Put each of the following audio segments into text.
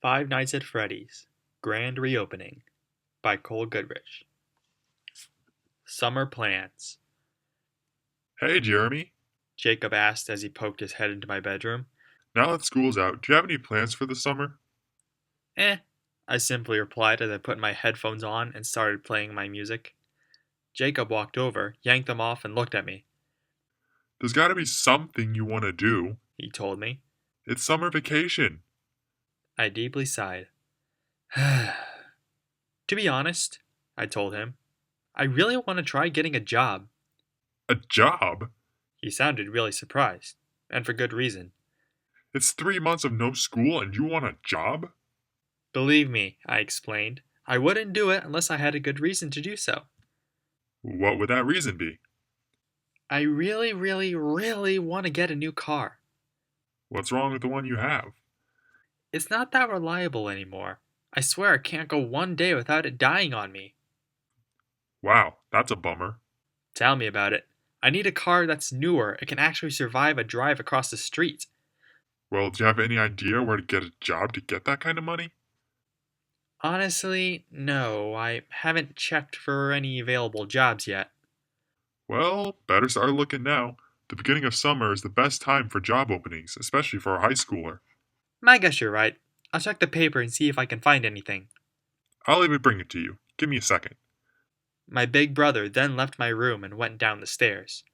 Five Nights at Freddy's Grand Reopening by Goodrich. Summer Plans. Hey, Jeremy. Jacob asked as he poked his head into my bedroom. Now that school's out, do you have any plans for the summer? I simply replied as I put my headphones on and started playing my music. Jacob walked over, yanked them off, and looked at me. There's gotta be something you want to do. He told me. It's summer vacation. I deeply sighed. To be honest, I told him, I really want to try getting a job. A job? He sounded really surprised, and for good reason. It's 3 months of no school and you want a job? Believe me, I explained, I wouldn't do it unless I had a good reason to do so. What would that reason be? I really want to get a new car. What's wrong with the one you have? It's not that reliable anymore. I swear I can't go one day without it dying on me. Wow, that's a bummer. Tell me about it. I need a car that's newer and can actually survive a drive across the street. Well, do you have any idea where to get a job to get that kind of money? Honestly, no. I haven't checked for any available jobs yet. Well, better start looking now. The beginning of summer is the best time for job openings, especially for a high schooler. I guess you're right. I'll check the paper and see if I can find anything. I'll even bring it to you. Give me a second. My big brother then left my room and went down the stairs.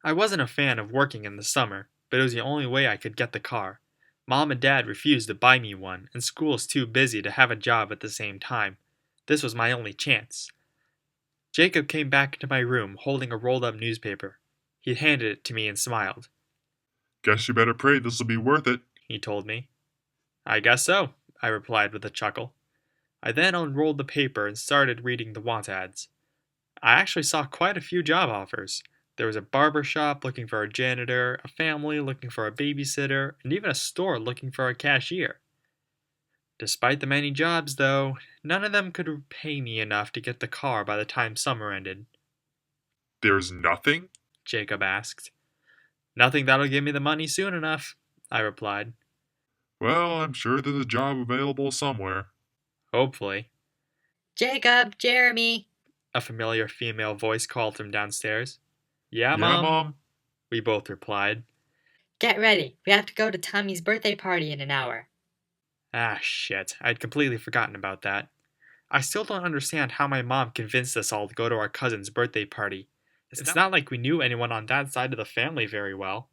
I wasn't a fan of working in the summer, but it was the only way I could get the car. Mom and Dad refused to buy me one, and school's too busy to have a job at the same time. This was my only chance. Jacob came back into my room holding a rolled-up newspaper. He handed it to me and smiled. Guess you better pray this'll be worth it, he told me. I guess so, I replied with a chuckle. I then unrolled the paper and started reading the want ads. I actually saw quite a few job offers. There was a barber shop looking for a janitor, a family looking for a babysitter, and even a store looking for a cashier. Despite the many jobs, though, none of them could pay me enough to get the car by the time summer ended. There's nothing? Jacob asked. Nothing that'll give me the money soon enough, I replied. Well, I'm sure there's a job available somewhere. Hopefully. Jacob, Jeremy, a familiar female voice called from downstairs. Yeah, Mom. We both replied. Get ready. We have to go to Tommy's birthday party in an hour. Ah, shit. I'd completely forgotten about that. I still don't understand how my mom convinced us all to go to our cousin's birthday party. It's not like we knew anyone on that side of the family very well.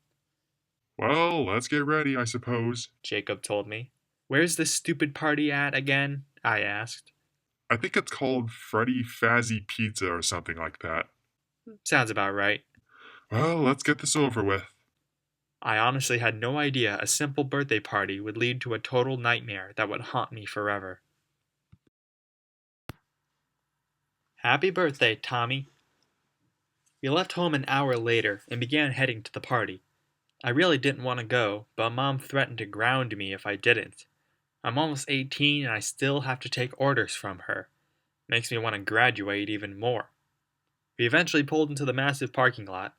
Well, let's get ready, I suppose, Jacob told me. Where's this stupid party at again? I asked. I think it's called Freddy Fazzy Pizza or something like that. Sounds about right. Well, let's get this over with. I honestly had no idea a simple birthday party would lead to a total nightmare that would haunt me forever. Happy birthday, Tommy. We left home an hour later and began heading to the party. I really didn't want to go, but Mom threatened to ground me if I didn't. I'm almost 18 and I still have to take orders from her. Makes me want to graduate even more. We eventually pulled into the massive parking lot.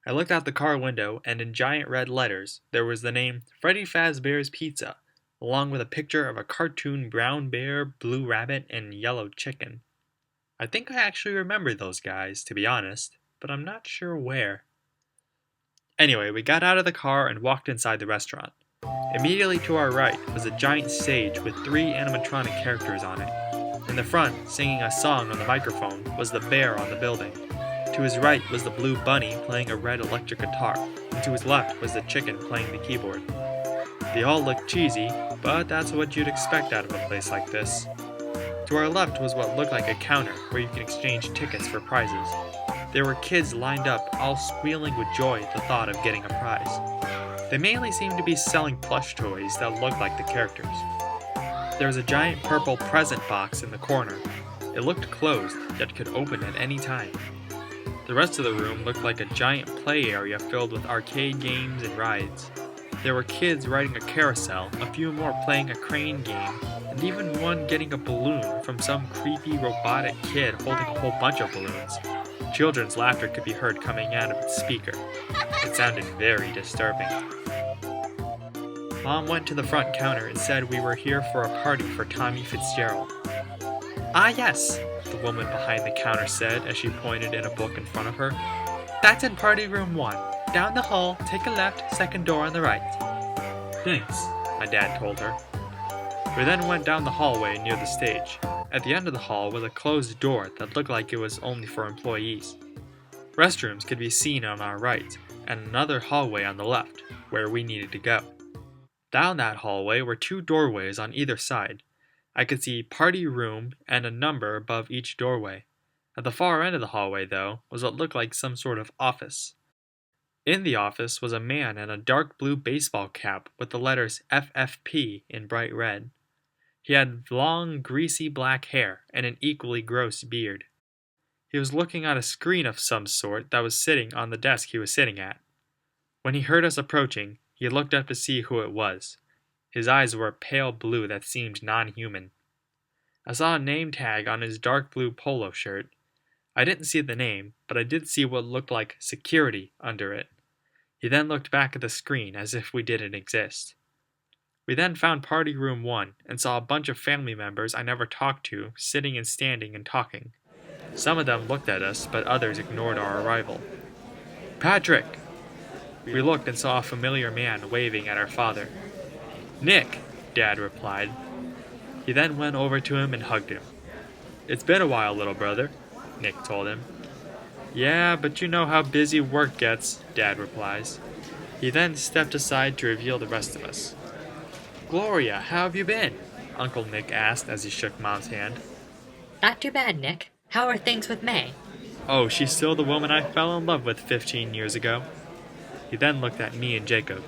I looked out the car window, and in giant red letters, there was the name Freddy Fazbear's Pizza, along with a picture of a cartoon brown bear, blue rabbit, and yellow chicken. I think I actually remember those guys, to be honest, but I'm not sure where. Anyway, we got out of the car and walked inside the restaurant. Immediately to our right was a giant stage with 3 animatronic characters on it. In the front, singing a song on the microphone, was the bear on the building. To his right was the blue bunny playing a red electric guitar, and to his left was the chicken playing the keyboard. They all looked cheesy, but that's what you'd expect out of a place like this. To our left was what looked like a counter where you can exchange tickets for prizes. There were kids lined up, all squealing with joy at the thought of getting a prize. They mainly seemed to be selling plush toys that looked like the characters. There was a giant purple present box in the corner. It looked closed, yet could open at any time. The rest of the room looked like a giant play area filled with arcade games and rides. There were kids riding a carousel, a few more playing a crane game, and even one getting a balloon from some creepy robotic kid holding a whole bunch of balloons. Children's laughter could be heard coming out of its speaker. It sounded very disturbing. Mom went to the front counter and said we were here for a party for Tommy Fitzgerald. Ah, yes, the woman behind the counter said as she pointed in a book in front of her. That's in party room 1. Down the hall, take a left, second door on the right. Thanks, my dad told her. We then went down the hallway near the stage. At the end of the hall was a closed door that looked like it was only for employees. Restrooms could be seen on our right, and another hallway on the left, where we needed to go. Down that hallway were 2 doorways on either side. I could see party room and a number above each doorway. At the far end of the hallway, though, was what looked like some sort of office. In the office was a man in a dark blue baseball cap with the letters FFP in bright red. He had long, greasy black hair and an equally gross beard. He was looking at a screen of some sort that was sitting on the desk he was sitting at. When he heard us approaching, he looked up to see who it was. His eyes were a pale blue that seemed non-human. I saw a name tag on his dark blue polo shirt. I didn't see the name, but I did see what looked like security under it. He then looked back at the screen as if we didn't exist. We then found party room 1 and saw a bunch of family members I never talked to sitting and standing and talking. Some of them looked at us, but others ignored our arrival. Patrick! We looked and saw a familiar man waving at our father. Nick, Dad replied. He then went over to him and hugged him. It's been a while, little brother, Nick told him. Yeah, but you know how busy work gets, Dad replies. He then stepped aside to reveal the rest of us. Gloria, how have you been? Uncle Nick asked as he shook Mom's hand. Not too bad, Nick. How are things with May? Oh, she's still the woman I fell in love with 15 years ago. He then looked at me and Jacob.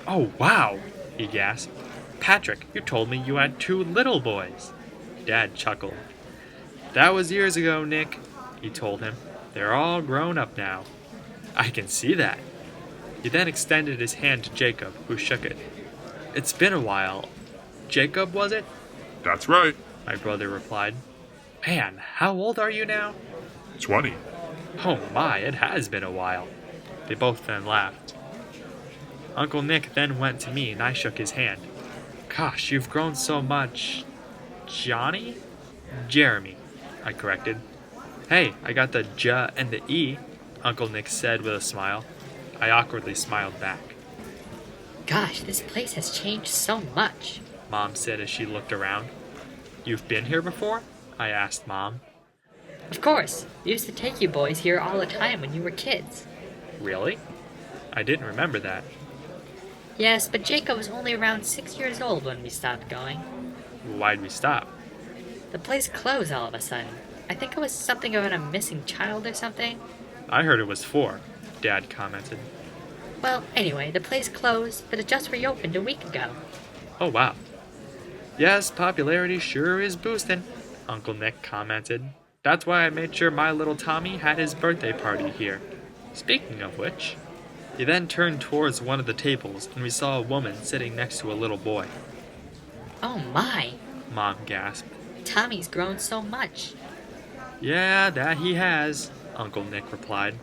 Oh, wow, he gasped. Patrick, you told me you had 2 little boys. Dad chuckled. That was years ago, Nick, he told him. They're all grown up now. I can see that. He then extended his hand to Jacob, who shook it. It's been a while. Jacob, was it? That's right. My brother replied. Man, how old are you now? 20. Oh my, it has been a while. They both then laughed. Uncle Nick then went to me and I shook his hand. Gosh, you've grown so much. Johnny? Jeremy, I corrected. Hey, I got the J and the E, Uncle Nick said with a smile. I awkwardly smiled back. Gosh, this place has changed so much, Mom said as she looked around. You've been here before? I asked Mom. Of course, we used to take you boys here all the time when you were kids. Really? I didn't remember that. Yes, but Jacob was only around 6 years old when we stopped going. Why'd we stop? The place closed all of a sudden. I think it was something about a missing child or something. I heard it was 4, Dad commented. Well, anyway, the place closed, but it just reopened a week ago. Oh, wow. Yes, popularity sure is boosting, Uncle Nick commented. That's why I made sure my little Tommy had his birthday party here. Speaking of which, he then turned towards one of the tables and we saw a woman sitting next to a little boy. Oh my, Mom gasped. Tommy's grown so much. Yeah, that he has, Uncle Nick replied.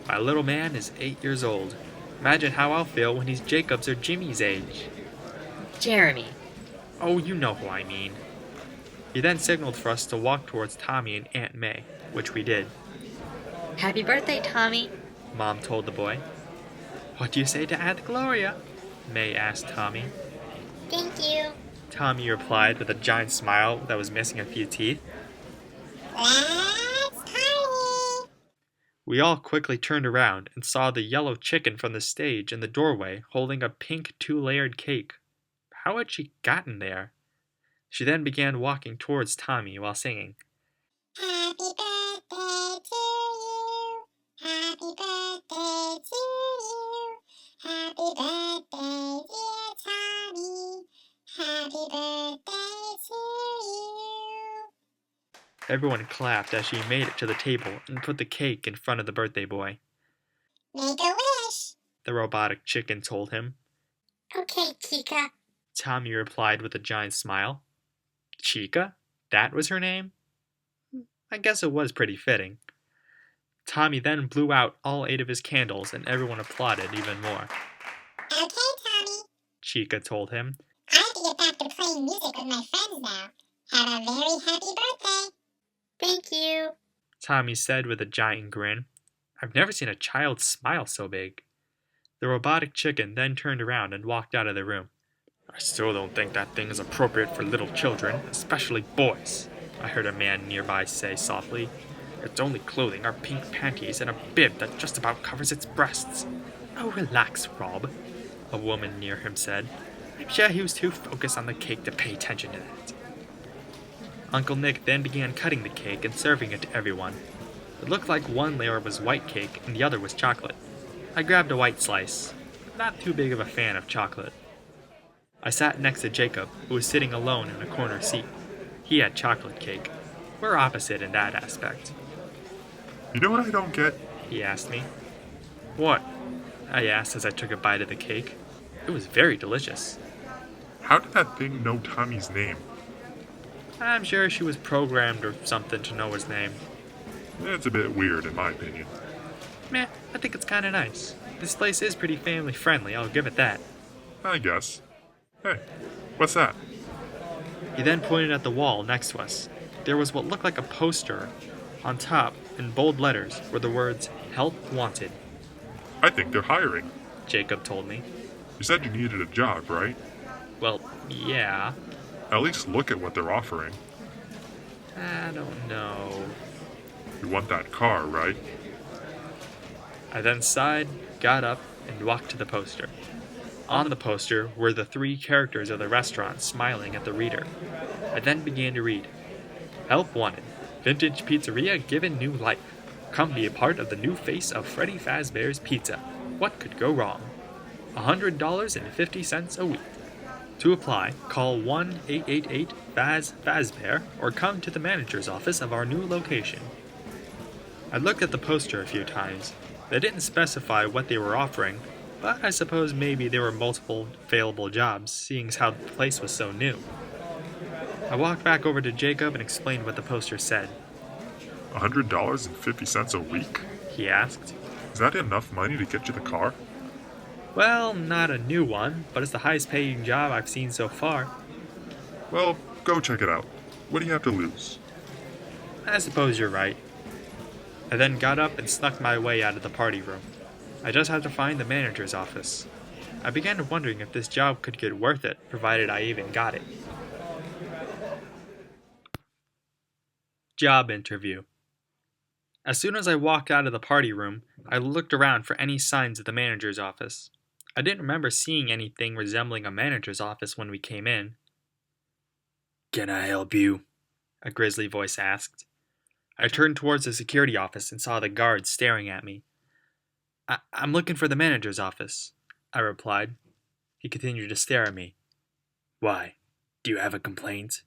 My little man is 8 years old. Imagine how I'll feel when he's Jacob's or Jimmy's age. Jeremy. Oh, you know who I mean. He then signaled for us to walk towards Tommy and Aunt May, which we did. Happy birthday, Tommy, Mom told the boy. What do you say to Aunt Gloria? May asked Tommy. Thank you. Tommy replied with a giant smile that was missing a few teeth. Let's party. We all quickly turned around and saw the yellow chicken from the stage in the doorway holding a pink 2-layered cake. How had she gotten there? She then began walking towards Tommy while singing. Happy birthday to you. Happy birthday to you. Happy birthday, dear Tommy. Happy birthday to you. Everyone clapped as she made it to the table and put the cake in front of the birthday boy. Make a wish. The robotic chicken told him. Okay, Chica. Tommy replied with a giant smile. Chica? That was her name? I guess it was pretty fitting. Tommy then blew out all 8 of his candles and everyone applauded even more. Okay, Tommy. Chica told him. I have to get back to playing music with my friends now. Have a very happy birthday. Thank you. Tommy said with a giant grin. I've never seen a child smile so big. The robotic chicken then turned around and walked out of the room. I still don't think that thing is appropriate for little children, especially boys, I heard a man nearby say softly. Its only clothing are pink panties and a bib that just about covers its breasts. Oh, relax, Rob, a woman near him said. I'm sure he was too focused on the cake to pay attention to that. Uncle Nick then began cutting the cake and serving it to everyone. It looked like one layer was white cake and the other was chocolate. I grabbed a white slice. Not too big of a fan of chocolate. I sat next to Jacob, who was sitting alone in a corner seat. He had chocolate cake. We're opposite in that aspect. You know what I don't get? He asked me. What? I asked as I took a bite of the cake. It was very delicious. How did that thing know Tommy's name? I'm sure she was programmed or something to know his name. It's a bit weird, in my opinion. Meh, I think it's kinda nice. This place is pretty family friendly, I'll give it that. I guess. Hey, what's that? He then pointed at the wall next to us. There was what looked like a poster. On top, in bold letters, were the words, Help Wanted. I think they're hiring. Jacob told me. You said you needed a job, right? Well, yeah. At least look at what they're offering. I don't know. You want that car, right? I then sighed, got up, and walked to the poster. On the poster were the three characters of the restaurant smiling at the reader. I then began to read. Help wanted. Vintage pizzeria given new life. Come be a part of the new face of Freddy Fazbear's Pizza. What could go wrong? $100.50 a week. To apply, call 1-888-FAZ-FAZBEAR or come to the manager's office of our new location. I looked at the poster a few times. They didn't specify what they were offering, but I suppose maybe there were multiple available jobs, seeing as how the place was so new. I walked back over to Jacob and explained what the poster said. $100.50 a week? He asked. Is that enough money to get you the car? Well, not a new one, but it's the highest paying job I've seen so far. Well, go check it out. What do you have to lose? I suppose you're right. I then got up and snuck my way out of the party room. I just had to find the manager's office. I began wondering if this job could get worth it, provided I even got it. Job interview. As soon as I walked out of the party room, I looked around for any signs of the manager's office. I didn't remember seeing anything resembling a manager's office when we came in. Can I help you? A grisly voice asked. I turned towards the security office and saw the guards staring at me. I'm looking for the manager's office, I replied. He continued to stare at me. Why? Do you have a complaint?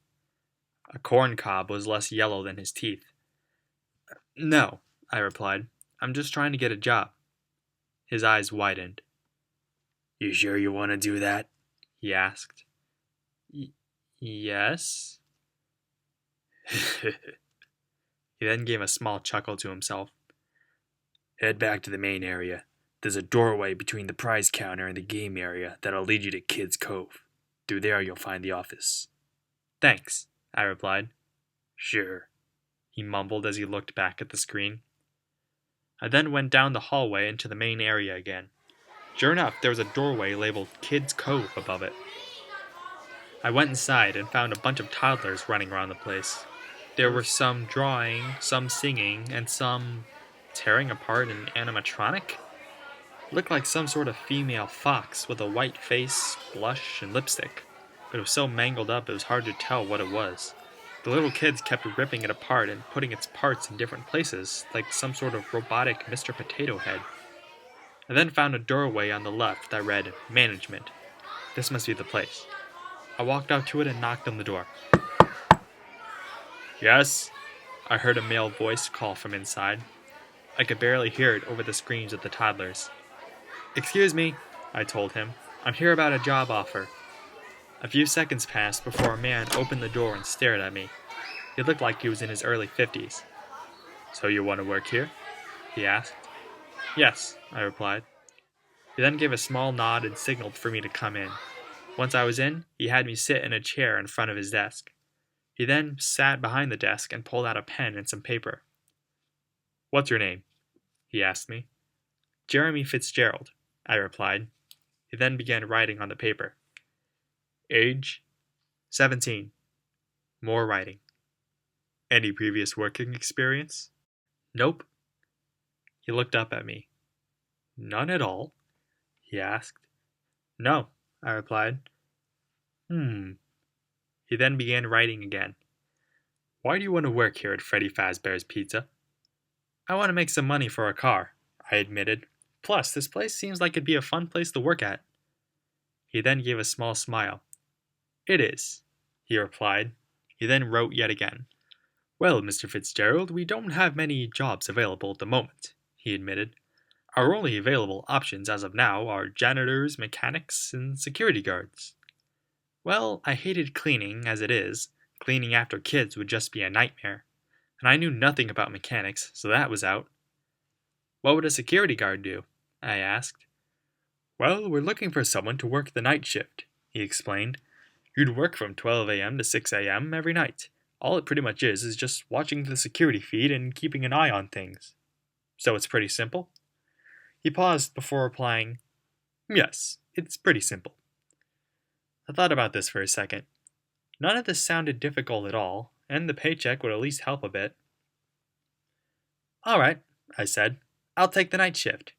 A corn cob was less yellow than his teeth. No, I replied. I'm just trying to get a job. His eyes widened. You sure you want to do that? He asked. Yes. He then gave a small chuckle to himself. Head back to the main area. There's a doorway between the prize counter and the game area that'll lead you to Kids Cove. Through there you'll find the office. Thanks, I replied. Sure, he mumbled as he looked back at the screen. I then went down the hallway into the main area again. Sure enough, there was a doorway labeled Kids Cove above it. I went inside and found a bunch of toddlers running around the place. There were some drawing, some singing, and some tearing apart an animatronic. It looked like some sort of female fox with a white face, blush, and lipstick, but it was so mangled up it was hard to tell what it was. The little kids kept ripping it apart and putting its parts in different places, like some sort of robotic Mr. Potato Head. I then found a doorway on the left that read, Management. This must be the place. I walked out to it and knocked on the door. Yes? I heard a male voice call from inside. I could barely hear it over the screams of the toddlers. Excuse me, I told him. I'm here about a job offer. A few seconds passed before a man opened the door and stared at me. He looked like he was in his early 50s. So you want to work here? He asked. Yes, I replied. He then gave a small nod and signaled for me to come in. Once I was in, he had me sit in a chair in front of his desk. He then sat behind the desk and pulled out a pen and some paper. "What's your name?" he asked me. "Jeremy Fitzgerald," I replied. He then began writing on the paper. "Age? 17. More writing. Any previous working experience?" "Nope." He looked up at me. "None at all?" he asked. "No," I replied. He then began writing again. "Why do you want to work here at Freddy Fazbear's Pizza?" "I want to make some money for a car," I admitted. "Plus, this place seems like it'd be a fun place to work at." He then gave a small smile. "It is," he replied. He then wrote yet again. "Well, Mr. Fitzgerald, we don't have many jobs available at the moment," he admitted. "Our only available options as of now are janitors, mechanics, and security guards." Well, I hated cleaning as it is. Cleaning after kids would just be a nightmare. And I knew nothing about mechanics, so that was out. "What would a security guard do?" I asked. "Well, we're looking for someone to work the night shift," he explained. "You'd work from 12 a.m. to 6 a.m. every night. All it pretty much is just watching the security feed and keeping an eye on things. So it's pretty simple?" He paused before replying, "Yes, it's pretty simple." I thought about this for a second. None of this sounded difficult at all, and the paycheck would at least help a bit. "All right," I said. "I'll take the night shift."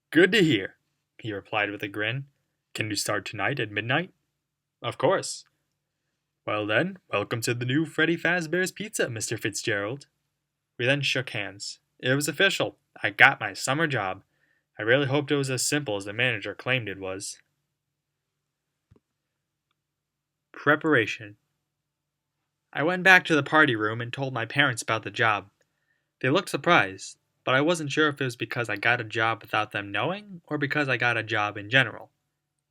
"Good to hear," he replied with a grin. "Can you start tonight at midnight?" "Of course." "Well then, welcome to the new Freddy Fazbear's Pizza, Mr. Fitzgerald." We then shook hands. It was official. I got my summer job. I really hoped it was as simple as the manager claimed it was. Preparation. I went back to the party room and told my parents about the job. They looked surprised, but I wasn't sure if it was because I got a job without them knowing or because I got a job in general.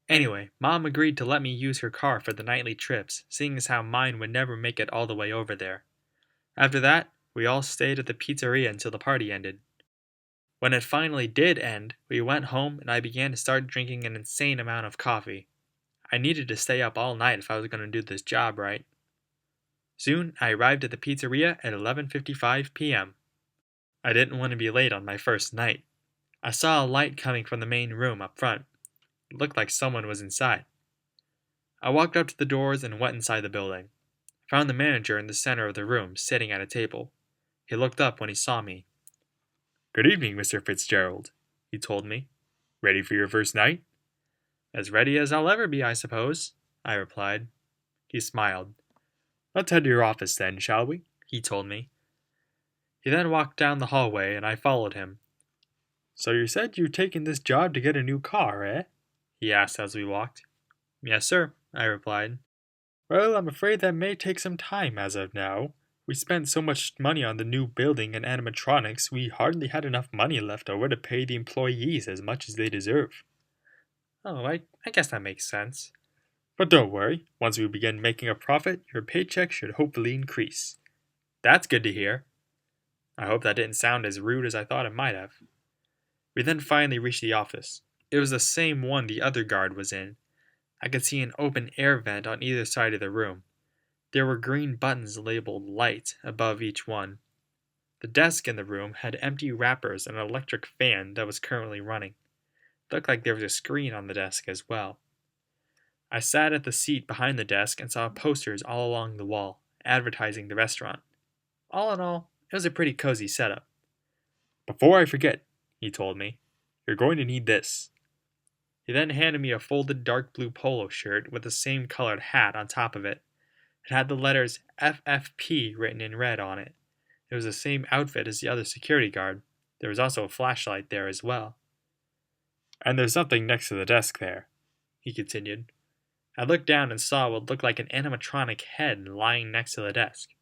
Anyway, Mom agreed to let me use her car for the nightly trips, seeing as how mine would never make it all the way over there. After that, we all stayed at the pizzeria until the party ended. When it finally did end, we went home and I began to start drinking an insane amount of coffee. I needed to stay up all night if I was going to do this job right. Soon, I arrived at the pizzeria at 11:55 p.m. I didn't want to be late on my first night. I saw a light coming from the main room up front. It looked like someone was inside. I walked up to the doors and went inside the building. I found the manager in the center of the room, sitting at a table. He looked up when he saw me. "Good evening, Mr. Fitzgerald," he told me. "Ready for your first night?" "As ready as I'll ever be, I suppose," I replied. He smiled. "Let's head to your office then, shall we?" he told me. He then walked down the hallway and I followed him. "So you said you'd taken this job to get a new car, eh?" he asked as we walked. "Yes, sir," I replied. "Well, I'm afraid that may take some time as of now. We spent so much money on the new building and animatronics, we hardly had enough money left over to pay the employees as much as they deserve." "Oh, I guess that makes sense." "But don't worry, once we begin making a profit, your paycheck should hopefully increase." "That's good to hear." I hope that didn't sound as rude as I thought it might have. We then finally reached the office. It was the same one the other guard was in. I could see an open air vent on either side of the room. There were green buttons labeled "Light" above each one. The desk in the room had empty wrappers and an electric fan that was currently running. It looked like there was a screen on the desk as well. I sat at the seat behind the desk and saw posters all along the wall, advertising the restaurant. All in all, it was a pretty cozy setup. "Before I forget," he told me, "you're going to need this." He then handed me a folded dark blue polo shirt with the same colored hat on top of it. It had the letters FFP written in red on it. It was the same outfit as the other security guard. There was also a flashlight there as well. "And there's something next to the desk there," he continued. I looked down and saw what looked like an animatronic head lying next to the desk.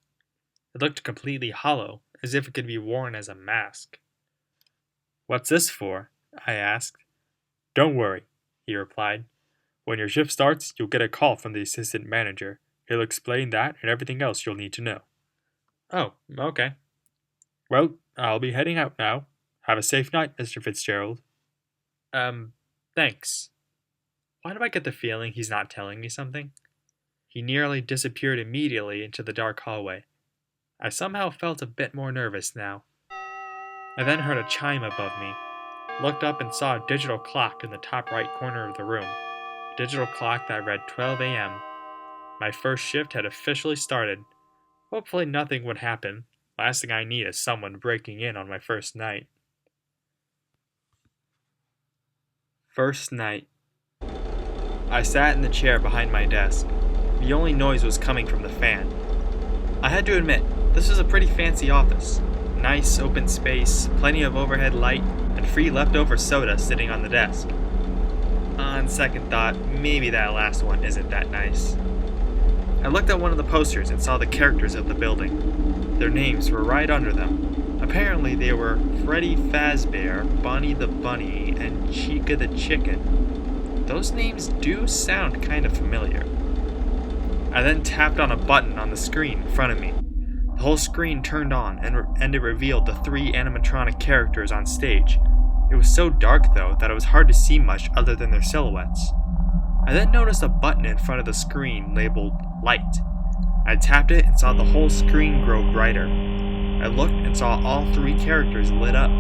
It looked completely hollow, as if it could be worn as a mask. "What's this for?" I asked. "Don't worry," he replied. "When your shift starts, you'll get a call from the assistant manager. He'll explain that and everything else you'll need to know." "Oh, okay." "Well, I'll be heading out now. Have a safe night, Mr. Fitzgerald." Thanks." Why do I get the feeling he's not telling me something? He nearly disappeared immediately into the dark hallway. I somehow felt a bit more nervous now. I then heard a chime above me, looked up and saw a digital clock in the top right corner of the room. A digital clock that read 12 a.m. My first shift had officially started. Hopefully nothing would happen. Last thing I need is someone breaking in on my first night. First night. I sat in the chair behind my desk. The only noise was coming from the fan. I had to admit, this was a pretty fancy office. Nice open space, plenty of overhead light, and free leftover soda sitting on the desk. On second thought, maybe that last one isn't that nice. I looked at one of the posters and saw the characters of the building. Their names were right under them. Apparently they were Freddy Fazbear, Bonnie the Bunny, and Chica the Chicken. Those names do sound kind of familiar. I then tapped on a button on the screen in front of me. The whole screen turned on and it revealed the 3 animatronic characters on stage. It was so dark though that it was hard to see much other than their silhouettes. I then noticed a button in front of the screen labeled Light. I tapped it and saw the whole screen grow brighter. I looked and saw all 3 characters lit up.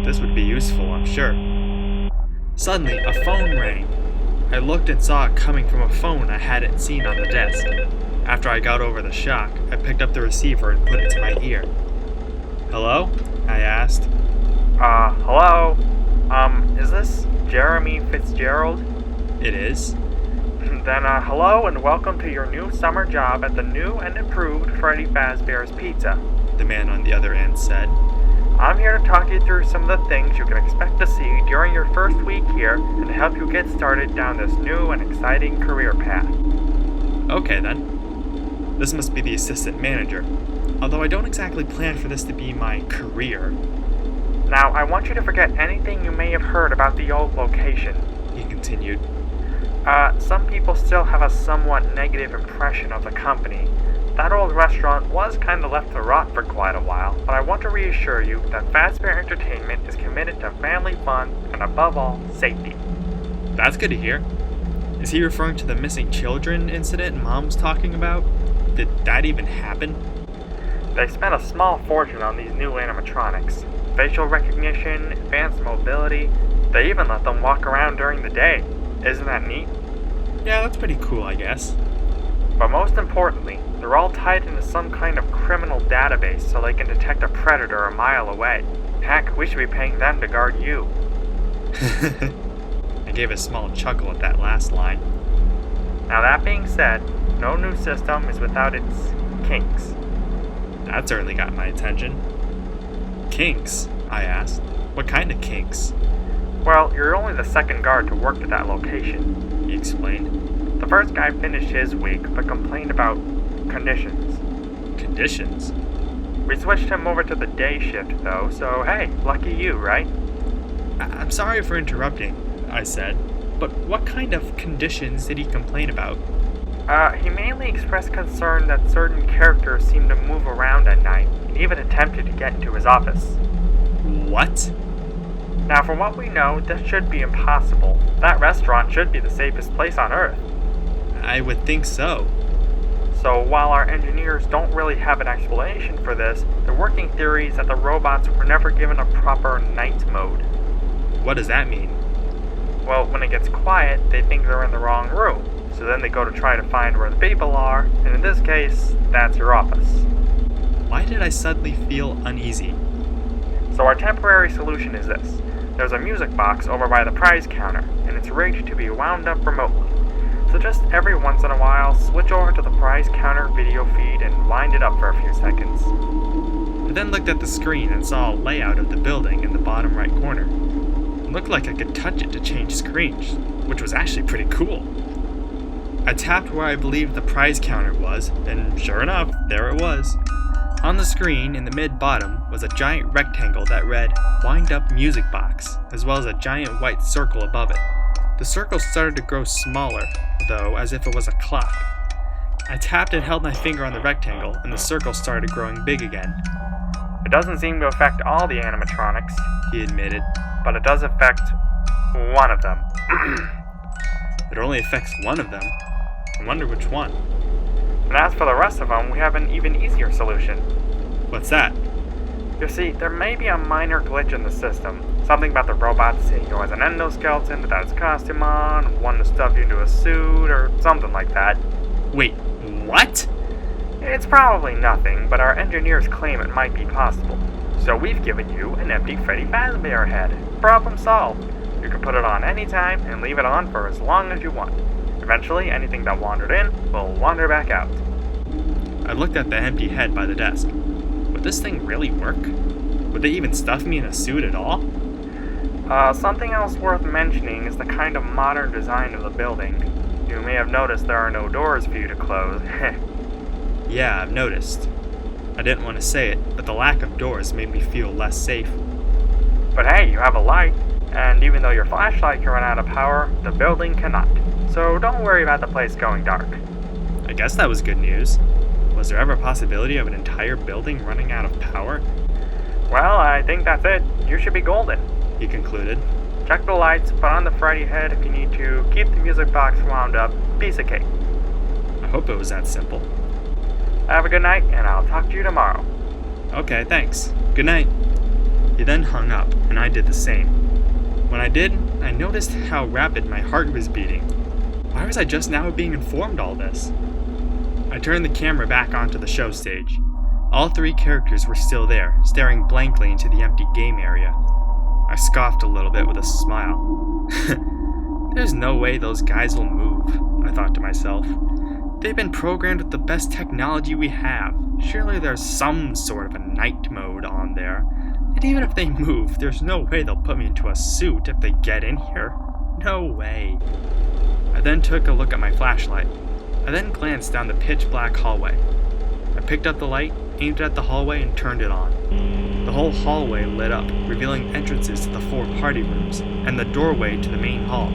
This would be useful, I'm sure. Suddenly, a phone rang. I looked and saw it coming from a phone I hadn't seen on the desk. After I got over the shock, I picked up the receiver and put it to my ear. Hello? I asked. Hello? Is this Jeremy Fitzgerald? It is. Then, hello and welcome to your new summer job at the new and improved Freddy Fazbear's Pizza, the man on the other end said. I'm here to talk you through some of the things you can expect to see during your first week here and to help you get started down this new and exciting career path. Okay then. This must be the assistant manager, although I don't exactly plan for this to be my career. Now, I want you to forget anything you may have heard about the old location, he continued. Some people still have a somewhat negative impression of the company. That old restaurant was kind of left to rot for quite a while, but I want to reassure you that Fazbear Entertainment is committed to family fun and above all, safety. That's good to hear. Is he referring to the missing children incident Mom's talking about? Did that even happen? They spent a small fortune on these new animatronics. Facial recognition, advanced mobility, they even let them walk around during the day. Isn't that neat? Yeah, that's pretty cool, I guess. But most importantly, they're all tied into some kind of criminal database so they can detect a predator a mile away. Heck, we should be paying them to guard you. I gave a small chuckle at that last line. Now that being said, no new system is without its kinks. That certainly got my attention. Kinks? I asked. What kind of kinks? Well, you're only the second guard to work at that location, he explained. The first guy finished his week, but complained about conditions. Conditions? We switched him over to the day shift, though, so hey, lucky you, right? I'm sorry for interrupting, I said, but what kind of conditions did he complain about? He mainly expressed concern that certain characters seemed to move around at night, and even attempted to get into his office. What? Now, from what we know, this should be impossible. That restaurant should be the safest place on Earth. I would think so. So, while our engineers don't really have an explanation for this, the working theory is that the robots were never given a proper night mode. What does that mean? Well, when it gets quiet, they think they're in the wrong room. So then they go to try to find where the people are, and in this case, that's your office. Why did I suddenly feel uneasy? So our temporary solution is this. There's a music box over by the prize counter, and it's rigged to be wound up remotely. So just every once in a while, switch over to the prize counter video feed and wind it up for a few seconds. I then looked at the screen and saw a layout of the building in the bottom right corner. It looked like I could touch it to change screens, which was actually pretty cool. I tapped where I believed the prize counter was, and sure enough, there it was. On the screen, in the mid-bottom, was a giant rectangle that read, Wind Up Music Box, as well as a giant white circle above it. The circle started to grow smaller, though, as if it was a clock. I tapped and held my finger on the rectangle, and the circle started growing big again. It doesn't seem to affect all the animatronics, he admitted, but it does affect one of them. It only affects one of them. I wonder which one. And as for the rest of them, we have an even easier solution. What's that? You see, there may be a minor glitch in the system. Something about the robot seeing you as an endoskeleton without its costume on, wanting to stuff you into a suit, or something like that. Wait, what? It's probably nothing, but our engineers claim it might be possible. So we've given you an empty Freddy Fazbear head. Problem solved. You can put it on anytime and leave it on for as long as you want. Eventually, anything that wandered in will wander back out. I looked at the empty head by the desk. Would this thing really work? Would they even stuff me in a suit at all? Something else worth mentioning is the kind of modern design of the building. You may have noticed there are no doors for you to close. Yeah, I've noticed. I didn't want to say it, but the lack of doors made me feel less safe. But hey, you have a light, and even though your flashlight can run out of power, the building cannot. So don't worry about the place going dark. I guess that was good news. Was there ever a possibility of an entire building running out of power? Well, I think that's it. You should be golden. He concluded. Check the lights, put on the Freddy head if you need to, keep the music box wound up, piece of cake. I hope it was that simple. Have a good night, and I'll talk to you tomorrow. Okay, thanks. Good night. He then hung up, and I did the same. When I did, I noticed how rapid my heart was beating. Why was I just now being informed all this? I turned the camera back onto the show stage. All three characters were still there, staring blankly into the empty game area. I scoffed a little bit with a smile. There's no way those guys will move, I thought to myself. They've been programmed with the best technology we have. Surely there's some sort of a night mode on there. And even if they move, there's no way they'll put me into a suit if they get in here. No way. I then took a look at my flashlight. I then glanced down the pitch black hallway. I picked up the light, aimed it at the hallway, and turned it on. The whole hallway lit up, revealing entrances to the 4 party rooms, and the doorway to the main hall.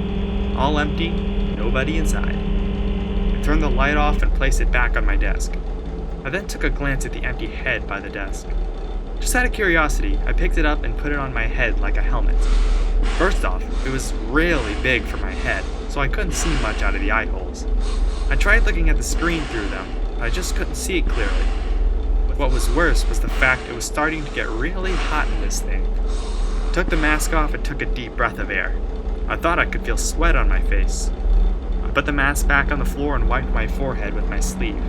All empty, nobody inside. I turned the light off and placed it back on my desk. I then took a glance at the empty head by the desk. Just out of curiosity, I picked it up and put it on my head like a helmet. First off, it was really big for my head, so I couldn't see much out of the eye holes. I tried looking at the screen through them, but I just couldn't see it clearly. What was worse was the fact it was starting to get really hot in this thing. I took the mask off and took a deep breath of air. I thought I could feel sweat on my face. I put the mask back on the floor and wiped my forehead with my sleeve.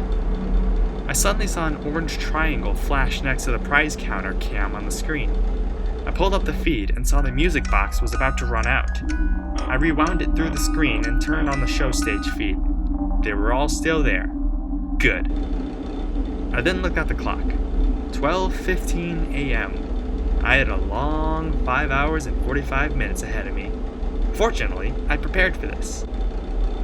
I suddenly saw an orange triangle flash next to the prize counter cam on the screen. I pulled up the feed and saw the music box was about to run out. I rewound it through the screen and turned on the show stage feed. They were all still there. Good. I then looked at the clock. 12:15 a.m. I had a long 5 hours and 45 minutes ahead of me. Fortunately, I prepared for this.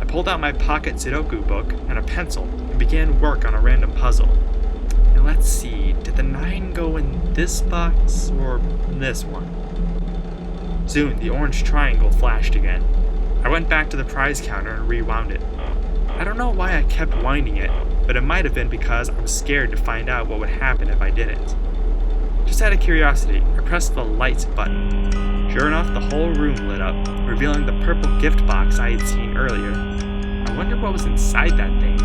I pulled out my pocket Sudoku book and a pencil and began work on a random puzzle. Now let's see, did the 9 go in this box or this one? Soon, the orange triangle flashed again. I went back to the prize counter and rewound it. I don't know why I kept winding it, but it might have been because I was scared to find out what would happen if I didn't. Just out of curiosity, I pressed the lights button. Sure enough, the whole room lit up, revealing the purple gift box I had seen earlier. I wonder what was inside that thing.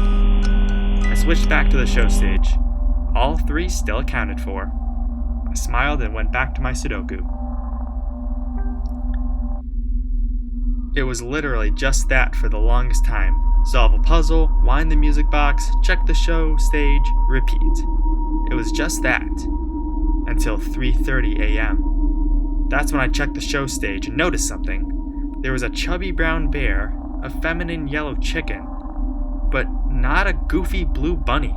I switched back to the show stage. All 3 still accounted for. I smiled and went back to my Sudoku. It was literally just that for the longest time. Solve a puzzle, wind the music box, check the show stage, repeat. It was just that. Until 3:30 a.m. That's when I checked the show stage and noticed something. There was a chubby brown bear, a feminine yellow chicken, but not a goofy blue bunny.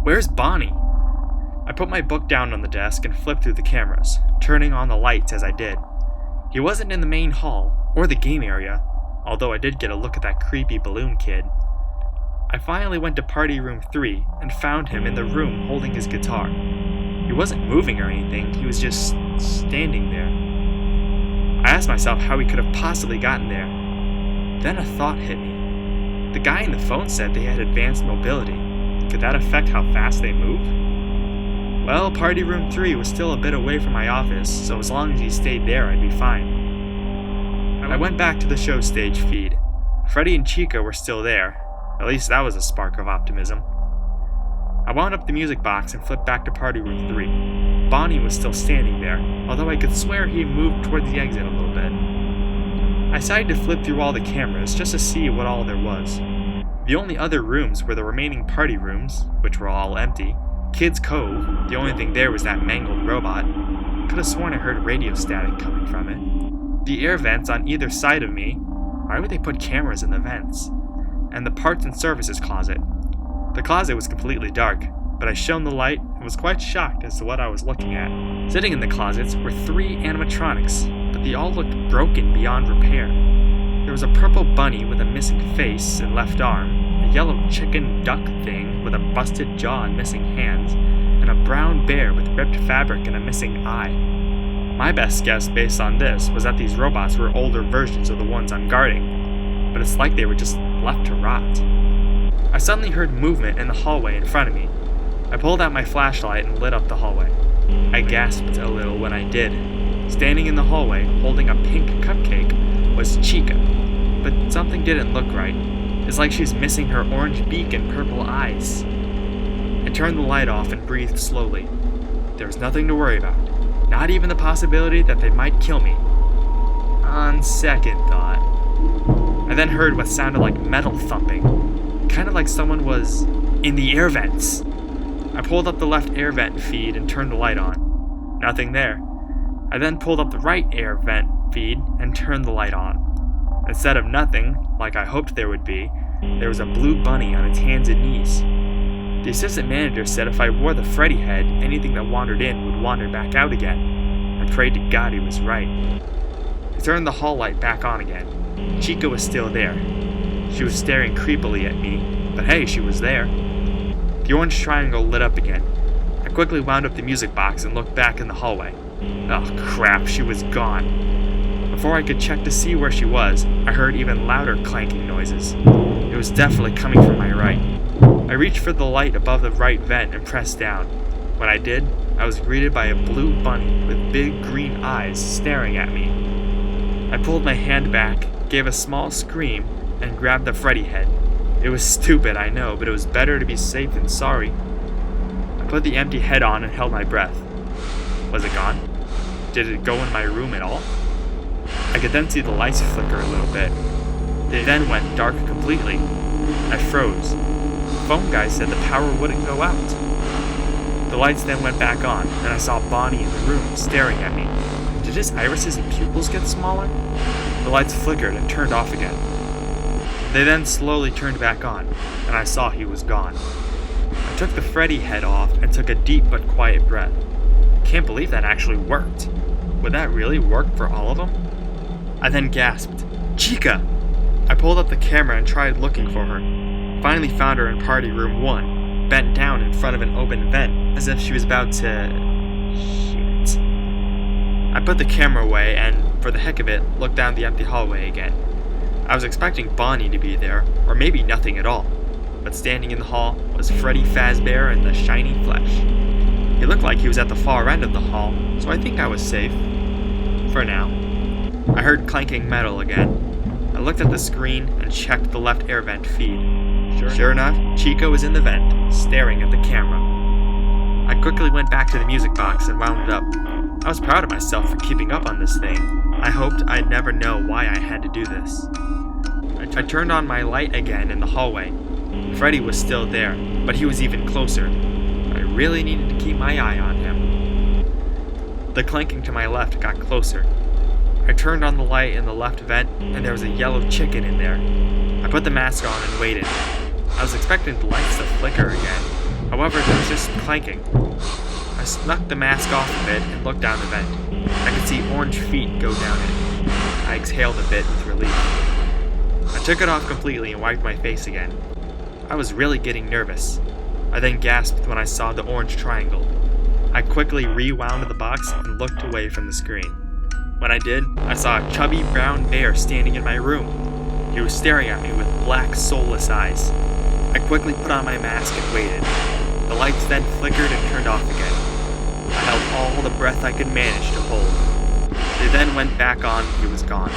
Where's Bonnie? I put my book down on the desk and flipped through the cameras, turning on the lights as I did. He wasn't in the main hall, or the game area, although I did get a look at that creepy balloon kid. I finally went to party room 3 and found him in the room holding his guitar. He wasn't moving or anything, he was just standing there. I asked myself how he could have possibly gotten there. Then a thought hit me. The guy in the phone said they had advanced mobility. Could that affect how fast they move? Well, party room 3 was still a bit away from my office, so as long as he stayed there, I'd be fine. I went back to the show stage feed. Freddy and Chica were still there. At least that was a spark of optimism. I wound up the music box and flipped back to party room 3. Bonnie was still standing there, although I could swear he moved toward the exit a little bit. I decided to flip through all the cameras just to see what all there was. The only other rooms were the remaining party rooms, which were all empty. Kids' Cove, the only thing there was that mangled robot. Could have sworn I heard radio static coming from it. The air vents on either side of me. Why would they put cameras in the vents? And the parts and services closet. The closet was completely dark, but I shone the light and was quite shocked as to what I was looking at. Sitting in the closets were 3 animatronics, but they all looked broken beyond repair. There was a purple bunny with a missing face and left arm, a yellow chicken duck thing with a busted jaw and missing hands, and a brown bear with ripped fabric and a missing eye. My best guess based on this was that these robots were older versions of the ones I'm guarding, but it's like they were just left to rot. I suddenly heard movement in the hallway in front of me. I pulled out my flashlight and lit up the hallway. I gasped a little when I did. Standing in the hallway, holding a pink cupcake, was Chica. But something didn't look right. It's like she was missing her orange beak and purple eyes. I turned the light off and breathed slowly. There was nothing to worry about. Not even the possibility that they might kill me. On second thought. I then heard what sounded like metal thumping. Kind of like someone was in the air vents. I pulled up the left air vent feed and turned the light on. Nothing there. I then pulled up the right air vent feed and turned the light on. Instead of nothing, like I hoped there would be, there was a blue bunny on its hands and knees. The assistant manager said if I wore the Freddy head, anything that wandered in would wander back out again. I prayed to God he was right. I turned the hall light back on again. Chica was still there. She was staring creepily at me, but hey, she was there. The orange triangle lit up again. I quickly wound up the music box and looked back in the hallway. Oh crap, she was gone. Before I could check to see where she was, I heard even louder clanking noises. It was definitely coming from my right. I reached for the light above the right vent and pressed down. When I did, I was greeted by a blue bunny with big green eyes staring at me. I pulled my hand back, gave a small scream, and grabbed the Freddy head. It was stupid, I know, but it was better to be safe than sorry. I put the empty head on and held my breath. Was it gone? Did it go in my room at all? I could then see the lights flicker a little bit. They then went dark completely. I froze. The phone guy said the power wouldn't go out. The lights then went back on, and I saw Bonnie in the room staring at me. Did his irises and pupils get smaller? The lights flickered and turned off again. They then slowly turned back on, and I saw he was gone. I took the Freddy head off and took a deep but quiet breath. Can't believe that actually worked. Would that really work for all of them? I then gasped, Chica! I pulled up the camera and tried looking for her. Finally found her in party room 1, bent down in front of an open vent, as if she was about to... Shit. I put the camera away and, for the heck of it, looked down the empty hallway again. I was expecting Bonnie to be there, or maybe nothing at all, but standing in the hall was Freddy Fazbear in the shiny flesh. He looked like he was at the far end of the hall, so I think I was safe. For now. I heard clanking metal again. I looked at the screen and checked the left air vent feed. Sure enough, Chica was in the vent, staring at the camera. I quickly went back to the music box and wound it up. I was proud of myself for keeping up on this thing. I hoped I'd never know why I had to do this. I turned on my light again in the hallway. Freddy was still there, but he was even closer. I really needed to keep my eye on him. The clanking to my left got closer. I turned on the light in the left vent, and there was a yellow chicken in there. I put the mask on and waited. I was expecting the lights to flicker again. However, there was just clanking. I snuck the mask off a bit and looked down the vent. I could see orange feet go down it. I exhaled a bit with relief. I took it off completely and wiped my face again. I was really getting nervous. I then gasped when I saw the orange triangle. I quickly rewound the box and looked away from the screen. When I did, I saw a chubby brown bear standing in my room. He was staring at me with black, soulless eyes. I quickly put on my mask and waited. The lights then flickered and turned off again. I held all the breath I could manage to hold. They then went back on and he was gone.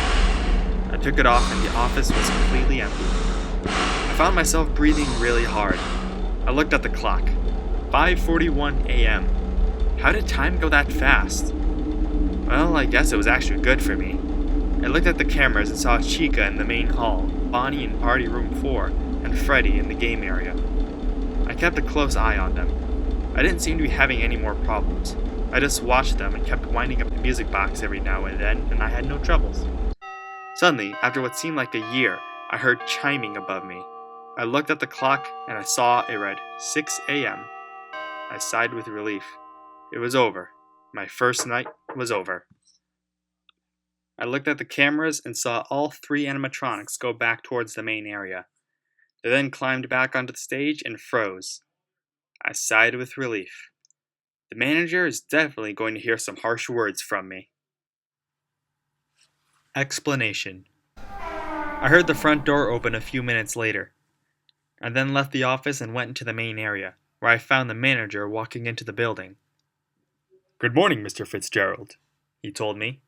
I took it off and the office was completely empty. I found myself breathing really hard. I looked at the clock. 5:41 a.m. How did time go that fast? Well, I guess it was actually good for me. I looked at the cameras and saw Chica in the main hall, Bonnie in party room 4, and Freddy in the game area. I kept a close eye on them. I didn't seem to be having any more problems. I just watched them and kept winding up the music box every now and then, and I had no troubles. Suddenly, after what seemed like a year, I heard chiming above me. I looked at the clock and I saw it read 6 a.m. I sighed with relief. It was over. My first night was over. I looked at the cameras and saw all 3 animatronics go back towards the main area. They then climbed back onto the stage and froze. I sighed with relief. The manager is definitely going to hear some harsh words from me. Explanation. I heard the front door open a few minutes later. I then left the office and went into the main area, where I found the manager walking into the building. "Good morning, Mr. Fitzgerald," he told me.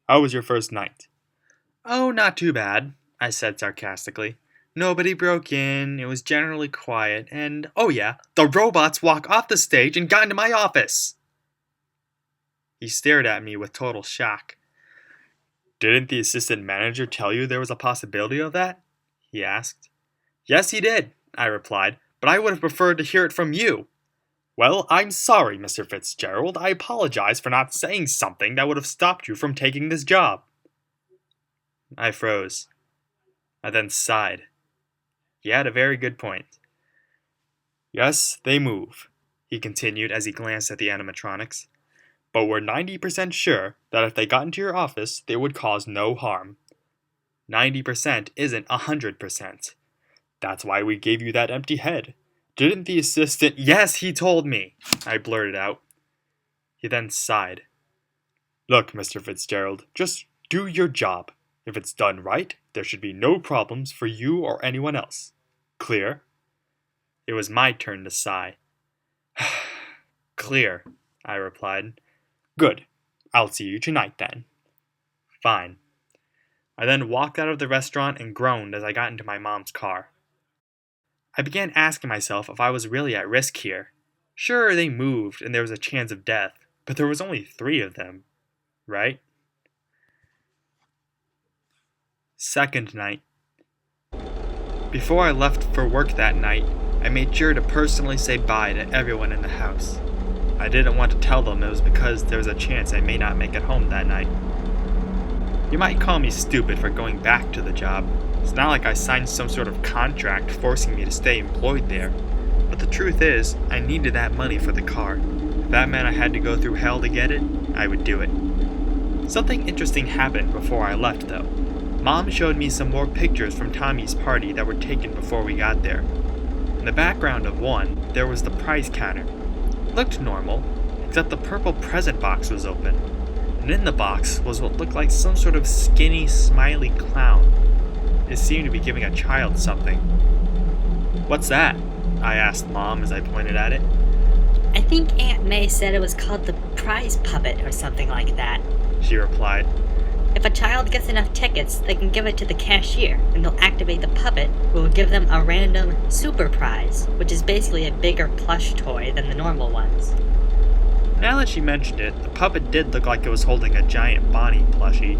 "How was your first night?" "Oh, not too bad," I said sarcastically. "Nobody broke in, it was generally quiet, and, oh yeah, the robots walked off the stage and got into my office!" He stared at me with total shock. "Didn't the assistant manager tell you there was a possibility of that?" he asked. "Yes, he did," I replied, "but I would have preferred to hear it from you." "Well, I'm sorry, Mr. Fitzgerald. I apologize for not saying something that would have stopped you from taking this job." I froze. I then sighed. He had a very good point. "Yes, they move," he continued as he glanced at the animatronics. "But we're 90% sure that if they got into your office, they would cause no harm. 90% isn't 100%. That's why we gave you that empty head. Didn't the assistant—" "Yes, he told me," I blurted out. He then sighed. "Look, Mr. Fitzgerald, just do your job. If it's done right, there should be no problems for you or anyone else. Clear?" It was my turn to sigh. "Clear," I replied. "Good. I'll see you tonight then." "Fine." I then walked out of the restaurant and groaned as I got into my mom's car. I began asking myself if I was really at risk here. Sure, they moved and there was a chance of death, but there was only 3 of them, right? Second night. Before I left for work that night, I made sure to personally say bye to everyone in the house. I didn't want to tell them it was because there was a chance I may not make it home that night. You might call me stupid for going back to the job. It's not like I signed some sort of contract forcing me to stay employed there. But the truth is, I needed that money for the car. If that meant I had to go through hell to get it, I would do it. Something interesting happened before I left, though. Mom showed me some more pictures from Tommy's party that were taken before we got there. In the background of one, there was the prize counter. It looked normal, except the purple present box was open. And in the box was what looked like some sort of skinny, smiley clown. It seemed to be giving a child something. "What's that?" I asked Mom as I pointed at it. I think Aunt May said it was called the prize puppet or something like that. She replied. If a child gets enough tickets, they can give it to the cashier, and they'll activate the puppet, who will give them a random super prize, which is basically a bigger plush toy than the normal ones. Now that she mentioned it, the puppet did look like it was holding a giant Bonnie plushie.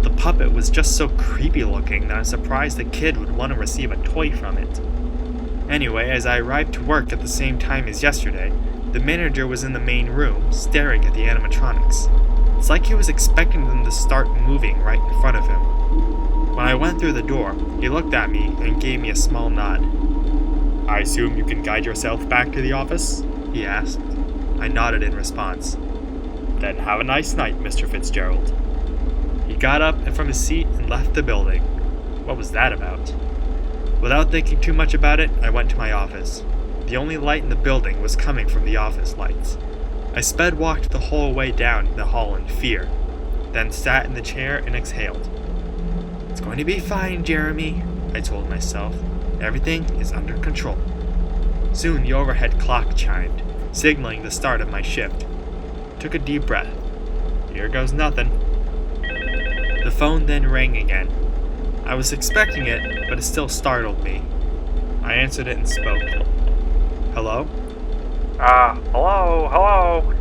The puppet was just so creepy looking that I'm surprised the kid would want to receive a toy from it. Anyway, as I arrived to work at the same time as yesterday, the manager was in the main room, staring at the animatronics. It's like he was expecting them to start moving right in front of him. When I went through the door, he looked at me and gave me a small nod. "I assume you can guide yourself back to the office?" he asked. I nodded in response. "Then have a nice night, Mr. Fitzgerald." He got up and from his seat and left the building. What was that about? Without thinking too much about it, I went to my office. The only light in the building was coming from the office lights. I sped walked the whole way down the hall in fear, then sat in the chair and exhaled. "It's going to be fine, Jeremy," I told myself. "Everything is under control." Soon the overhead clock chimed, signaling the start of my shift. Took a deep breath. Here goes nothing. The phone then rang again. I was expecting it, but it still startled me. I answered it and spoke. Hello? Hello?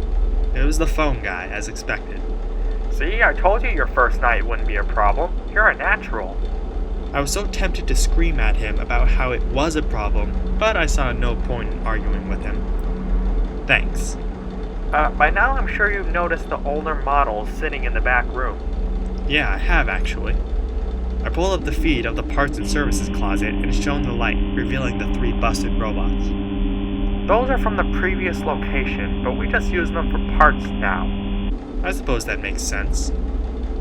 It was the phone guy, as expected. See, I told you your first night wouldn't be a problem. You're a natural. I was so tempted to scream at him about how it was a problem, but I saw no point in arguing with him. Thanks. By now I'm sure you've noticed the older models sitting in the back room. Yeah, I have actually. I pull up the feed of the parts and services closet and shone the light, revealing the 3 busted robots. Those are from the previous location, but we just use them for parts now. I suppose that makes sense.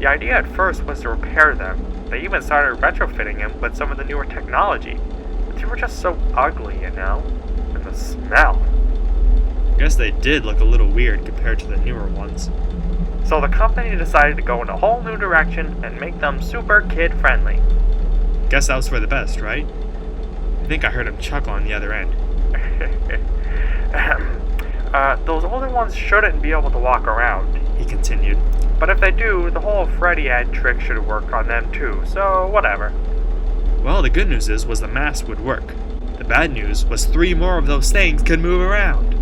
The idea at first was to repair them. They even started retrofitting them with some of the newer technology. But they were just so ugly, you know? And the smell. Guess they did look a little weird compared to the newer ones. So the company decided to go in a whole new direction and make them super kid-friendly. Guess that was for the best, right? I think I heard him chuckle on the other end. Those older ones shouldn't be able to walk around, He continued. but if they do, the whole Freddy ad trick should work on them too, so whatever. Well, the good news was the mask would work. The bad news was 3 more of those things could move around.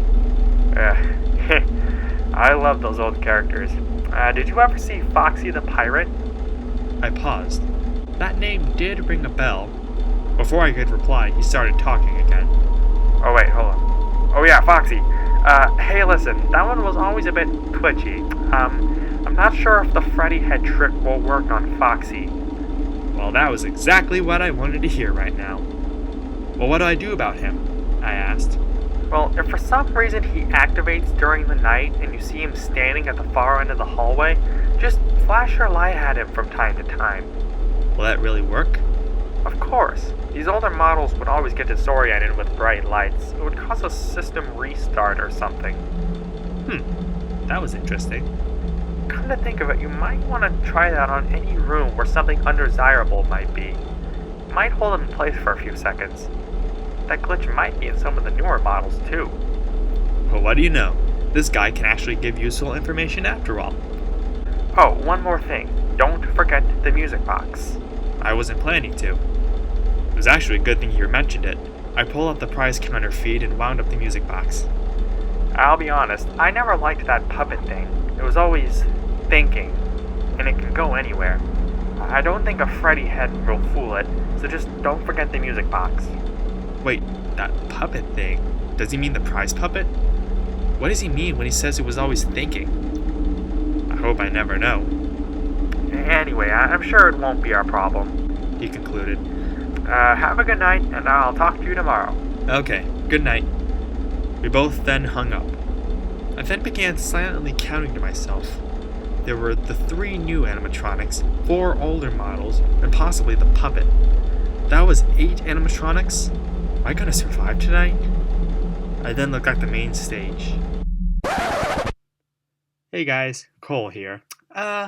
I love those old characters. Did you ever see Foxy the Pirate? I paused. That name did ring a bell. Before I could reply, he started talking again. Oh wait, hold on. Oh yeah, Foxy. Hey listen, that one was always a bit twitchy. I'm not sure if the Freddy head trick will work on Foxy. Well, that was exactly what I wanted to hear right now. Well, what do I do about him? I asked. Well, if for some reason he activates during the night and you see him standing at the far end of the hallway, just flash your light at him from time to time. Will that really work? Of course. These older models would always get disoriented with bright lights. It would cause a system restart or something. That was interesting. Come to think of it, you might want to try that on any room where something undesirable might be. It might hold it in place for a few seconds. That glitch might be in some of the newer models too. Well, what do you know? This guy can actually give useful information after all. Oh, one more thing. Don't forget the music box. I wasn't planning to. It was actually a good thing you mentioned it. I pulled up the prize counter feed and wound up the music box. I'll be honest, I never liked that puppet thing. It was always thinking, and it can go anywhere. I don't think a Freddy head will fool it, so just don't forget the music box. Wait, that puppet thing? Does he mean the prize puppet? What does he mean when he says it was always thinking? I hope I never know, Anyway, I'm sure it won't be our problem. he concluded. Have a good night, and I'll talk to you tomorrow. Okay, good night. We both then hung up. I then began silently counting to myself. There were the 3 new animatronics, 4 older models, and possibly the puppet. That was 8 animatronics? Am I gonna survive tonight? I then looked at the main stage. Hey guys, Cole here.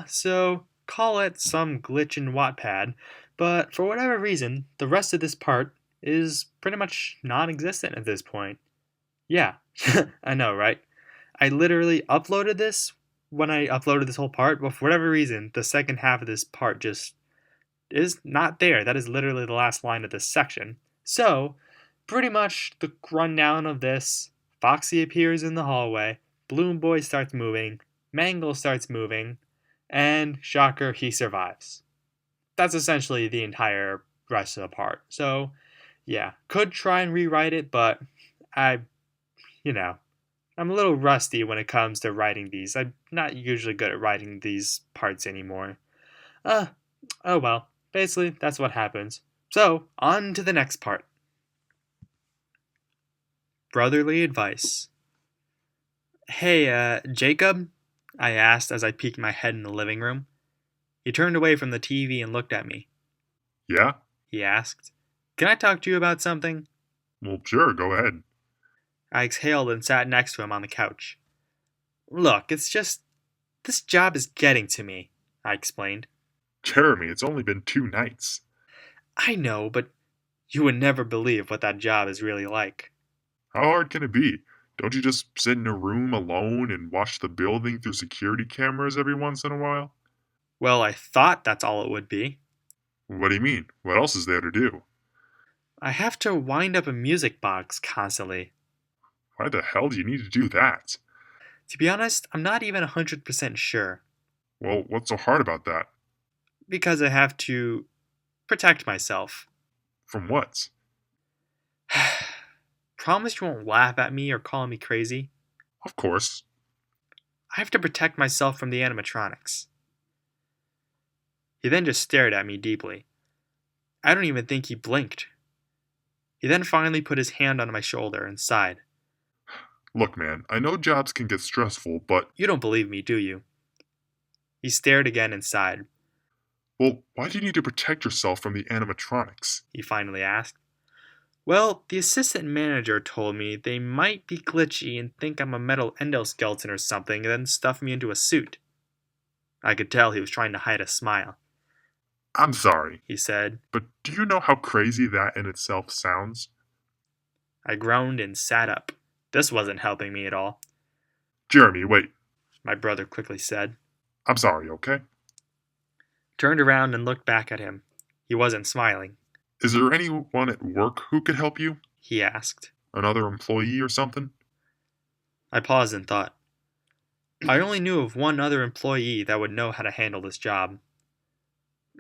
So call it some glitch in Wattpad, but for whatever reason, the rest of this part is pretty much non-existent at this point. Yeah, I know, right? I literally uploaded this when I uploaded this whole part, but for whatever reason, the second half of this part just is not there. That is literally the last line of this section. So, pretty much the rundown of this: Foxy appears in the hallway, Balloon Boy starts moving, Mangle starts moving, and shocker, he survives. That's essentially the entire rest of the part. So, yeah, could try and rewrite it, but I'm a little rusty when it comes to writing these. I'm not usually good at writing these parts anymore. Oh well, basically, that's what happens. So, on to the next part. Brotherly advice. Hey, Jacob? I asked as I peeked my head in the living room. He turned away from the TV and looked at me. Yeah? He asked, "Can I talk to you about something?" Well, sure, go ahead. I exhaled and sat next to him on the couch. Look, it's just, this job is getting to me, I explained. Jeremy, it's only been 2 nights. I know, but you would never believe what that job is really like. How hard can it be? Don't you just sit in a room alone and watch the building through security cameras every once in a while? Well, I thought that's all it would be. What do you mean? What else is there to do? I have to wind up a music box constantly. Why the hell do you need to do that? To be honest, I'm not even 100% sure. Well, what's so hard about that? Because I have to protect myself. From what? Promise you won't laugh at me or call me crazy? Of course. I have to protect myself from the animatronics. He then just stared at me deeply. I don't even think he blinked. He then finally put his hand on my shoulder and sighed. Look, man, I know jobs can get stressful, but... You don't believe me, do you? He stared again and sighed. Well, why do you need to protect yourself from the animatronics? He finally asked. Well, the assistant manager told me they might be glitchy and think I'm a metal endoskeleton or something and then stuff me into a suit. I could tell he was trying to hide a smile. I'm sorry, He said. but do you know how crazy that in itself sounds? I groaned and sat up. This wasn't helping me at all. Jeremy, wait. My brother quickly said. I'm sorry, okay? Turned around and looked back at him. He wasn't smiling. Is there anyone at work who could help you? He asked. Another employee or something? I paused and thought. I only knew of one other employee that would know how to handle this job.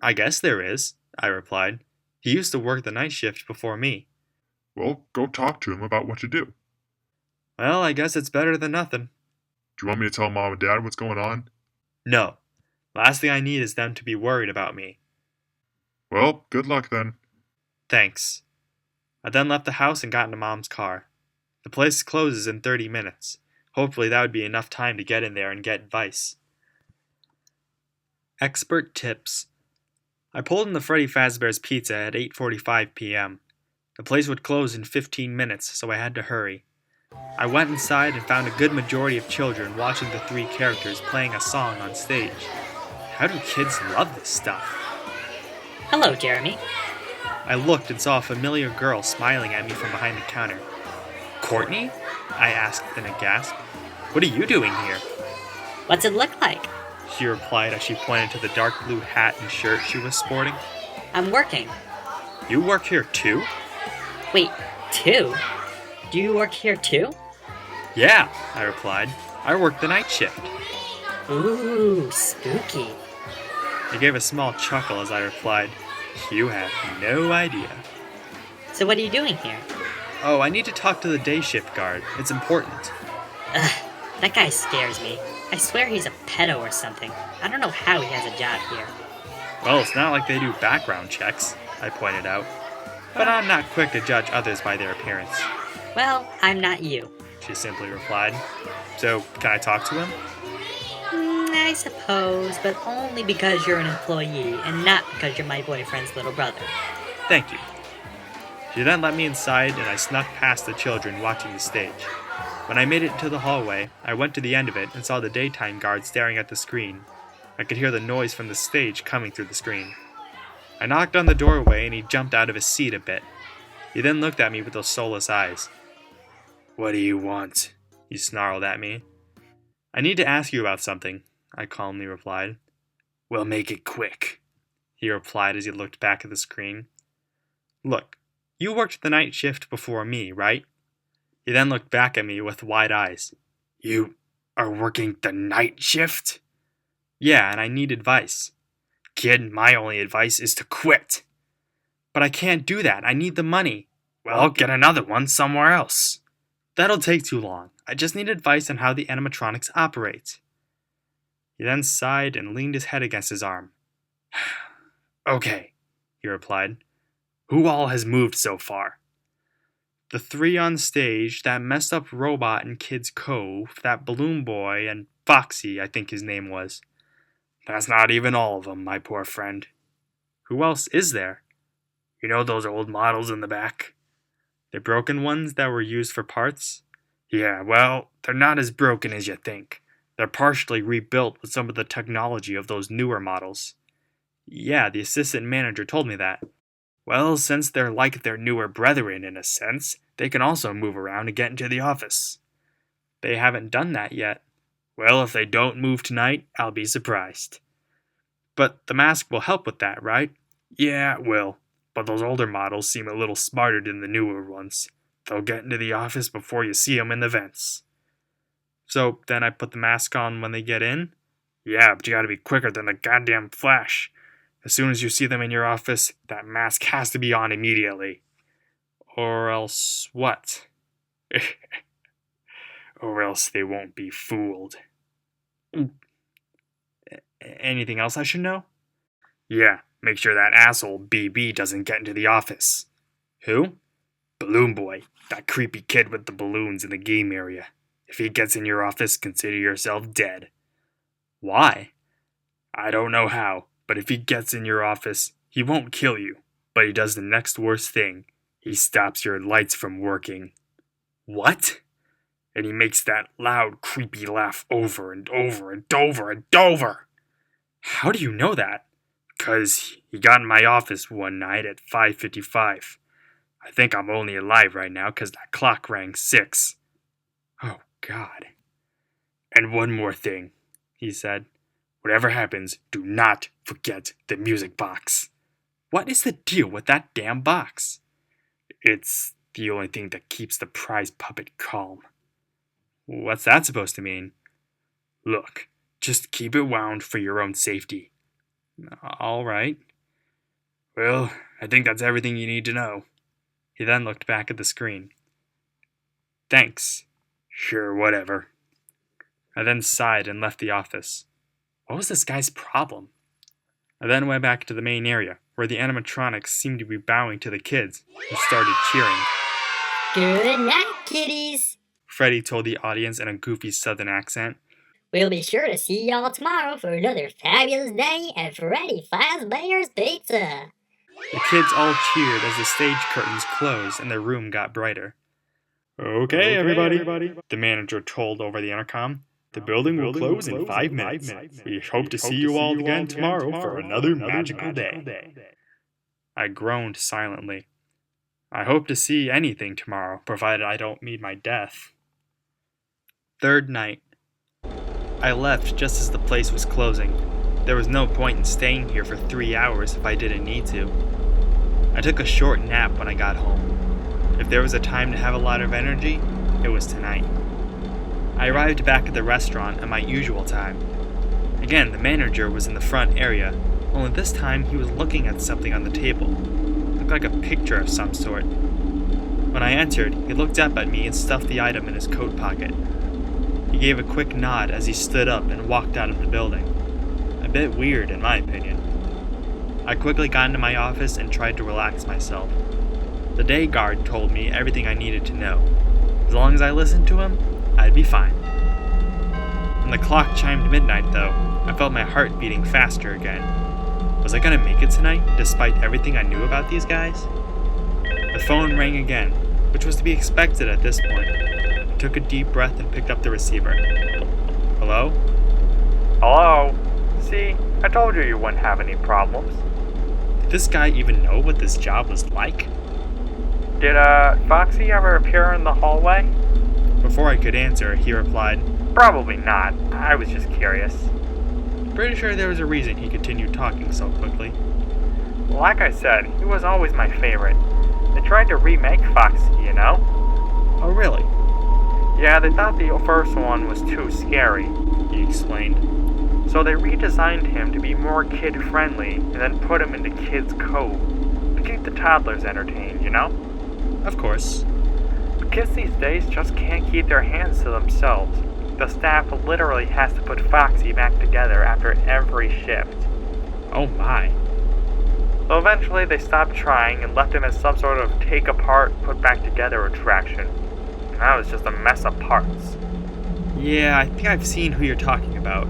I guess there is, I replied. He used to work the night shift before me. Well, go talk to him about what to do. Well, I guess it's better than nothing. Do you want me to tell Mom and Dad what's going on? No. Last thing I need is them to be worried about me. Well, good luck then. Thanks. I then left the house and got into Mom's car. The place closes in 30 minutes. Hopefully that would be enough time to get in there and get advice. Expert tips. I pulled in the Freddy Fazbear's Pizza at 8:45 p.m. The place would close in 15 minutes, so I had to hurry. I went inside and found a good majority of children watching the three characters playing a song on stage. How do kids love this stuff? Hello, Jeremy. I looked and saw a familiar girl smiling at me from behind the counter. Courtney? I asked in a gasp. What are you doing here? What's it look like? She replied as she pointed to the dark blue hat and shirt she was sporting. I'm working. You work here too? Wait, too? Do you work here too? Yeah, I replied. I work the night shift. Ooh, spooky. I gave a small chuckle as I replied, You have no idea. So what are you doing here? Oh, I need to talk to the day shift guard. It's important. Ugh, that guy scares me. I swear he's a pedo or something. I don't know how he has a job here. Well, it's not like they do background checks, I pointed out. But I'm not quick to judge others by their appearance, Well, I'm not you. she simply replied. So, can I talk to him? I suppose, but only because you're an employee and not because you're my boyfriend's little brother. Thank you. She then let me inside and I snuck past the children watching the stage. When I made it to the hallway, I went to the end of it and saw the daytime guard staring at the screen. I could hear the noise from the stage coming through the screen. I knocked on the doorway and he jumped out of his seat a bit. He then looked at me with those soulless eyes. What do you want? He snarled at me. I need to ask you about something, I calmly replied. Well, make it quick, he replied as he looked back at the screen. Look, you worked the night shift before me, right? He then looked back at me with wide eyes. You are working the night shift? Yeah, and I need advice. Kid, my only advice is to quit. But I can't do that. I need the money. Well, get another one somewhere else. That'll take too long. I just need advice on how the animatronics operate. He then sighed and leaned his head against his arm. Okay, he replied. Who all has moved so far? The three on stage, that messed up robot in Kid's Cove, that balloon boy, and Foxy, I think his name was. That's not even all of them, my poor friend. Who else is there? You know those old models in the back? The broken ones that were used for parts? Yeah, well, they're not as broken as you think. They're partially rebuilt with some of the technology of those newer models. Yeah, the assistant manager told me that. Well, since they're like their newer brethren in a sense, they can also move around and get into the office. They haven't done that yet. Well, if they don't move tonight, I'll be surprised. But the mask will help with that, right? Yeah, it will. But those older models seem a little smarter than the newer ones. They'll get into the office before you see them in the vents. So then I put the mask on when they get in? Yeah, but you gotta be quicker than the goddamn Flash. As soon as you see them in your office, that mask has to be on immediately. Or else what? Or else they won't be fooled. Anything else I should know? Yeah, make sure that asshole BB doesn't get into the office. Who? Balloon Boy, that creepy kid with the balloons in the game area. If he gets in your office, consider yourself dead. Why? I don't know how, but if he gets in your office, he won't kill you, but he does the next worst thing. He stops your lights from working. What? And he makes that loud, creepy laugh over and over and over and over. How do you know that? 'Cause he got in my office one night at 5:55. I think I'm only alive right now 'cause that clock rang 6. Oh, God. And one more thing, he said. Whatever happens, do not forget the music box. What is the deal with that damn box? It's the only thing that keeps the prize puppet calm. What's that supposed to mean? Look, just keep it wound for your own safety. All right. Well, I think that's everything you need to know. He then looked back at the screen. Thanks. Sure, whatever. I then sighed and left the office. What was this guy's problem? I then went back to the main area, where the animatronics seemed to be bowing to the kids, who started cheering. Good night, kiddies. Freddy told the audience in a goofy southern accent. We'll be sure to see y'all tomorrow for another fabulous day at Freddy Fazbear's Pizza. The kids all cheered as the stage curtains closed and the room got brighter. Okay, everybody, the manager told over the intercom. The building will close in 5 minutes. We hope to see you all again tomorrow for another magical day. I groaned silently. I hope to see anything tomorrow, provided I don't meet my death. Third night. I left just as the place was closing. There was no point in staying here for 3 hours if I didn't need to. I took a short nap when I got home. If there was a time to have a lot of energy, it was tonight. I arrived back at the restaurant at my usual time. Again, the manager was in the front area, only this time he was looking at something on the table. It looked like a picture of some sort. When I entered, he looked up at me and stuffed the item in his coat pocket. He gave a quick nod as he stood up and walked out of the building. A bit weird, in my opinion. I quickly got into my office and tried to relax myself. The day guard told me everything I needed to know. As long as I listened to him, I'd be fine. When the clock chimed midnight, though, I felt my heart beating faster again. Was I gonna make it tonight, despite everything I knew about these guys? The phone rang again, which was to be expected at this point. I took a deep breath and picked up the receiver. Hello? Hello? See, I told you wouldn't have any problems. Did this guy even know what this job was like? Did, Foxy ever appear in the hallway? Before I could answer, he replied, Probably not. I was just curious. Pretty sure there was a reason he continued talking so quickly. Like I said, he was always my favorite. They tried to remake Foxy, you know? Oh, really? Yeah, they thought the first one was too scary, He explained. so they redesigned him to be more kid-friendly and then put him into Kids Cove to keep the toddlers entertained, you know? Of course. But kids these days just can't keep their hands to themselves. The staff literally has to put Foxy back together after every shift. Oh my. So eventually they stopped trying and left him as some sort of take-apart, put-back-together attraction. And that was just a mess of parts. Yeah, I think I've seen who you're talking about.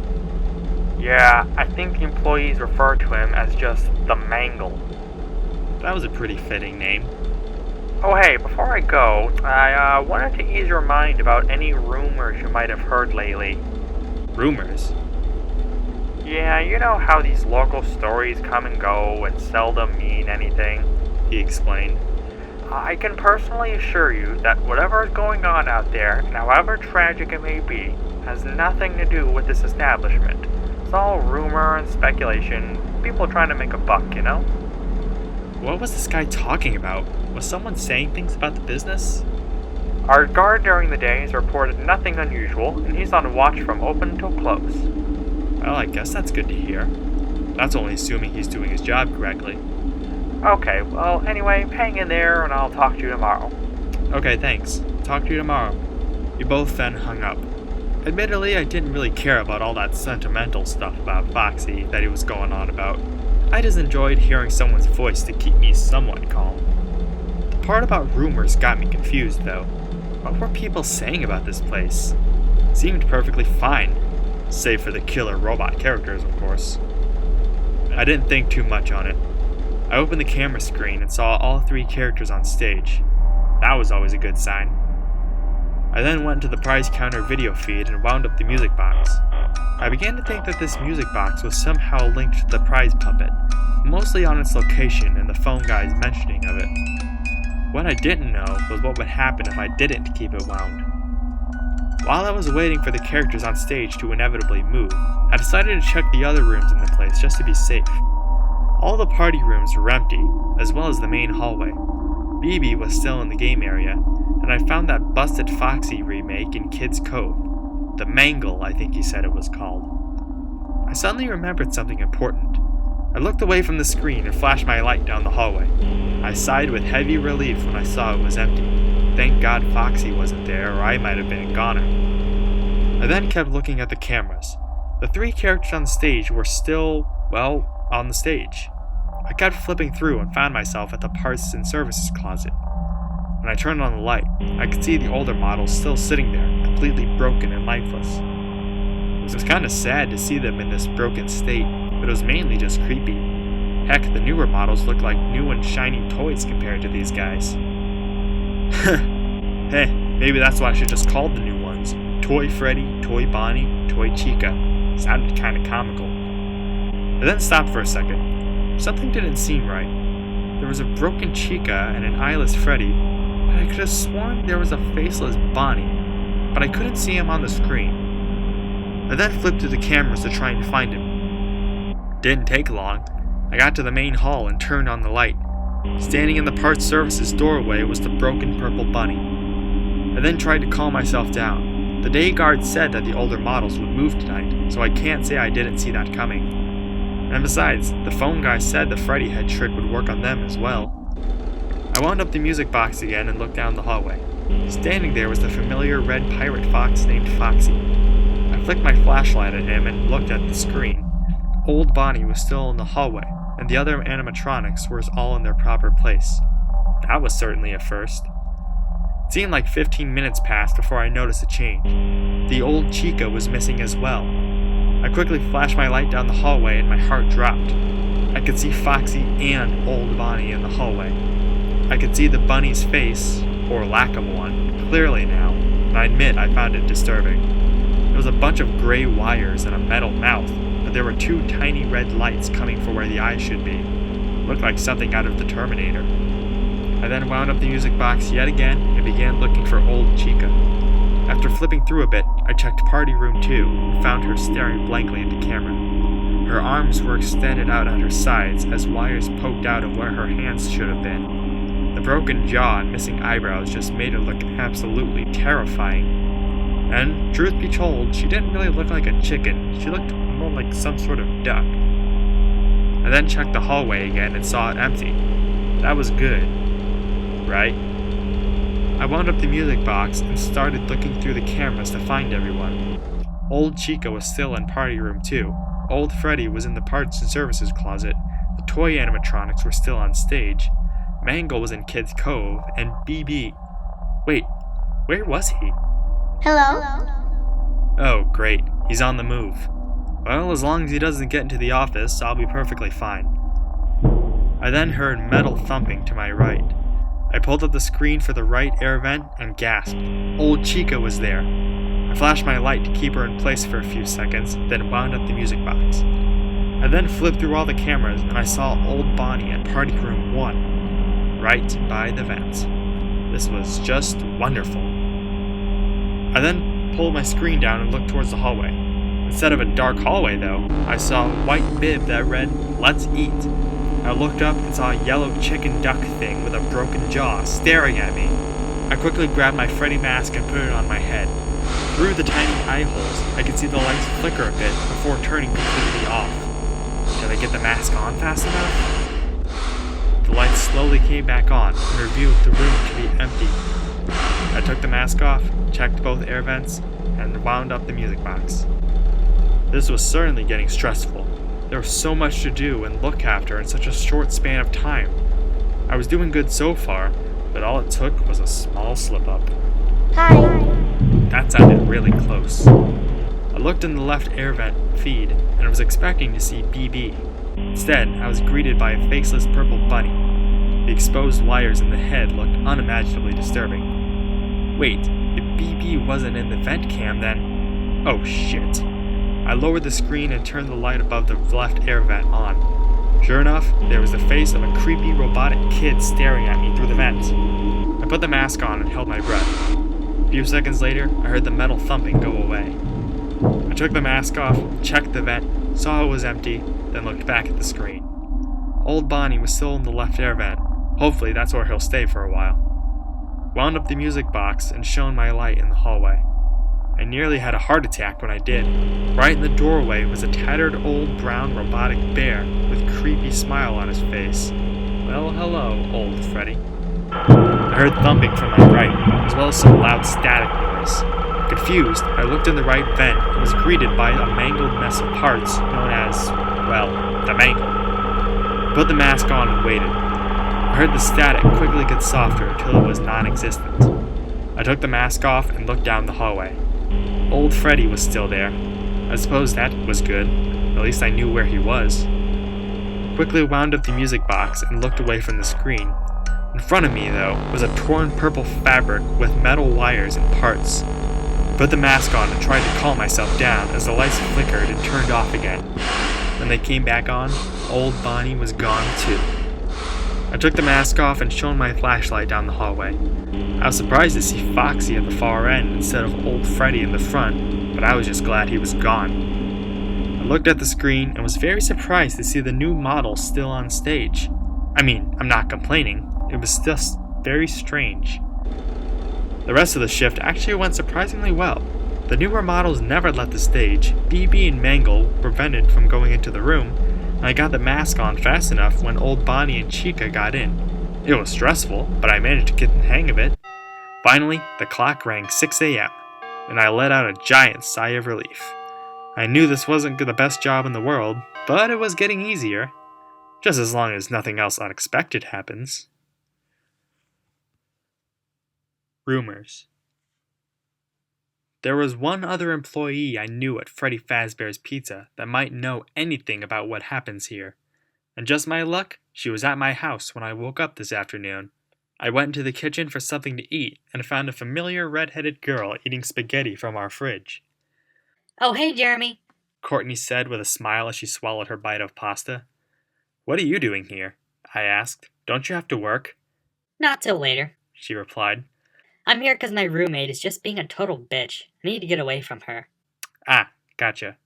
Yeah, I think the employees refer to him as just the Mangle. That was a pretty fitting name. Oh hey, before I go, I wanted to ease your mind about any rumors you might have heard lately. Rumors? Yeah, you know how these local stories come and go and seldom mean anything. He explained. I can personally assure you that whatever is going on out there, and however tragic it may be, has nothing to do with this establishment. It's all rumor and speculation, people trying to make a buck, you know? What was this guy talking about? Was someone saying things about the business? Our guard during the day has reported nothing unusual, and he's on watch from open till close. Well, I guess that's good to hear. That's only assuming he's doing his job correctly. Okay, well, anyway, hang in there, and I'll talk to you tomorrow. Okay, thanks. Talk to you tomorrow. We both then hung up. Admittedly, I didn't really care about all that sentimental stuff about Foxy that he was going on about. I just enjoyed hearing someone's voice to keep me somewhat calm. The part about rumors got me confused, though. What were people saying about this place? It seemed perfectly fine, save for the killer robot characters, of course. I didn't think too much on it. I opened the camera screen and saw all 3 characters on stage. That was always a good sign. I then went to the prize counter video feed and wound up the music box. I began to think that this music box was somehow linked to the prize puppet, mostly on its location and the phone guy's mentioning of it. What I didn't know was what would happen if I didn't keep it wound. While I was waiting for the characters on stage to inevitably move, I decided to check the other rooms in the place just to be safe. All the party rooms were empty, as well as the main hallway. BB was still in the game area, and I found that busted Foxy remake in Kids Cove. The Mangle, I think he said it was called. I suddenly remembered something important. I looked away from the screen and flashed my light down the hallway. I sighed with heavy relief when I saw it was empty. Thank God Foxy wasn't there, or I might have been a goner. I then kept looking at the cameras. The 3 characters on the stage were still, well, on the stage. I kept flipping through and found myself at the parts and services closet. When I turned on the light, I could see the older models still sitting there, completely broken and lifeless. It was kind of sad to see them in this broken state, but it was mainly just creepy. Heck, the newer models looked like new and shiny toys compared to these guys. Hey, maybe that's what I should just call the new ones. Toy Freddy, Toy Bonnie, Toy Chica. Sounded kind of comical. I then stopped for a second. Something didn't seem right. There was a broken Chica and an eyeless Freddy, but I could have sworn there was a faceless Bonnie, but I couldn't see him on the screen. I then flipped through the cameras to try and find him. Didn't take long. I got to the main hall and turned on the light. Standing in the parts services doorway was the broken purple bunny. I then tried to calm myself down. The day guard said that the older models would move tonight, so I can't say I didn't see that coming. And besides, the phone guy said the Freddy head trick would work on them as well. I wound up the music box again and looked down the hallway. Standing there was the familiar red pirate fox named Foxy. I flicked my flashlight at him and looked at the screen. Old Bonnie was still in the hallway, and the other animatronics were all in their proper place. That was certainly a first. It seemed like 15 minutes passed before I noticed a change. The old Chica was missing as well. I quickly flashed my light down the hallway and my heart dropped. I could see Foxy and old Bonnie in the hallway. I could see the bunny's face, or lack of one, clearly now, and I admit I found it disturbing. There was a bunch of gray wires and a metal mouth, but there were 2 tiny red lights coming for where the eyes should be. It looked like something out of the Terminator. I then wound up the music box yet again and began looking for old Chica. After flipping through a bit, I checked Party Room 2 and found her staring blankly at the camera. Her arms were extended out at her sides as wires poked out of where her hands should have been. The broken jaw and missing eyebrows just made her look absolutely terrifying. And, truth be told, she didn't really look like a chicken, she looked more like some sort of duck. I then checked the hallway again and saw it empty. That was good, right? I wound up the music box and started looking through the cameras to find everyone. Old Chica was still in Party Room 2, old Freddy was in the parts and services closet, the toy animatronics were still on stage, Mangle was in Kids Cove, and BB... Wait, where was he? Hello? Oh, great, he's on the move. Well, as long as he doesn't get into the office, I'll be perfectly fine. I then heard metal thumping to my right. I pulled up the screen for the right air vent and gasped. Old Chica was there. I flashed my light to keep her in place for a few seconds, then wound up the music box. I then flipped through all the cameras and I saw old Bonnie at Party Room 1, right by the vents. This was just wonderful. I then pulled my screen down and looked towards the hallway. Instead of a dark hallway, though, I saw a white bib that read, "Let's eat." I looked up and saw a yellow chicken duck thing with a broken jaw staring at me. I quickly grabbed my Freddy mask and put it on my head. Through the tiny eye holes, I could see the lights flicker a bit before turning completely off. Did I get the mask on fast enough? The lights slowly came back on and revealed the room to be empty. I took the mask off, checked both air vents, and wound up the music box. This was certainly getting stressful. There was so much to do and look after in such a short span of time. I was doing good so far, but all it took was a small slip-up. Hi. That sounded really close. I looked in the left air vent feed and was expecting to see BB. Instead, I was greeted by a faceless purple bunny. The exposed wires in the head looked unimaginably disturbing. Wait, if BB wasn't in the vent cam then... Oh shit. I lowered the screen and turned the light above the left air vent on. Sure enough, there was the face of a creepy robotic kid staring at me through the vent. I put the mask on and held my breath. A few seconds later, I heard the metal thumping go away. I took the mask off, checked the vent, saw it was empty, then looked back at the screen. Old Bonnie was still in the left air vent. Hopefully that's where he'll stay for a while. Wound up the music box and shone my light in the hallway. I nearly had a heart attack when I did. Right in the doorway was a tattered old brown robotic bear with a creepy smile on his face. Well, hello, old Freddy. I heard thumping from my right, as well as some loud static noise. Confused, I looked in the right vent and was greeted by a mangled mess of parts known as, well, the mangle. I put the mask on and waited. I heard the static quickly get softer until it was non-existent. I took the mask off and looked down the hallway. Old Freddy was still there. I suppose that was good. At least I knew where he was. Quickly wound up the music box and looked away from the screen. In front of me, though, was a torn purple fabric with metal wires and parts. I put the mask on and tried to calm myself down as the lights flickered and turned off again. When they came back on, old Bonnie was gone too. I took the mask off and shone my flashlight down the hallway. I was surprised to see Foxy at the far end instead of old Freddy in the front, but I was just glad he was gone. I looked at the screen and was very surprised to see the new model still on stage. I mean, I'm not complaining, it was just very strange. The rest of the shift actually went surprisingly well. The newer models never left the stage. BB and Mangle were prevented from going into the room, and I got the mask on fast enough when old Bonnie and Chica got in. It was stressful, but I managed to get the hang of it. Finally, the clock rang 6 a.m., and I let out a giant sigh of relief. I knew this wasn't the best job in the world, but it was getting easier. Just as long as nothing else unexpected happens. Rumors. There was one other employee I knew at Freddy Fazbear's Pizza that might know anything about what happens here. And just my luck, she was at my house when I woke up this afternoon. I went into the kitchen for something to eat and found a familiar red-headed girl eating spaghetti from our fridge. Oh, hey, Jeremy. Courtney said with a smile as she swallowed her bite of pasta. What are you doing here? I asked. Don't you have to work? Not till later, She replied. I'm here because my roommate is just being a total bitch. I need to get away from her. Ah, gotcha.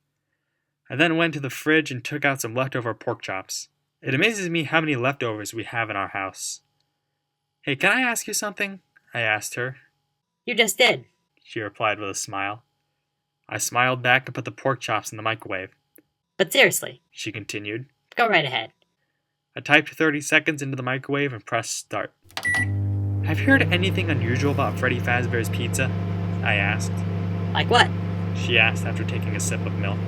I then went to the fridge and took out some leftover pork chops. It amazes me how many leftovers we have in our house. Hey, can I ask you something? I asked her. You just did. She replied with a smile. I smiled back and put the pork chops in the microwave. But seriously, She continued. go right ahead. I typed 30 seconds into the microwave and pressed start. Have you heard anything unusual about Freddy Fazbear's Pizza? I asked. Like what? She asked after taking a sip of milk.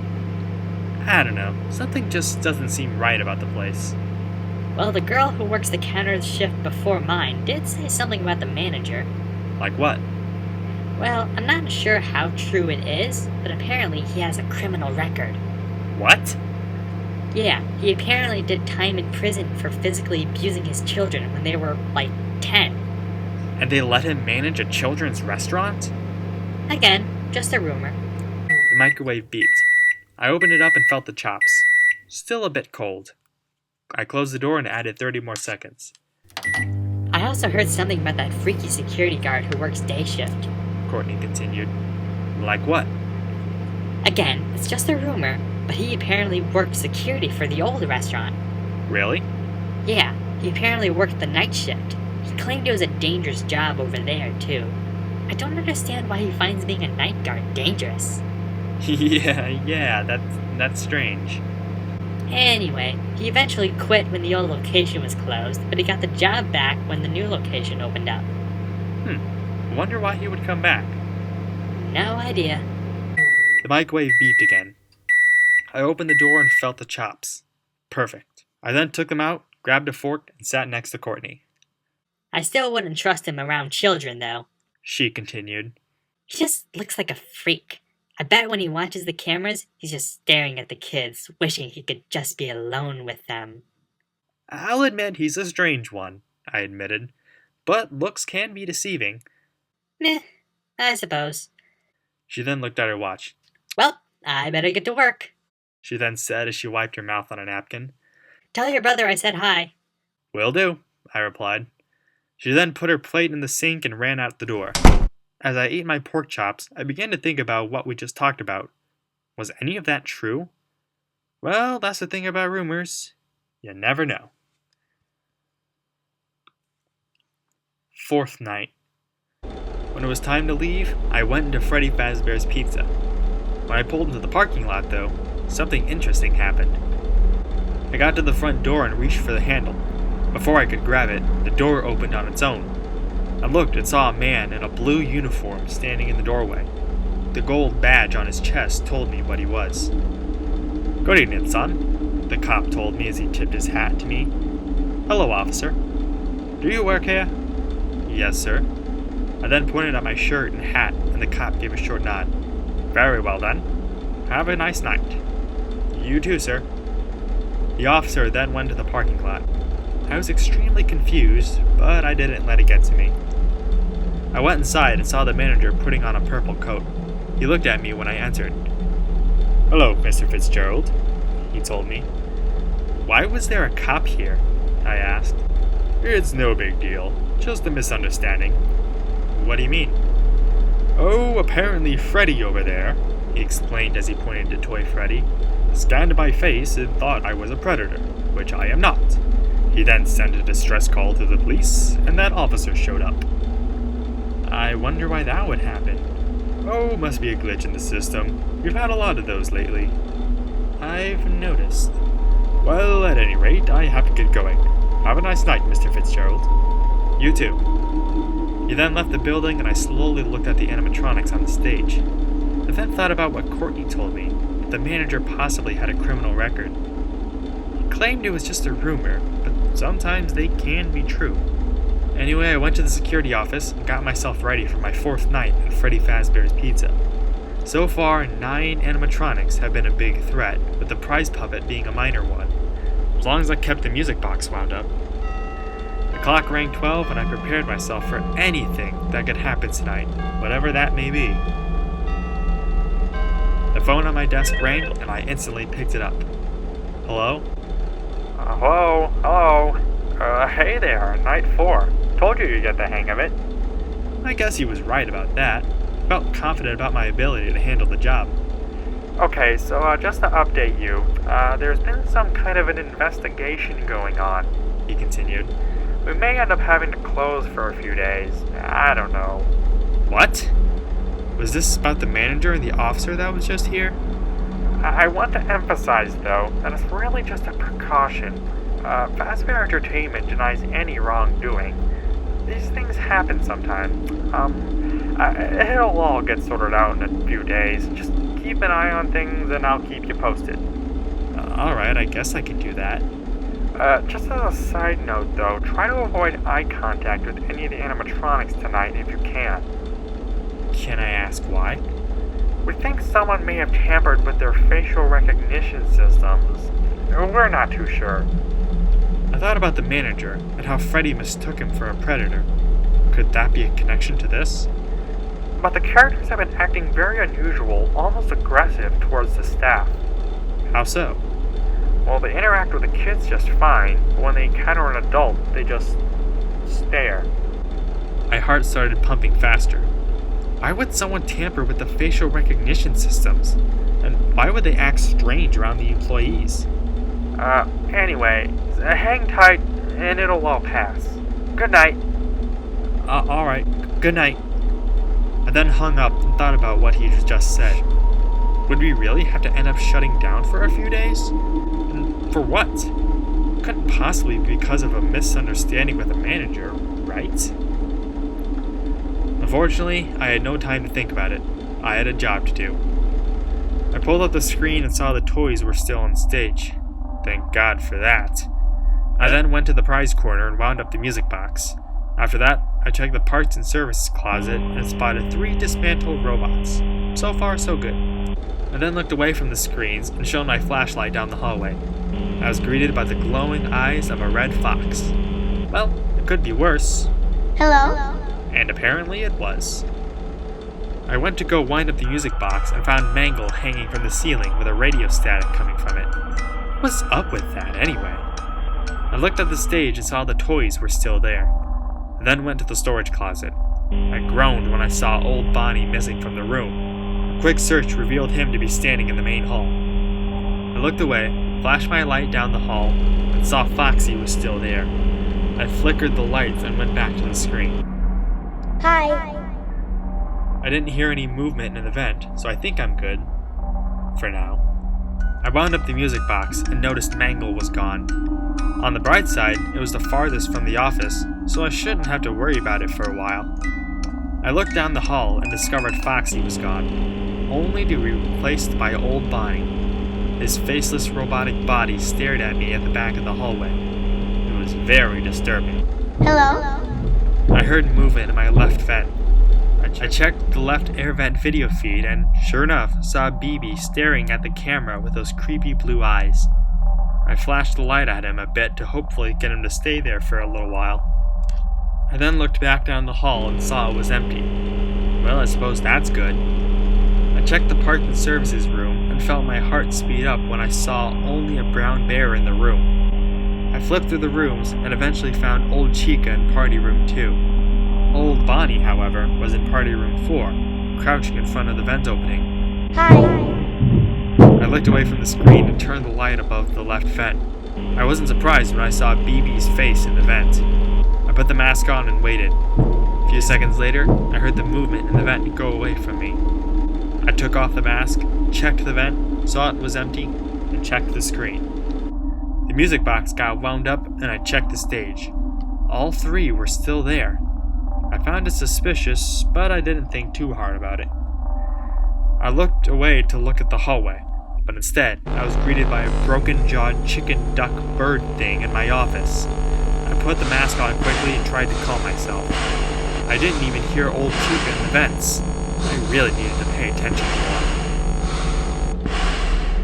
I don't know. Something just doesn't seem right about the place. Well, the girl who works the counter shift before mine did say something about the manager. Like what? Well, I'm not sure how true it is, but apparently he has a criminal record. What? Yeah, he apparently did time in prison for physically abusing his children when they were, 10. And they let him manage a children's restaurant? Again, just a rumor. The microwave beeped. I opened it up and felt the chops. Still a bit cold. I closed the door and added 30 more seconds. I also heard something about that freaky security guard who works day shift. Courtney continued. Like what? Again, it's just a rumor, but he apparently worked security for the old restaurant. Really? Yeah, he apparently worked the night shift. He claimed it was a dangerous job over there, too. I don't understand why he finds being a night guard dangerous. yeah, that's strange. Anyway, he eventually quit when the old location was closed, but he got the job back when the new location opened up. Wonder why he would come back. No idea. The microwave beeped again. I opened the door and felt the chops. Perfect. I then took them out, grabbed a fork, and sat next to Courtney. I still wouldn't trust him around children, though. She continued. He just looks like a freak. I bet when he watches the cameras, he's just staring at the kids, wishing he could just be alone with them. I'll admit he's a strange one, I admitted. But looks can be deceiving. Meh, I suppose. She then looked at her watch. Well, I better get to work. She then said as she wiped her mouth on a napkin. Tell your brother I said hi. Will do, I replied. She then put her plate in the sink and ran out the door. As I ate my pork chops, I began to think about what we just talked about. Was any of that true? Well, that's the thing about rumors. You never know. Fourth night. When it was time to leave, I went into Freddy Fazbear's Pizza. When I pulled into the parking lot, though, something interesting happened. I got to the front door and reached for the handle. Before I could grab it, the door opened on its own. I looked and saw a man in a blue uniform standing in the doorway. The gold badge on his chest told me what he was. "Good evening, son," the cop told me as he tipped his hat to me. "Hello, officer. Do you work here?" "Yes, sir." I then pointed at my shirt and hat, and the cop gave a short nod. "Very well, then. Have a nice night." "You too, sir." The officer then went to the parking lot. I was extremely confused, but I didn't let it get to me. I went inside and saw the manager putting on a purple coat. He looked at me when I entered. "Hello, Mr. Fitzgerald," he told me. "Why was there a cop here?" I asked. "It's no big deal. Just a misunderstanding." "What do you mean?" "Oh, apparently Freddy over there," he explained as he pointed to Toy Freddy, "scanned my face and thought I was a predator, which I am not. He then sent a distress call to the police, and that officer showed up." "I wonder why that would happen." "Oh, must be a glitch in the system. We've had a lot of those lately." "I've noticed." "Well, at any rate, I have to get going. Have a nice night, Mr. Fitzgerald." "You too." He then left the building, and I slowly looked at the animatronics on the stage. I then thought about what Courtney told me, that the manager possibly had a criminal record. He claimed it was just a rumor, but sometimes they can be true. Anyway, I went to the security office and got myself ready for my fourth night at Freddy Fazbear's Pizza. So far, 9 animatronics have been a big threat, with the prize puppet being a minor one, as long as I kept the music box wound up. The clock rang 12 and I prepared myself for anything that could happen tonight, whatever that may be. The phone on my desk rang and I instantly picked it up. "Hello?" Hello? Hey there, night 4. Told you you'd get the hang of it." I guess he was right about that. I felt confident about my ability to handle the job. Okay, so just to update you, there's been some kind of an investigation going on, He continued. We may end up having to close for a few days. I don't know. What? Was this about the manager and the officer that was just here? I want to emphasize, though, that it's really just a precaution. Fazbear Entertainment denies any wrongdoing. These things happen sometimes. It'll all get sorted out in a few days. Just keep an eye on things and I'll keep you posted. Alright, I guess I can do that. Just as a side note, though, try to avoid eye contact with any of the animatronics tonight if you can. Can I ask why? We think someone may have tampered with their facial recognition systems. We're not too sure. I thought about the manager and how Freddy mistook him for a predator. Could that be a connection to this? But the characters have been acting very unusual, almost aggressive towards the staff. How so? Well, they interact with the kids just fine, but when they encounter an adult, they just stare. My heart started pumping faster. Why would someone tamper with the facial recognition systems? And why would they act strange around the employees? Anyway, hang tight. and it'll all pass. Good night. Alright, good night. I then hung up and thought about what he just said. Would we really have to end up shutting down for a few days? And for what? Couldn't possibly be because of a misunderstanding with the manager, right? Unfortunately, I had no time to think about it. I had a job to do. I pulled up the screen and saw the toys were still on stage. Thank God for that. I then went to the prize corner and wound up the music box. After that, I checked the parts and services closet and spotted 3 dismantled robots. So far, so good. I then looked away from the screens and shone my flashlight down the hallway. I was greeted by the glowing eyes of a red fox. Well, it could be worse. Hello? And apparently it was. I went to go wind up the music box and found Mangle hanging from the ceiling with a radio static coming from it. What's up with that, anyway? I looked at the stage and saw the toys were still there. I then went to the storage closet. I groaned when I saw old Bonnie missing from the room. A quick search revealed him to be standing in the main hall. I looked away, flashed my light down the hall, and saw Foxy was still there. I flickered the lights and went back to the screen. Hi. I didn't hear any movement in the vent, so I think I'm good. For now. I wound up the music box and noticed Mangle was gone. On the bright side, it was the farthest from the office, so I shouldn't have to worry about it for a while. I looked down the hall and discovered Foxy was gone, only to be replaced by old Bonnie. His faceless robotic body stared at me at the back of the hallway. It was very disturbing. Hello? I heard movement in my left vent. I checked the left air vent video feed and, sure enough, saw BB staring at the camera with those creepy blue eyes. I flashed the light at him a bit to hopefully get him to stay there for a little while. I then looked back down the hall and saw it was empty. Well, I suppose that's good. I checked the parts and services room and felt my heart speed up when I saw only a brown bear in the room. I flipped through the rooms and eventually found old Chica in party room 2. Old Bonnie, however, was in party room 4, crouching in front of the vent opening. Hi. I looked away from the screen and turned the light above the left vent. I wasn't surprised when I saw BB's face in the vent. I put the mask on and waited. A few seconds later, I heard the movement in the vent go away from me. I took off the mask, checked the vent, saw it was empty, and checked the screen. The music box got wound up and I checked the stage. All 3 were still there. I found it suspicious, but I didn't think too hard about it. I looked away to look at the hallway, but instead, I was greeted by a broken-jawed chicken duck bird thing in my office. I put the mask on quickly and tried to calm myself. I didn't even hear old Chica in the vents. I really needed to pay attention more.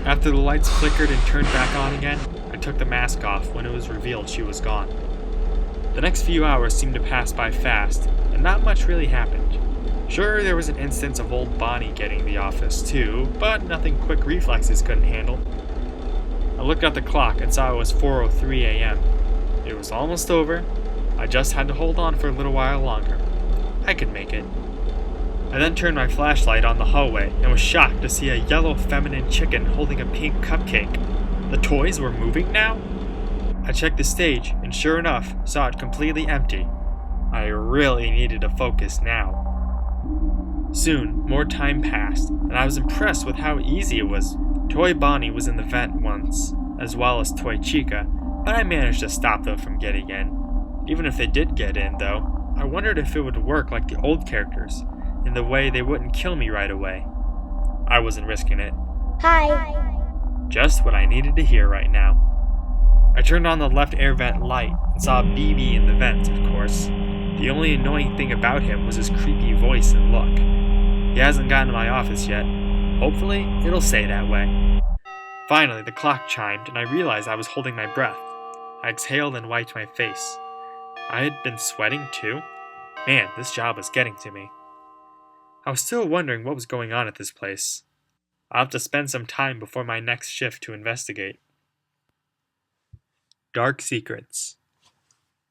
After the lights flickered and turned back on again, I took the mask off when it was revealed she was gone. The next few hours seemed to pass by fast, and not much really happened. Sure, there was an instance of old Bonnie getting the office too, but nothing quick reflexes couldn't handle. I looked at the clock and saw it was 4:03 a.m. It was almost over. I just had to hold on for a little while longer. I could make it. I then turned my flashlight on the hallway and was shocked to see a yellow feminine chicken holding a pink cupcake. The toys were moving now? I checked the stage and sure enough saw it completely empty. I really needed to focus now. Soon, more time passed, and I was impressed with how easy it was. Toy Bonnie was in the vent once, as well as Toy Chica, but I managed to stop them from getting in. Even if they did get in, though, I wondered if it would work like the old characters, in the way they wouldn't kill me right away. I wasn't risking it. Hi. Just what I needed to hear right now. I turned on the left air vent light and saw BB in the vent, of course. The only annoying thing about him was his creepy voice and look. He hasn't gotten to my office yet. Hopefully, it'll stay that way. Finally, the clock chimed and I realized I was holding my breath. I exhaled and wiped my face. I had been sweating too? Man, this job was getting to me. I was still wondering what was going on at this place. I'll have to spend some time before my next shift to investigate. Dark Secrets.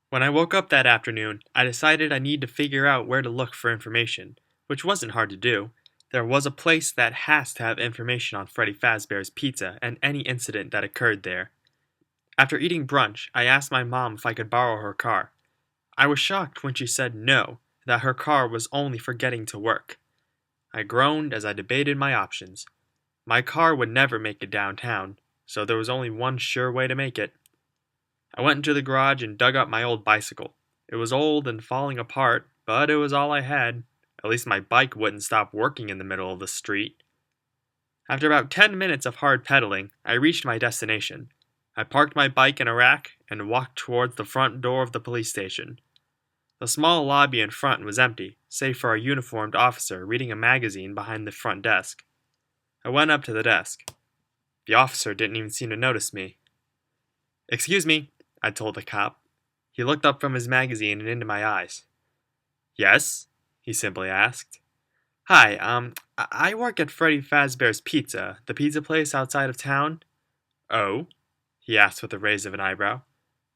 When I woke up that afternoon, I decided I need to figure out where to look for information, which wasn't hard to do. There was a place that has to have information on Freddy Fazbear's Pizza and any incident that occurred there. After eating brunch, I asked my mom if I could borrow her car. I was shocked when she said no, that her car was only for getting to work. I groaned as I debated my options. My car would never make it downtown, so there was only one sure way to make it. I went into the garage and dug up my old bicycle. It was old and falling apart, but it was all I had. At least my bike wouldn't stop working in the middle of the street. After about 10 minutes of hard pedaling, I reached my destination. I parked my bike in a rack and walked towards the front door of the police station. The small lobby in front was empty, save for a uniformed officer reading a magazine behind the front desk. I went up to the desk. The officer didn't even seem to notice me. "Excuse me," I told the cop. He looked up from his magazine and into my eyes. "Yes?" he simply asked. "Hi, I work at Freddy Fazbear's Pizza, the pizza place outside of town." "Oh?" he asked with a raise of an eyebrow.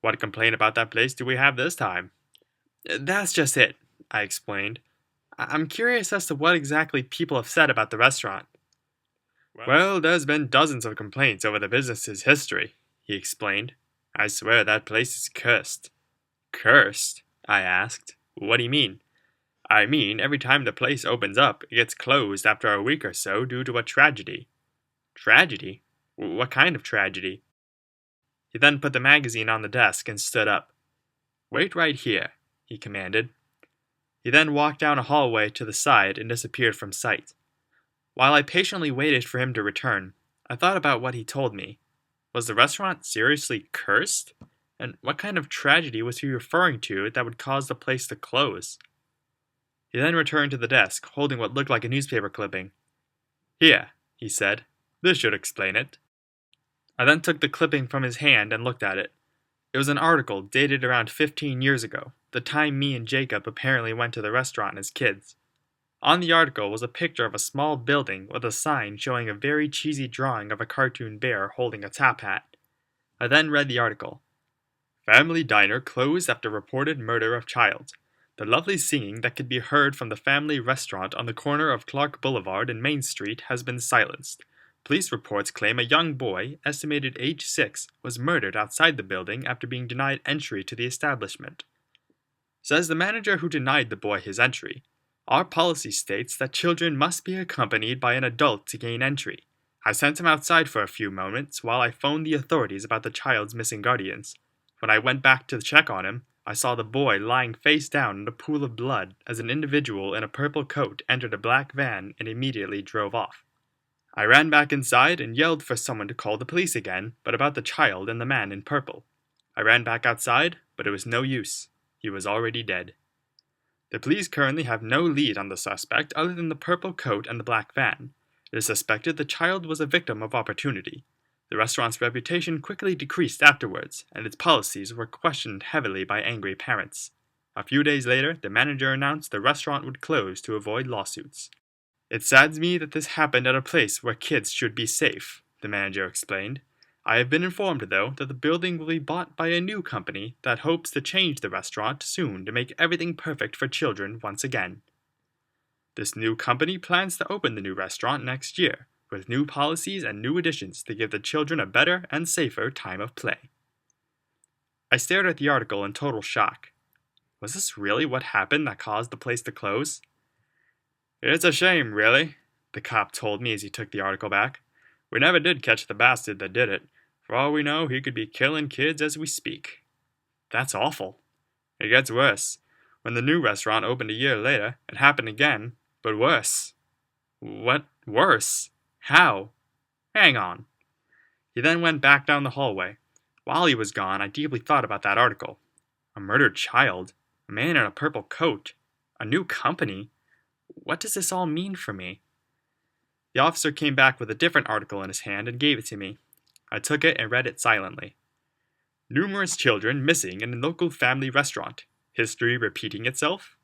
"What complaint about that place do we have this time?" "That's just it," I explained. "I'm curious as to what exactly people have said about the restaurant." "Well, there's been dozens of complaints over the business's history," he explained. "I swear that place is cursed." "Cursed?" I asked. "What do you mean?" "I mean, every time the place opens up, it gets closed after a week or so due to a tragedy." "Tragedy? What kind of tragedy?" He then put the magazine on the desk and stood up. "Wait right here," he commanded. He then walked down a hallway to the side and disappeared from sight. While I patiently waited for him to return, I thought about what he told me. Was the restaurant seriously cursed? And what kind of tragedy was he referring to that would cause the place to close? He then returned to the desk, holding what looked like a newspaper clipping. "Here," he said. "This should explain it." I then took the clipping from his hand and looked at it. It was an article dated around 15 years ago, the time me and Jacob apparently went to the restaurant as kids. On the article was a picture of a small building with a sign showing a very cheesy drawing of a cartoon bear holding a top hat. I then read the article. "Family diner closed after reported murder of child. The lovely singing that could be heard from the family restaurant on the corner of Clark Boulevard and Main Street has been silenced. Police reports claim a young boy, estimated age 6, was murdered outside the building after being denied entry to the establishment." Says the manager who denied the boy his entry. "Our policy states that children must be accompanied by an adult to gain entry. I sent him outside for a few moments while I phoned the authorities about the child's missing guardians. When I went back to check on him, I saw the boy lying face down in a pool of blood as an individual in a purple coat entered a black van and immediately drove off. I ran back inside and yelled for someone to call the police again, but about the child and the man in purple. I ran back outside, but it was no use. He was already dead. The police currently have no lead on the suspect other than the purple coat and the black van. It is suspected the child was a victim of opportunity. The restaurant's reputation quickly decreased afterwards, and its policies were questioned heavily by angry parents. A few days later, the manager announced the restaurant would close to avoid lawsuits. "It saddens me that this happened at a place where kids should be safe," the manager explained. "I have been informed, though, that the building will be bought by a new company that hopes to change the restaurant soon to make everything perfect for children once again. This new company plans to open the new restaurant next year, with new policies and new additions to give the children a better and safer time of play." I stared at the article in total shock. Was this really what happened that caused the place to close? "It's a shame, really," the cop told me as he took the article back. "We never did catch the bastard that did it. For all we know, he could be killing kids as we speak." "That's awful." "It gets worse. When the new restaurant opened a year later, it happened again, but worse." "What worse? How?" "Hang on." He then went back down the hallway. While he was gone, I deeply thought about that article. A murdered child, a man in a purple coat, a new company. What does this all mean for me? The officer came back with a different article in his hand and gave it to me. I took it and read it silently. "Numerous children missing in a local family restaurant. History repeating itself?"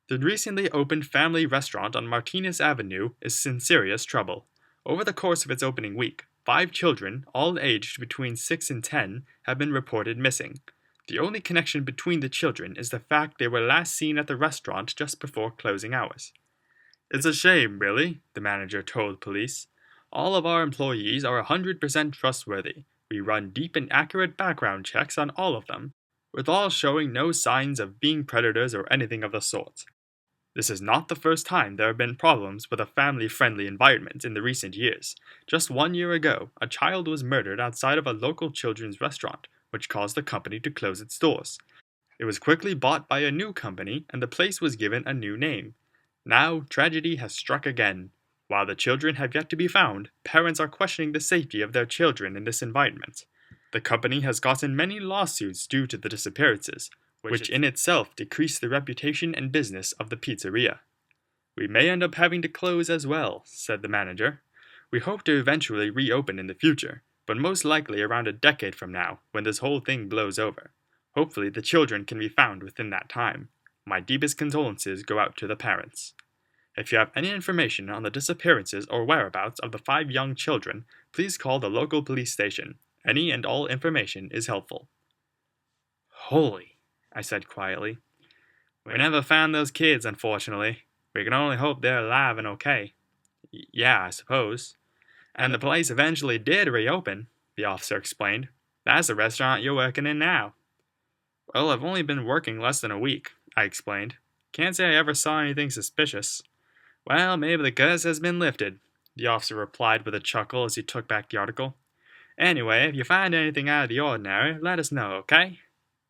The recently opened family restaurant on Martinez Avenue is in serious trouble. Over the course of its opening week, 5 children, all aged between 6 and 10, have been reported missing. The only connection between the children is the fact they were last seen at the restaurant just before closing hours. "It's a shame, really," the manager told police. "All of our employees are 100% trustworthy. We run deep and accurate background checks on all of them, with all showing no signs of being predators or anything of the sort. This is not the first time there have been problems with a family-friendly environment in the recent years. Just 1 year ago, a child was murdered outside of a local children's restaurant, which caused the company to close its doors. It was quickly bought by a new company, and the place was given a new name. Now, tragedy has struck again. While the children have yet to be found, parents are questioning the safety of their children in this environment. The company has gotten many lawsuits due to the disappearances, which in itself decreased the reputation and business of the pizzeria. We may end up having to close as well, said the manager. We hope to eventually reopen in the future, but most likely around a decade from now, when this whole thing blows over. Hopefully the children can be found within that time. My deepest condolences go out to the parents. If you have any information on the disappearances or whereabouts of the 5 young children, please call the local police station. Any and all information is helpful. Holy, I said quietly. We never found those kids, unfortunately. We can only hope they're alive and okay. Yeah, I suppose. And the place eventually did reopen, the officer explained. That's the restaurant you're working in now. Well, I've only been working less than a week, I explained. Can't say I ever saw anything suspicious. Well, maybe the curse has been lifted, the officer replied with a chuckle as he took back the article. Anyway, if you find anything out of the ordinary, let us know, okay?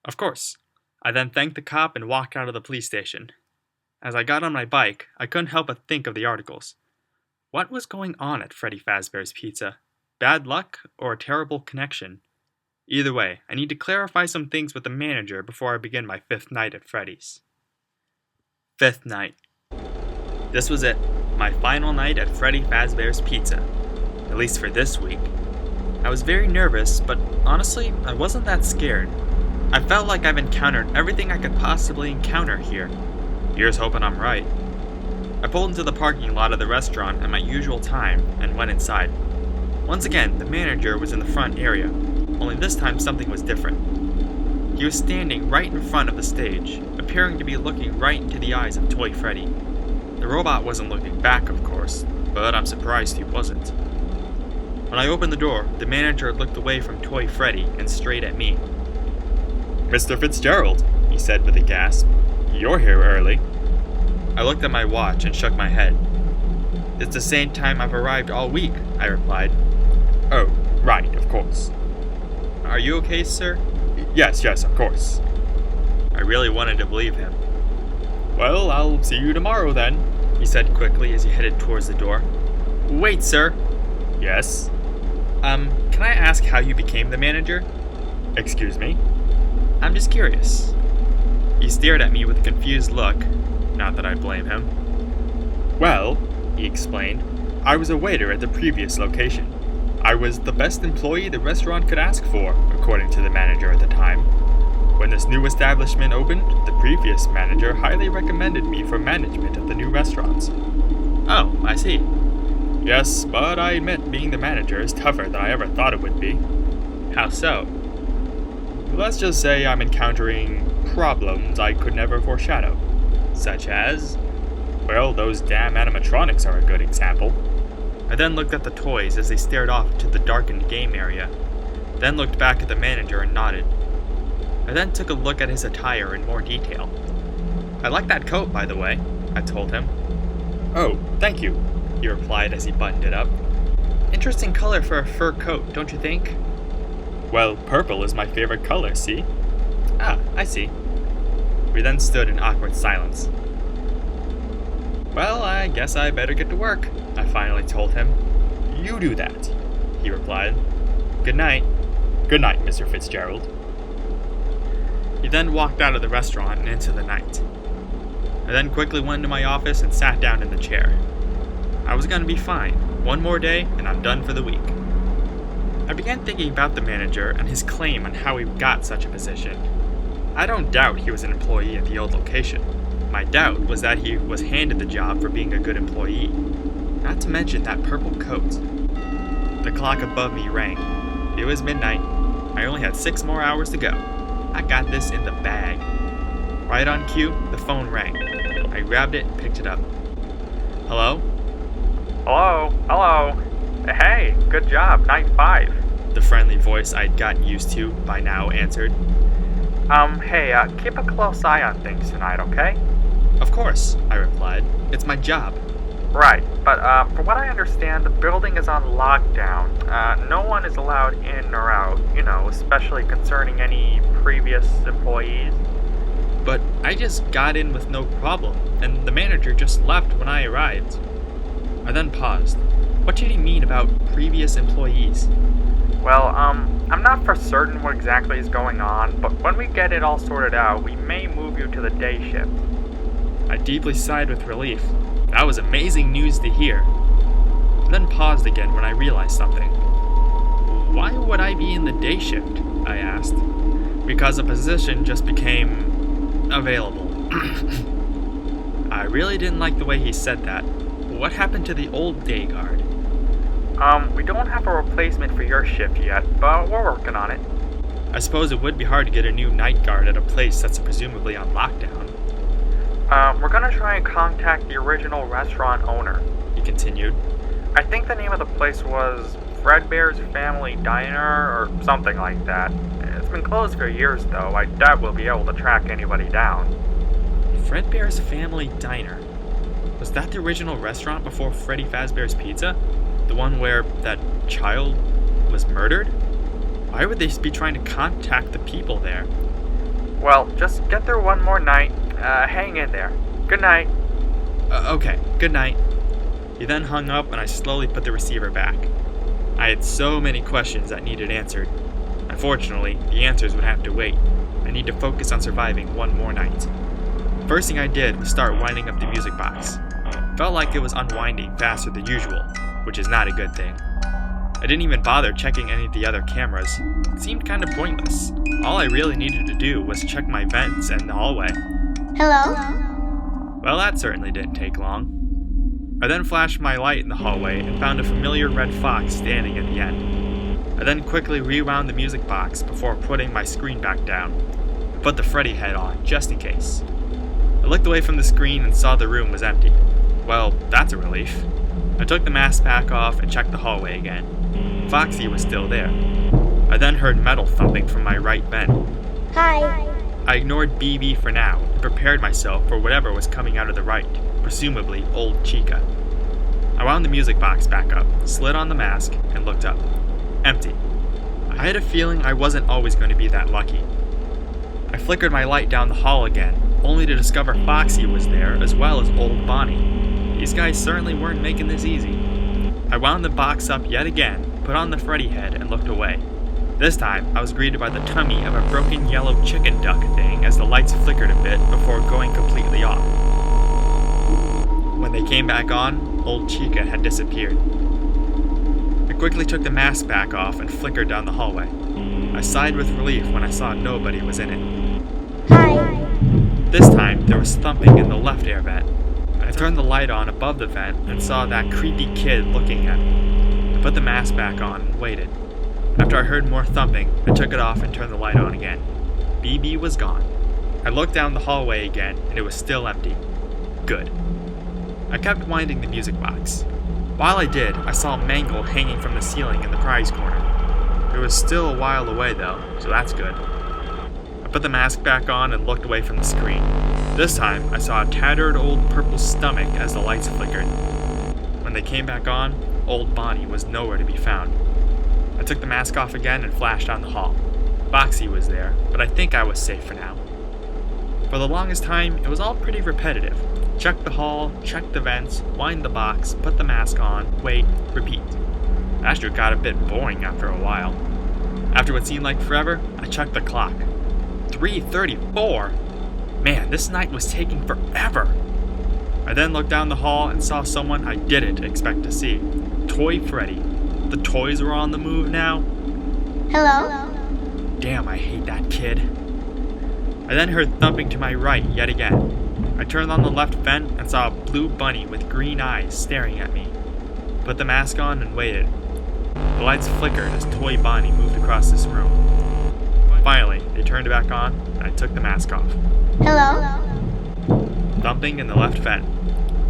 Of course. I then thanked the cop and walked out of the police station. As I got on my bike, I couldn't help but think of the articles. What was going on at Freddy Fazbear's Pizza? Bad luck or a terrible connection? Either way, I need to clarify some things with the manager before I begin my 5th night at Freddy's. 5th night. This was it, my final night at Freddy Fazbear's Pizza, at least for this week. I was very nervous, but honestly, I wasn't that scared. I felt like I've encountered everything I could possibly encounter here. Here's hoping I'm right. I pulled into the parking lot of the restaurant at my usual time and went inside. Once again, the manager was in the front area, only this time something was different. He was standing right in front of the stage, appearing to be looking right into the eyes of Toy Freddy. The robot wasn't looking back, of course, but I'm surprised he wasn't. When I opened the door, the manager looked away from Toy Freddy and straight at me. Mr. Fitzgerald, he said with a gasp. You're here early. I looked at my watch and shook my head. It's the same time I've arrived all week, I replied. Oh, right, of course. Are you okay, sir? Yes, of course. I really wanted to believe him. Well, I'll see you tomorrow then, he said quickly as he headed towards the door. Wait, sir. Yes? Can I ask how you became the manager? Excuse me? I'm just curious. He stared at me with a confused look, not that I blame him. Well, he explained, I was a waiter at the previous location. I was the best employee the restaurant could ask for, according to the manager at the time. When this new establishment opened, the previous manager highly recommended me for management of the new restaurants. Oh, I see. Yes, but I admit being the manager is tougher than I ever thought it would be. How so? Let's just say I'm encountering problems I could never foreshadow. Such as? Well, those damn animatronics are a good example. I then looked at the toys as they stared off to the darkened game area, then looked back at the manager and nodded. I then took a look at his attire in more detail. I like that coat, by the way, I told him. Oh, thank you, he replied as he buttoned it up. Interesting color for a fur coat, don't you think? Well, purple is my favorite color, see? Ah, I see. We then stood in awkward silence. Well, I guess I better get to work, I finally told him. You do that, he replied. Good night. Good night, Mr. Fitzgerald. He then walked out of the restaurant and into the night. I then quickly went to my office and sat down in the chair. I was going to be fine. One more day, and I'm done for the week. I began thinking about the manager and his claim on how he got such a position. I don't doubt he was an employee at the old location. My doubt was that he was handed the job for being a good employee. Not to mention that purple coat. The clock above me rang. It was midnight. I only had 6 more hours to go. I got this in the bag. Right on cue, the phone rang. I grabbed it and picked it up. Hello? Hello? Hey, good job, night 5. the friendly voice I'd gotten used to by now answered. Hey, keep a close eye on things tonight, okay? Of course, I replied. It's my job. Right, but from what I understand, the building is on lockdown. No one is allowed in or out, especially concerning any previous employees. But I just got in with no problem, and the manager just left when I arrived. I then paused. What did he mean about previous employees? Well, I'm not for certain what exactly is going on, but when we get it all sorted out, we may move you to the day shift. I deeply sighed with relief. That was amazing news to hear. I then paused again when I realized something. Why would I be in the day shift? I asked. Because a position just became available. I really didn't like the way he said that. What happened to the old day guard? We don't have a replacement for your shift yet, but we're working on it. I suppose it would be hard to get a new night guard at a place that's presumably on lockdown. We're gonna try and contact the original restaurant owner, He continued. I think the name of the place was Fredbear's Family Diner or something like that. It's been closed for years though. I doubt we'll be able to track anybody down. Fredbear's Family Diner. Was that the original restaurant before Freddy Fazbear's Pizza? The one where that child was murdered? Why would they be trying to contact the people there? Well, just get through one more night. Hang in there. Good night. Okay, good night. He then hung up and I slowly put the receiver back. I had so many questions that needed answered. Unfortunately, the answers would have to wait. I need to focus on surviving one more night. First thing I did was start winding up the music box. Felt like it was unwinding faster than usual, which is not a good thing. I didn't even bother checking any of the other cameras. It seemed kind of pointless. All I really needed to do was check my vents and the hallway. Hello? Well, that certainly didn't take long. I then flashed my light in the hallway and found a familiar red fox standing at the end. I then quickly rewound the music box before putting my screen back down. I put the Freddy head on, just in case. I looked away from the screen and saw the room was empty. Well, that's a relief. I took the mask back off and checked the hallway again. Foxy was still there. I then heard metal thumping from my right vent. Hi. I ignored BB for now and prepared myself for whatever was coming out of the right, presumably old Chica. I wound the music box back up, slid on the mask, and looked up. Empty. I had a feeling I wasn't always going to be that lucky. I flickered my light down the hall again, only to discover Foxy was there as well as old Bonnie. These guys certainly weren't making this easy. I wound the box up yet again, put on the Freddy head, and looked away. This time, I was greeted by the tummy of a broken yellow chicken duck thing as the lights flickered a bit before going completely off. When they came back on, old Chica had disappeared. I quickly took the mask back off and flickered down the hallway. I sighed with relief when I saw nobody was in it. Hi. This time, there was thumping in the left air vent. I turned the light on above the vent and saw that creepy kid looking at me. I put the mask back on and waited. After I heard more thumping, I took it off and turned the light on again. BB was gone. I looked down the hallway again, and it was still empty. Good. I kept winding the music box. While I did, I saw Mangle hanging from the ceiling in the prize corner. It was still a while away though, so that's good. I put the mask back on and looked away from the screen. This time, I saw a tattered old purple stomach as the lights flickered. When they came back on, old Bonnie was nowhere to be found. I took the mask off again and flashed down the hall. Foxy was there, but I think I was safe for now. For the longest time, it was all pretty repetitive. Check the hall, check the vents, wind the box, put the mask on, wait, repeat. After it got a bit boring after a while. After what seemed like forever, I checked the clock. 3:34? Man, this night was taking forever. I then looked down the hall and saw someone I didn't expect to see. Toy Freddy. The toys were on the move now. Hello? Damn, I hate that kid. I then heard thumping to my right yet again. I turned on the left vent and saw a blue bunny with green eyes staring at me. Put the mask on and waited. The lights flickered as Toy Bonnie moved across this room. Finally, they turned it back on and I took the mask off. Hello? Thumping in the left vent.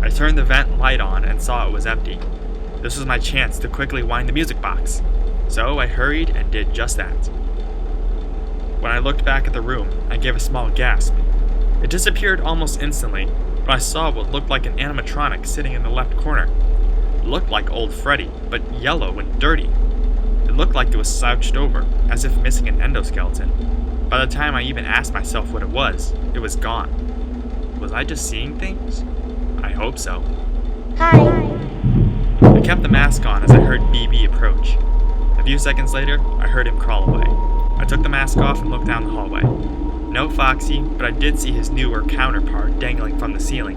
I turned the vent light on and saw it was empty. This was my chance to quickly wind the music box. So I hurried and did just that. When I looked back at the room, I gave a small gasp. It disappeared almost instantly, but I saw what looked like an animatronic sitting in the left corner. It looked like old Freddy, but yellow and dirty. It looked like it was slouched over, as if missing an endoskeleton. By the time I even asked myself what it was gone. Was I just seeing things? I hope so. Hi. I kept the mask on as I heard BB approach. A few seconds later, I heard him crawl away. I took the mask off and looked down the hallway. No Foxy, but I did see his newer counterpart dangling from the ceiling.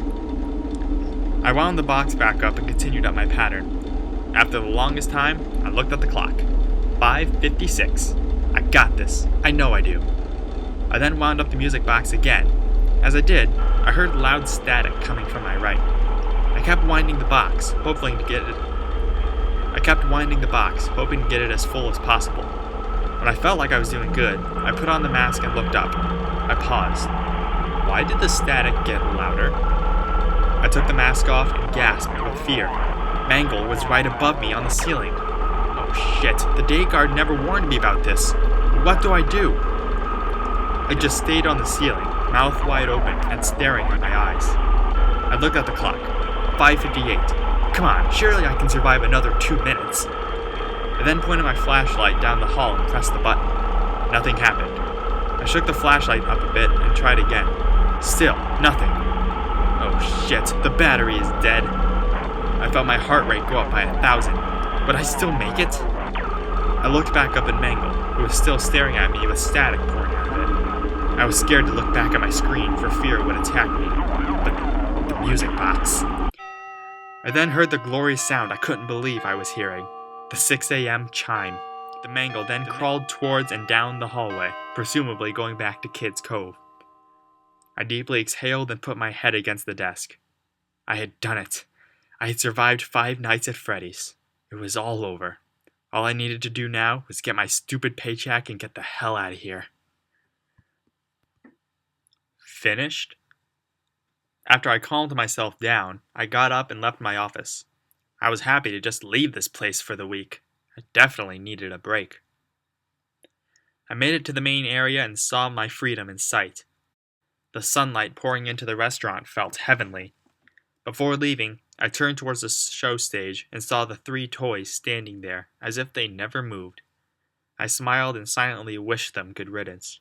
I wound the box back up and continued up my pattern. After the longest time, I looked at the clock. 5:56. I got this. I know I do. I then wound up the music box again. As I did, I heard loud static coming from my right. I kept winding the box, hoping to get it as full as possible. When I felt like I was doing good, I put on the mask and looked up. I paused. Why did the static get louder? I took the mask off and gasped with fear. Mangle was right above me on the ceiling. Oh shit, the day guard never warned me about this. What do I do? I just stayed on the ceiling, mouth wide open and staring at my eyes. I looked at the clock. 5:58. Come on, surely I can survive another 2 minutes. I then pointed my flashlight down the hall and pressed the button. Nothing happened. I shook the flashlight up a bit and tried again. Still, nothing. Oh shit, the battery is dead. I felt my heart rate go up by 1,000. Would I still make it? I looked back up at Mangle, who was still staring at me with static pouring out of it. I was scared to look back at my screen for fear it would attack me. But the music box. I then heard the glorious sound I couldn't believe I was hearing. The 6 a.m. chime. The Mangle then crawled towards and down the hallway, presumably going back to Kid's Cove. I deeply exhaled and put my head against the desk. I had done it. I had survived 5 nights at Freddy's. It was all over. All I needed to do now was get my stupid paycheck and get the hell out of here. Finished? After I calmed myself down, I got up and left my office. I was happy to just leave this place for the week. I definitely needed a break. I made it to the main area and saw my freedom in sight. The sunlight pouring into the restaurant felt heavenly. Before leaving, I turned towards the show stage and saw the 3 toys standing there as if they never moved. I smiled and silently wished them good riddance.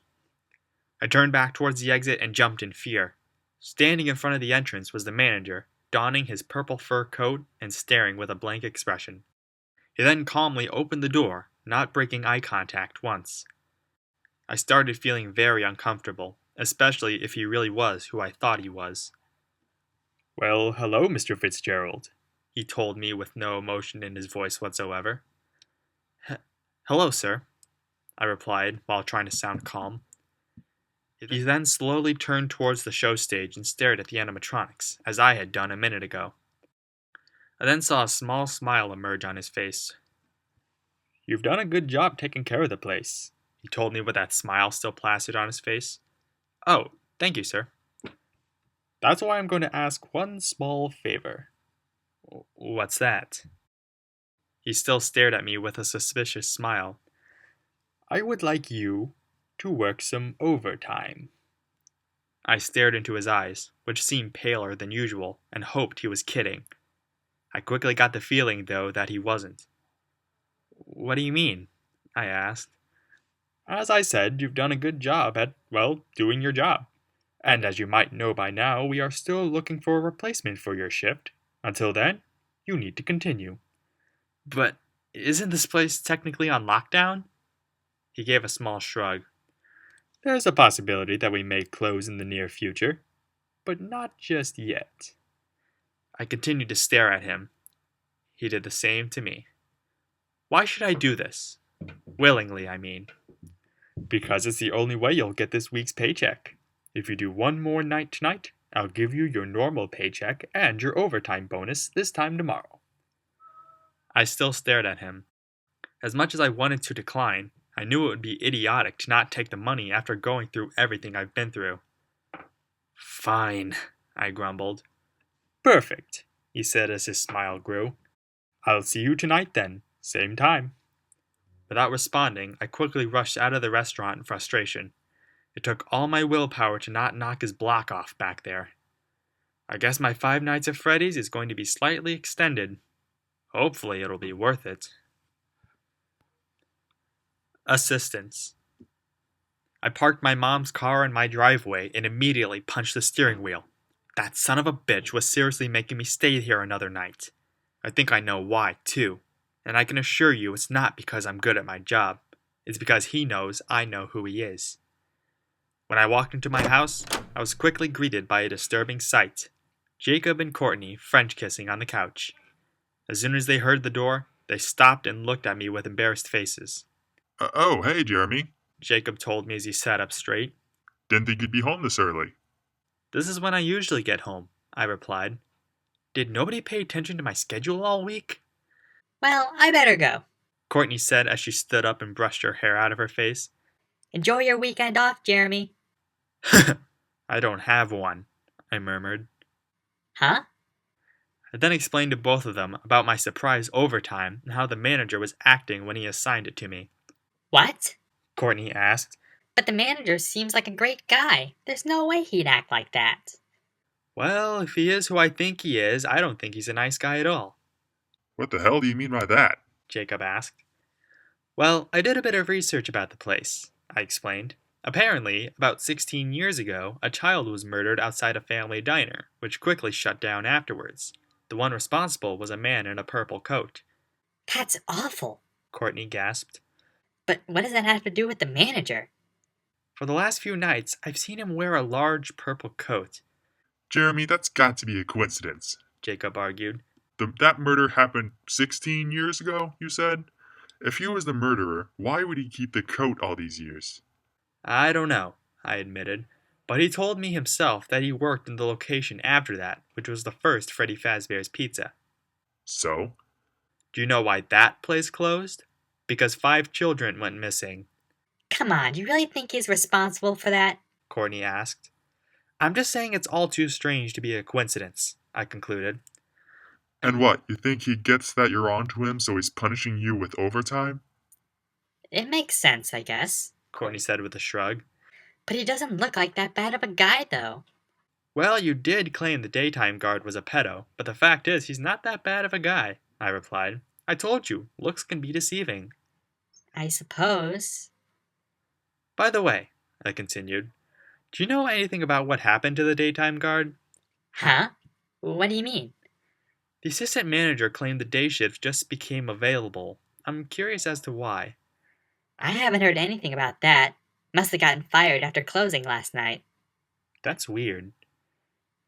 I turned back towards the exit and jumped in fear. Standing in front of the entrance was the manager, donning his purple fur coat and staring with a blank expression. He then calmly opened the door, not breaking eye contact once. I started feeling very uncomfortable, especially if he really was who I thought he was. "Well, hello, Mr. Fitzgerald," he told me with no emotion in his voice whatsoever. "Hello, sir," I replied while trying to sound calm. He then slowly turned towards the show stage and stared at the animatronics, as I had done a minute ago. I then saw a small smile emerge on his face. "You've done a good job taking care of the place," he told me with that smile still plastered on his face. "Oh, thank you, sir. That's why I'm going to ask one small favor." "What's that?" He still stared at me with a suspicious smile. "I would like you to work some overtime." I stared into his eyes, which seemed paler than usual, and hoped he was kidding. I quickly got the feeling, though, that he wasn't. "What do you mean?" I asked. "As I said, you've done a good job at, well, doing your job. And as you might know by now, we are still looking for a replacement for your shift. Until then, you need to continue." "But isn't this place technically on lockdown?" He gave a small shrug. "There's a possibility that we may close in the near future, but not just yet." I continued to stare at him. He did the same to me. "Why should I do this? Willingly, I mean." "Because it's the only way you'll get this week's paycheck. If you do one more night tonight, I'll give you your normal paycheck and your overtime bonus this time tomorrow." I still stared at him. As much as I wanted to decline, I knew it would be idiotic to not take the money after going through everything I've been through. "Fine," I grumbled. "Perfect," he said as his smile grew. "I'll see you tonight then, same time." Without responding, I quickly rushed out of the restaurant in frustration. It took all my willpower to not knock his block off back there. I guess my 5 nights at Freddy's is going to be slightly extended. Hopefully it'll be worth it. Assistance. I parked my mom's car in my driveway and immediately punched the steering wheel. That son of a bitch was seriously making me stay here another night. I think I know why, too. And I can assure you it's not because I'm good at my job. It's because he knows I know who he is. When I walked into my house, I was quickly greeted by a disturbing sight. Jacob and Courtney French kissing on the couch. As soon as they heard the door, they stopped and looked at me with embarrassed faces. Oh, hey, Jeremy. Jacob told me as he sat up straight. Didn't think you'd be home this early. This is when I usually get home, I replied. Did nobody pay attention to my schedule all week? Well, I better go. Courtney said as she stood up and brushed her hair out of her face. Enjoy your weekend off, Jeremy. I don't have one, I murmured. Huh? I then explained to both of them about my surprise overtime and how the manager was acting when he assigned it to me. What? Courtney asked. But the manager seems like a great guy. There's no way he'd act like that. Well, if he is who I think he is, I don't think he's a nice guy at all. What the hell do you mean by that? Jacob asked. Well, I did a bit of research about the place, I explained. Apparently, about 16 years ago, a child was murdered outside a family diner, which quickly shut down afterwards. The one responsible was a man in a purple coat. That's awful, Courtney gasped. But what does that have to do with the manager? For the last few nights, I've seen him wear a large purple coat, Jeremy, that's got to be a coincidence. Jacob argued. That murder happened 16 years ago, you said? If he was the murderer, why would he keep the coat all these years? I don't know, I admitted, but he told me himself that he worked in the location after that, which was the first Freddy Fazbear's Pizza. So? Do you know why that place closed? Because 5 children went missing. Come on, you really think he's responsible for that? Courtney asked. I'm just saying it's all too strange to be a coincidence, I concluded. And what, you think he gets that you're on to him, so he's punishing you with overtime? It makes sense, I guess. Courtney said with a shrug. But he doesn't look like that bad of a guy, though. Well, you did claim the daytime guard was a pedo, but the fact is he's not that bad of a guy, I replied. I told you, looks can be deceiving. I suppose. By the way, I continued, do you know anything about what happened to the daytime guard? Huh? What do you mean? The assistant manager claimed the day shift just became available. I'm curious as to why. I haven't heard anything about that. Must have gotten fired after closing last night. That's weird.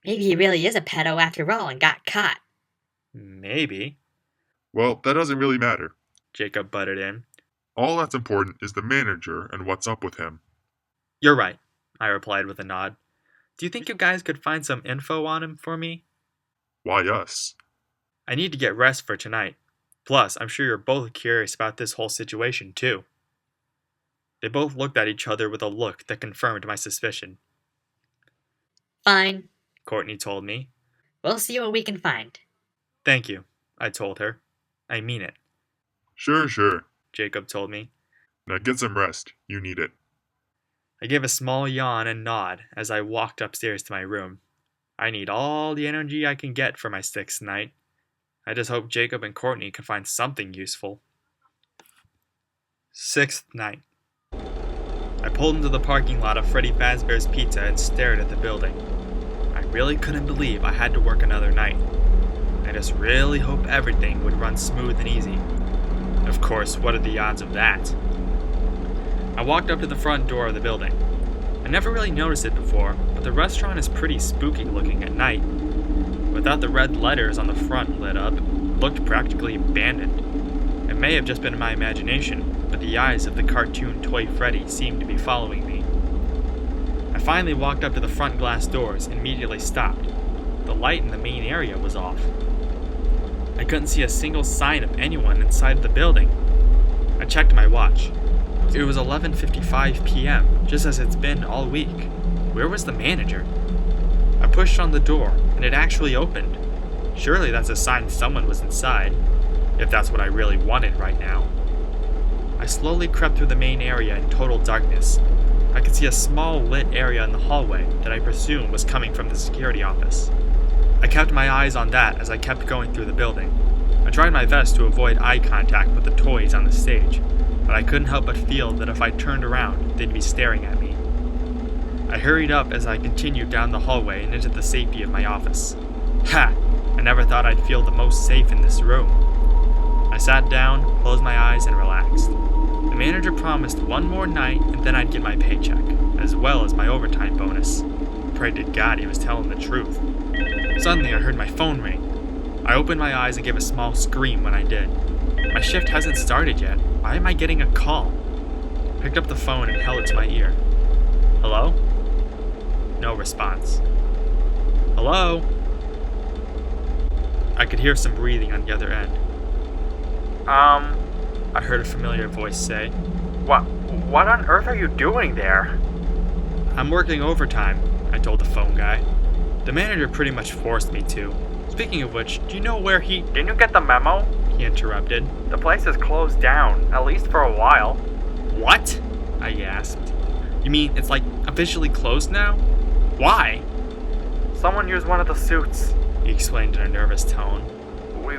Maybe he really is a pedo after all and got caught. Maybe. Well, that doesn't really matter. Jacob butted in. All that's important is the manager and what's up with him. You're right, I replied with a nod. Do you think you guys could find some info on him for me? Why us? I need to get rest for tonight. Plus, I'm sure you're both curious about this whole situation, too. They both looked at each other with a look that confirmed my suspicion. Fine, Courtney told me. we'll see what we can find. Thank you, I told her. I mean it, Sure. Jacob told me. Now get some rest. You need it. I gave a small yawn and nod as I walked upstairs to my room. I need all the energy I can get for my 6th night. I just hope Jacob and Courtney can find something useful. 6th night. I pulled into the parking lot of Freddy Fazbear's Pizza and stared at the building. I really couldn't believe I had to work another night. I just really hoped everything would run smooth and easy. Of course, what are the odds of that? I walked up to the front door of the building. I never really noticed it before, but the restaurant is pretty spooky looking at night. Without the red letters on the front lit up, it looked practically abandoned. It may have just been my imagination, but the eyes of the cartoon toy Freddy seemed to be following me. I finally walked up to the front glass doors and immediately stopped. The light in the main area was off. I couldn't see a single sign of anyone inside the building. I checked my watch. It was 11:55 p.m., just as it's been all week. Where was the manager? I pushed on the door, and it actually opened. Surely that's a sign someone was inside, if that's what I really wanted right now. I slowly crept through the main area in total darkness. I could see a small lit area in the hallway that I presume was coming from the security office. I kept my eyes on that as I kept going through the building. I tried my best to avoid eye contact with the toys on the stage, but I couldn't help but feel that if I turned around, they'd be staring at me. I hurried up as I continued down the hallway and into the safety of my office. Ha! I never thought I'd feel the most safe in this room. I sat down, closed my eyes, and relaxed. The manager promised one more night and then I'd get my paycheck, as well as my overtime bonus. Pray to God he was telling the truth. Suddenly I heard my phone ring. I opened my eyes and gave a small scream when I did. My shift hasn't started yet. Why am I getting a call? I picked up the phone and held it to my ear. Hello? No response. Hello? I could hear some breathing on the other end. I heard a familiar voice say. What on earth are you doing there? I'm working overtime, I told the phone guy. The manager pretty much forced me to. Speaking of which, do you know where he... Didn't you get the memo? He interrupted. The place is closed down, at least for a while. What? I gasped. You mean it's like officially closed now? Why? Someone used one of the suits. He explained in a nervous tone.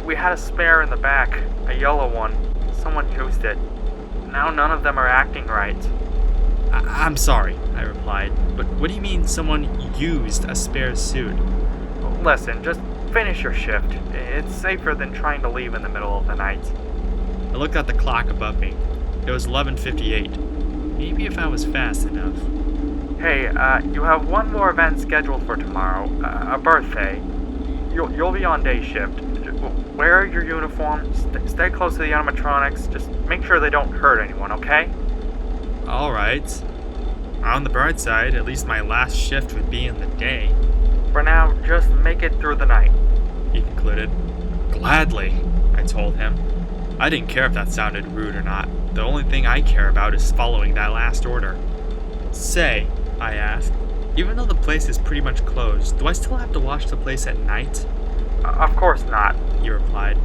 We had a spare in the back, a yellow one. Someone used it. Now none of them are acting right. I'm sorry, I replied, but what do you mean someone used a spare suit? Listen, just finish your shift. It's safer than trying to leave in the middle of the night. I looked at the clock above me. It was 11:58. Maybe if I was fast enough. Hey, you have one more event scheduled for tomorrow, a birthday. You'll be on day shift. Wear your uniform, stay close to the animatronics, just make sure they don't hurt anyone, okay? Alright. On the bright side, at least my last shift would be in the day. For now, just make it through the night, he concluded. Gladly, I told him. I didn't care if that sounded rude or not. The only thing I care about is following that last order. Say, I asked, even though the place is pretty much closed, do I still have to watch the place at night? Of course not, he replied.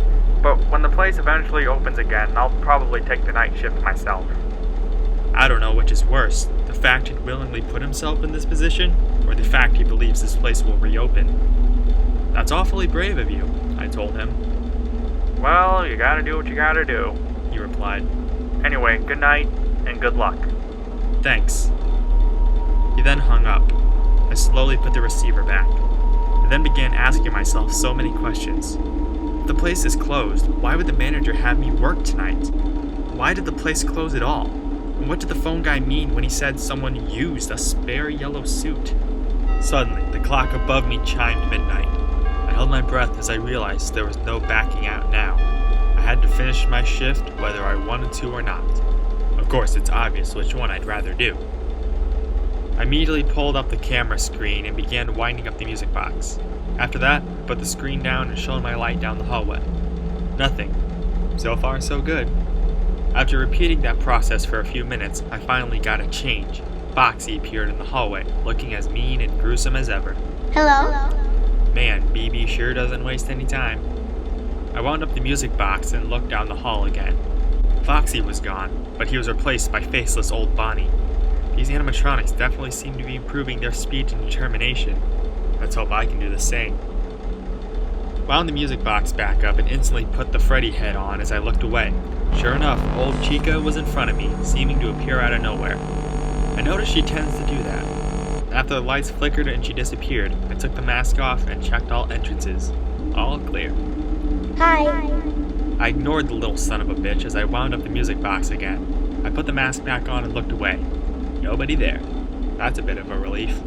But when the place eventually opens again, I'll probably take the night shift myself. I don't know which is worse, the fact he'd willingly put himself in this position, or the fact he believes this place will reopen. That's awfully brave of you, I told him. Well, you gotta do what you gotta do, he replied. Anyway, good night, and good luck. Thanks. He then hung up. I slowly put the receiver back. I then began asking myself so many questions. If the place is closed, why would the manager have me work tonight? Why did the place close at all? And what did the phone guy mean when he said someone used a spare yellow suit? Suddenly, the clock above me chimed midnight. I held my breath as I realized there was no backing out now. I had to finish my shift whether I wanted to or not. Of course, it's obvious which one I'd rather do. I immediately pulled up the camera screen and began winding up the music box. After that, I put the screen down and shone my light down the hallway. Nothing. So far, so good. After repeating that process for a few minutes, I finally got a change. Foxy appeared in the hallway, looking as mean and gruesome as ever. Hello? Man, BB sure doesn't waste any time. I wound up the music box and looked down the hall again. Foxy was gone, but he was replaced by faceless old Bonnie. These animatronics definitely seem to be improving their speed and determination. Let's hope I can do the same. Wound the music box back up and instantly put the Freddy head on as I looked away. Sure enough, old Chica was in front of me, seeming to appear out of nowhere. I noticed she tends to do that. After the lights flickered and she disappeared, I took the mask off and checked all entrances. All clear. Hi. I ignored the little son of a bitch as I wound up the music box again. I put the mask back on and looked away. Nobody there. That's a bit of a relief.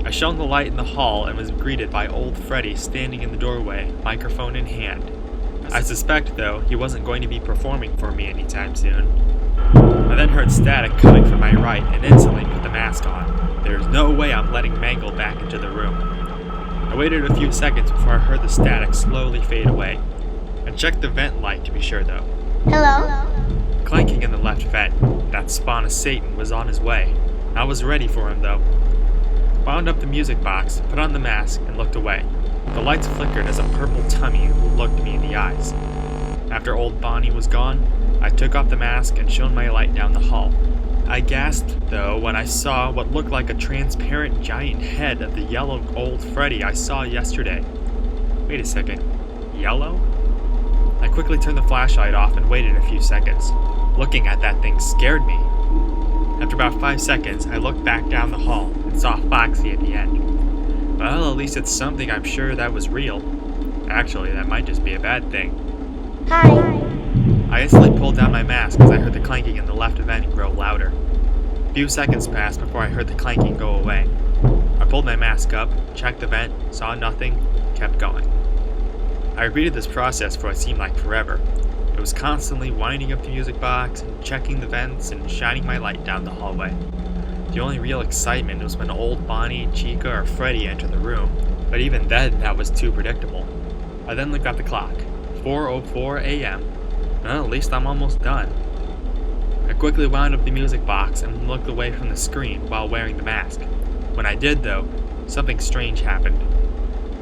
I shone the light in the hall and was greeted by old Freddy standing in the doorway, microphone in hand. I suspect, though, he wasn't going to be performing for me anytime soon. I then heard static coming from my right and instantly put the mask on. There's no way I'm letting Mangle back into the room. I waited a few seconds before I heard the static slowly fade away. I checked the vent light to be sure, though. Hello? Clanking in the left vent. That spawn of Satan was on his way. I was ready for him, though. Wound up the music box, put on the mask, and looked away. The lights flickered as a purple tummy looked me in the eyes. After old Bonnie was gone, I took off the mask and shone my light down the hall. I gasped, though, when I saw what looked like a transparent giant head of the yellow old Freddy I saw yesterday. Wait a second. Yellow? I quickly turned the flashlight off and waited a few seconds. Looking at that thing scared me. After about 5 seconds, I looked back down the hall and saw Foxy at the end. Well, at least it's something I'm sure that was real. Actually, that might just be a bad thing. Hi. I instantly pulled down my mask as I heard the clanking in the left vent grow louder. A few seconds passed before I heard the clanking go away. I pulled my mask up, checked the vent, saw nothing, kept going. I repeated this process for what seemed like forever. It was constantly winding up the music box and checking the vents and shining my light down the hallway. The only real excitement was when old Bonnie, Chica, or Freddy entered the room, but even then that was too predictable. I then looked at the clock. 4:04 a.m. Well, at least I'm almost done. I quickly wound up the music box and looked away from the screen while wearing the mask. When I did, though, something strange happened.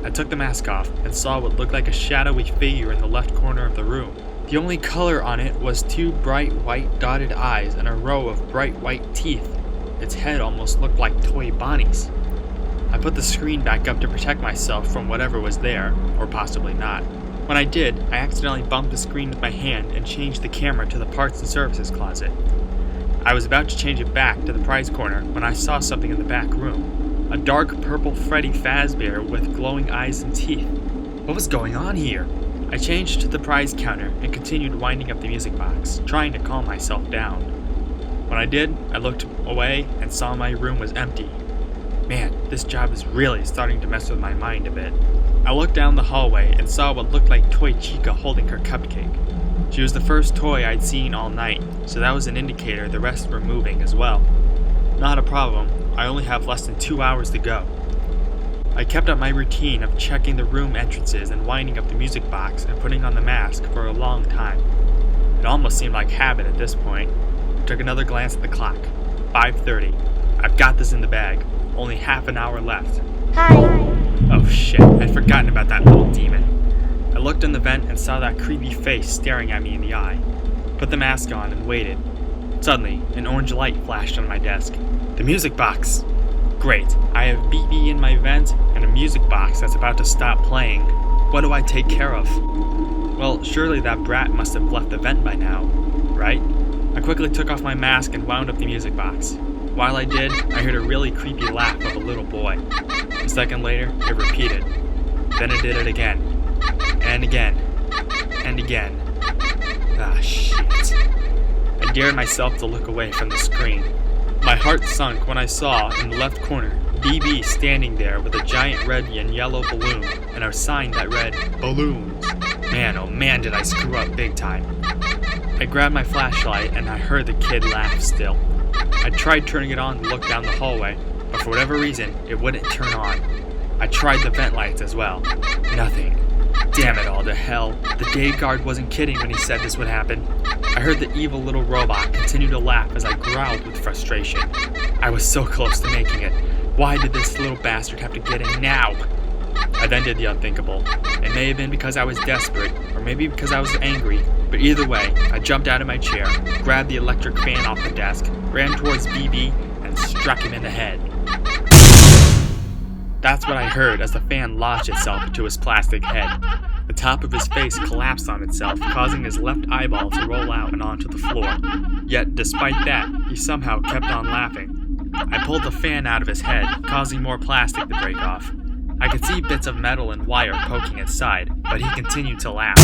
I took the mask off and saw what looked like a shadowy figure in the left corner of the room. The only color on it was 2 bright white dotted eyes and a row of bright white teeth. Its head almost looked like toy Bonnie's. I put the screen back up to protect myself from whatever was there, or possibly not. When I did, I accidentally bumped the screen with my hand and changed the camera to the parts and services closet. I was about to change it back to the prize corner when I saw something in the back room. A dark purple Freddy Fazbear with glowing eyes and teeth. What was going on here? I changed to the prize counter and continued winding up the music box, trying to calm myself down. When I did, I looked away and saw my room was empty. Man, this job is really starting to mess with my mind a bit. I looked down the hallway and saw what looked like Toy Chica holding her cupcake. She was the first toy I'd seen all night, so that was an indicator the rest were moving as well. Not a problem, I only have less than 2 hours to go. I kept up my routine of checking the room entrances and winding up the music box and putting on the mask for a long time. It almost seemed like habit at this point. I took another glance at the clock. 5:30. I've got this in the bag. Only half an hour left. Hi. Oh shit, I'd forgotten about that little demon. I looked in the vent and saw that creepy face staring at me in the eye. Put the mask on and waited. Suddenly, an orange light flashed on my desk. The music box! Great, I have BB in my vent and a music box that's about to stop playing. What do I take care of? Well, surely that brat must have left the vent by now, right? I quickly took off my mask and wound up the music box. While I did, I heard a really creepy laugh of a little boy. A second later, it repeated. Then it did it again. And again. And again. Ah, shit. I dared myself to look away from the screen. My heart sunk when I saw, in the left corner, BB standing there with a giant red and yellow balloon and a sign that read, Balloons. Man, oh man, did I screw up big time. I grabbed my flashlight and I heard the kid laugh still. I tried turning it on to look down the hallway, but for whatever reason, it wouldn't turn on. I tried the vent lights as well. Nothing. Damn it all to hell. The day guard wasn't kidding when he said this would happen. I heard the evil little robot continue to laugh as I growled with frustration. I was so close to making it. Why did this little bastard have to get in now? I then did the unthinkable. It may have been because I was desperate, or maybe because I was angry, but either way, I jumped out of my chair, grabbed the electric fan off the desk, ran towards BB, and struck him in the head. That's what I heard as the fan lodged itself into his plastic head. The top of his face collapsed on itself, causing his left eyeball to roll out and onto the floor. Yet, despite that, he somehow kept on laughing. I pulled the fan out of his head, causing more plastic to break off. I could see bits of metal and wire poking its side, but he continued to laugh.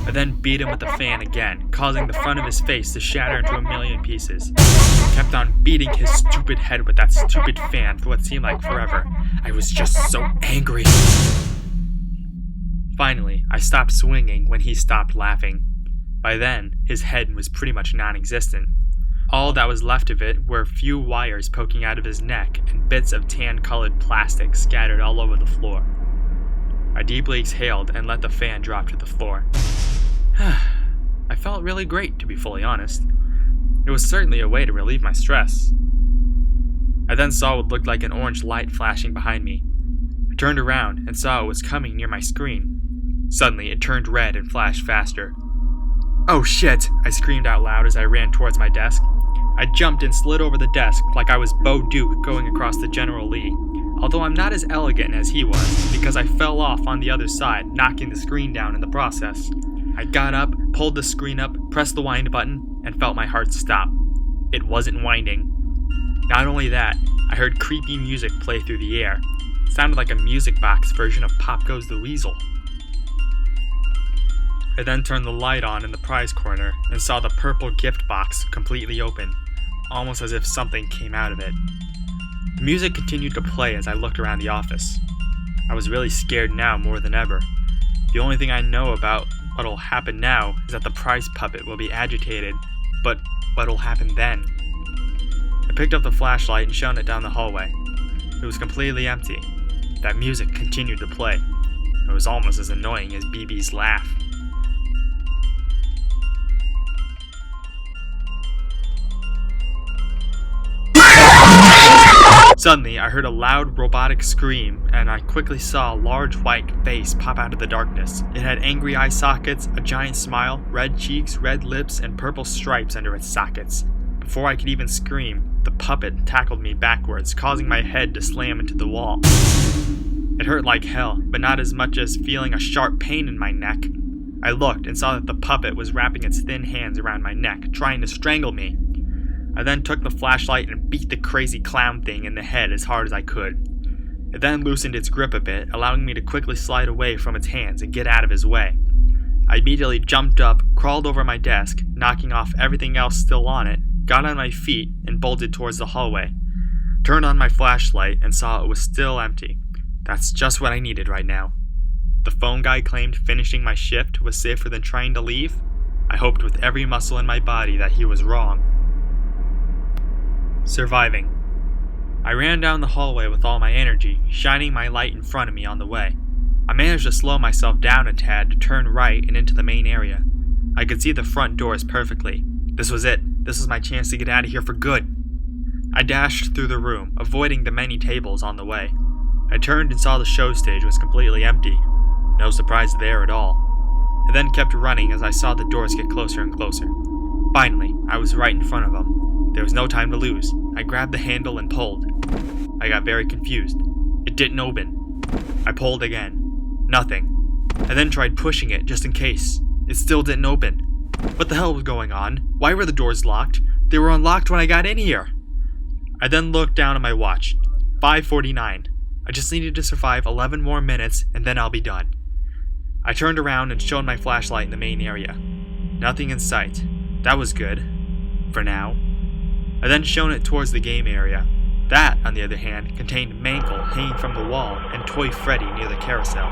I then beat him with the fan again, causing the front of his face to shatter into a million pieces. I kept on beating his stupid head with that stupid fan for what seemed like forever. I was just so angry. Finally, I stopped swinging when he stopped laughing. By then, his head was pretty much non-existent. All that was left of it were a few wires poking out of his neck and bits of tan-colored plastic scattered all over the floor. I deeply exhaled and let the fan drop to the floor. I felt really great, to be fully honest. It was certainly a way to relieve my stress. I then saw what looked like an orange light flashing behind me. I turned around and saw it was coming near my screen. Suddenly, it turned red and flashed faster. "Oh shit!" I screamed out loud as I ran towards my desk. I jumped and slid over the desk like I was Bo Duke going across the General Lee, although I'm not as elegant as he was because I fell off on the other side, knocking the screen down in the process. I got up, pulled the screen up, pressed the wind button, and felt my heart stop. It wasn't winding. Not only that, I heard creepy music play through the air. It sounded like a music box version of Pop Goes the Weasel. I then turned the light on in the prize corner and saw the purple gift box completely open, almost as if something came out of it. The music continued to play as I looked around the office. I was really scared now more than ever. The only thing I know about what'll happen now is that the prize puppet will be agitated, but what'll happen then? I picked up the flashlight and shone it down the hallway. It was completely empty. That music continued to play. It was almost as annoying as BB's laugh. Suddenly, I heard a loud robotic scream, and I quickly saw a large white face pop out of the darkness. It had angry eye sockets, a giant smile, red cheeks, red lips, and purple stripes under its sockets. Before I could even scream, the puppet tackled me backwards, causing my head to slam into the wall. It hurt like hell, but not as much as feeling a sharp pain in my neck. I looked and saw that the puppet was wrapping its thin hands around my neck, trying to strangle me. I then took the flashlight and beat the crazy clown thing in the head as hard as I could. It then loosened its grip a bit, allowing me to quickly slide away from its hands and get out of his way. I immediately jumped up, crawled over my desk, knocking off everything else still on it, got on my feet, and bolted towards the hallway. Turned on my flashlight and saw it was still empty. That's just what I needed right now. The phone guy claimed finishing my shift was safer than trying to leave. I hoped with every muscle in my body that he was wrong. Surviving. I ran down the hallway with all my energy, shining my light in front of me on the way. I managed to slow myself down a tad to turn right and into the main area. I could see the front doors perfectly. This was it. This was my chance to get out of here for good. I dashed through the room, avoiding the many tables on the way. I turned and saw the show stage was completely empty. No surprise there at all. I then kept running as I saw the doors get closer and closer. Finally, I was right in front of them. There was no time to lose. I grabbed the handle and pulled. I got very confused. It didn't open. I pulled again. Nothing. I then tried pushing it just in case. It still didn't open. What the hell was going on? Why were the doors locked? They were unlocked when I got in here. I then looked down at my watch. 5:49. I just needed to survive 11 more minutes and then I'll be done. I turned around and shone my flashlight in the main area. Nothing in sight. That was good. For now. I then shone it towards the game area. That, on the other hand, contained Mankle hanging from the wall and Toy Freddy near the carousel.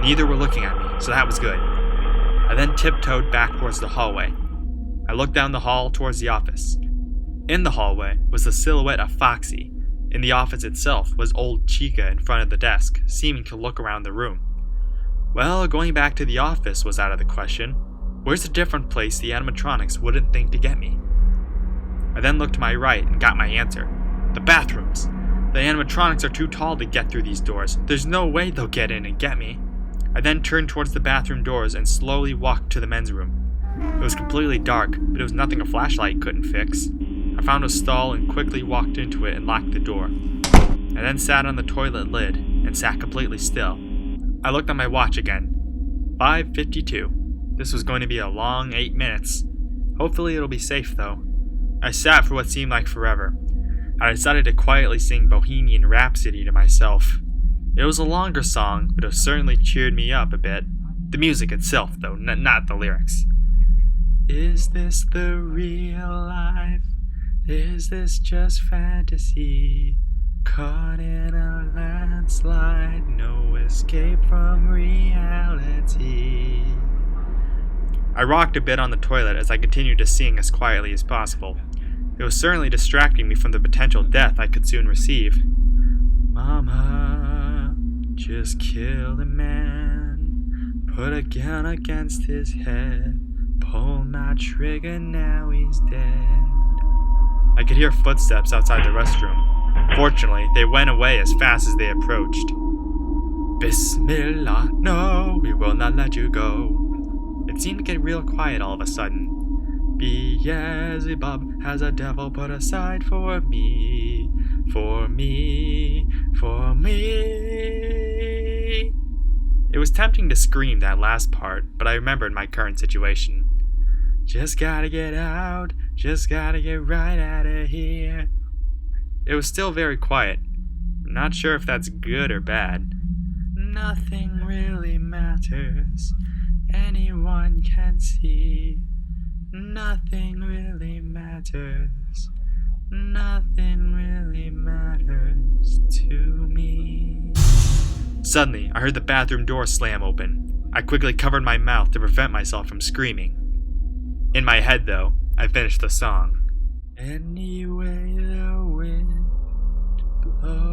Neither were looking at me, so that was good. I then tiptoed back towards the hallway. I looked down the hall towards the office. In the hallway was the silhouette of Foxy. In the office itself was old Chica in front of the desk, seeming to look around the room. Well, going back to the office was out of the question. Where's a different place the animatronics wouldn't think to get me? I then looked to my right and got my answer. The bathrooms! The animatronics are too tall to get through these doors. There's no way they'll get in and get me. I then turned towards the bathroom doors and slowly walked to the men's room. It was completely dark, but it was nothing a flashlight couldn't fix. I found a stall and quickly walked into it and locked the door. I then sat on the toilet lid and sat completely still. I looked at my watch again. 5:52. This was going to be a long 8 minutes. Hopefully it'll be safe though. I sat for what seemed like forever. I decided to quietly sing Bohemian Rhapsody to myself. It was a longer song, but it certainly cheered me up a bit. The music itself, though, not the lyrics. Is this the real life? Is this just fantasy? Caught in a landslide, no escape from reality. I rocked a bit on the toilet as I continued to sing as quietly as possible. It was certainly distracting me from the potential death I could soon receive. Mama, just killed a man, put a gun against his head, pull my trigger, now he's dead. I could hear footsteps outside the restroom. Fortunately, they went away as fast as they approached. Bismillah, no, we will not let you go. It seemed to get real quiet all of a sudden. Beelzebub has a devil put aside for me, for me, for me. It was tempting to scream that last part, but I remembered my current situation. Just gotta get out, just gotta get right out of here. It was still very quiet. I'm not sure if that's good or bad. Nothing really matters. Anyone can see. Nothing really matters. Nothing really matters to me. Suddenly, I heard the bathroom door slam open. I quickly covered my mouth to prevent myself from screaming. In my head, though, I finished the song. Anyway the wind blows.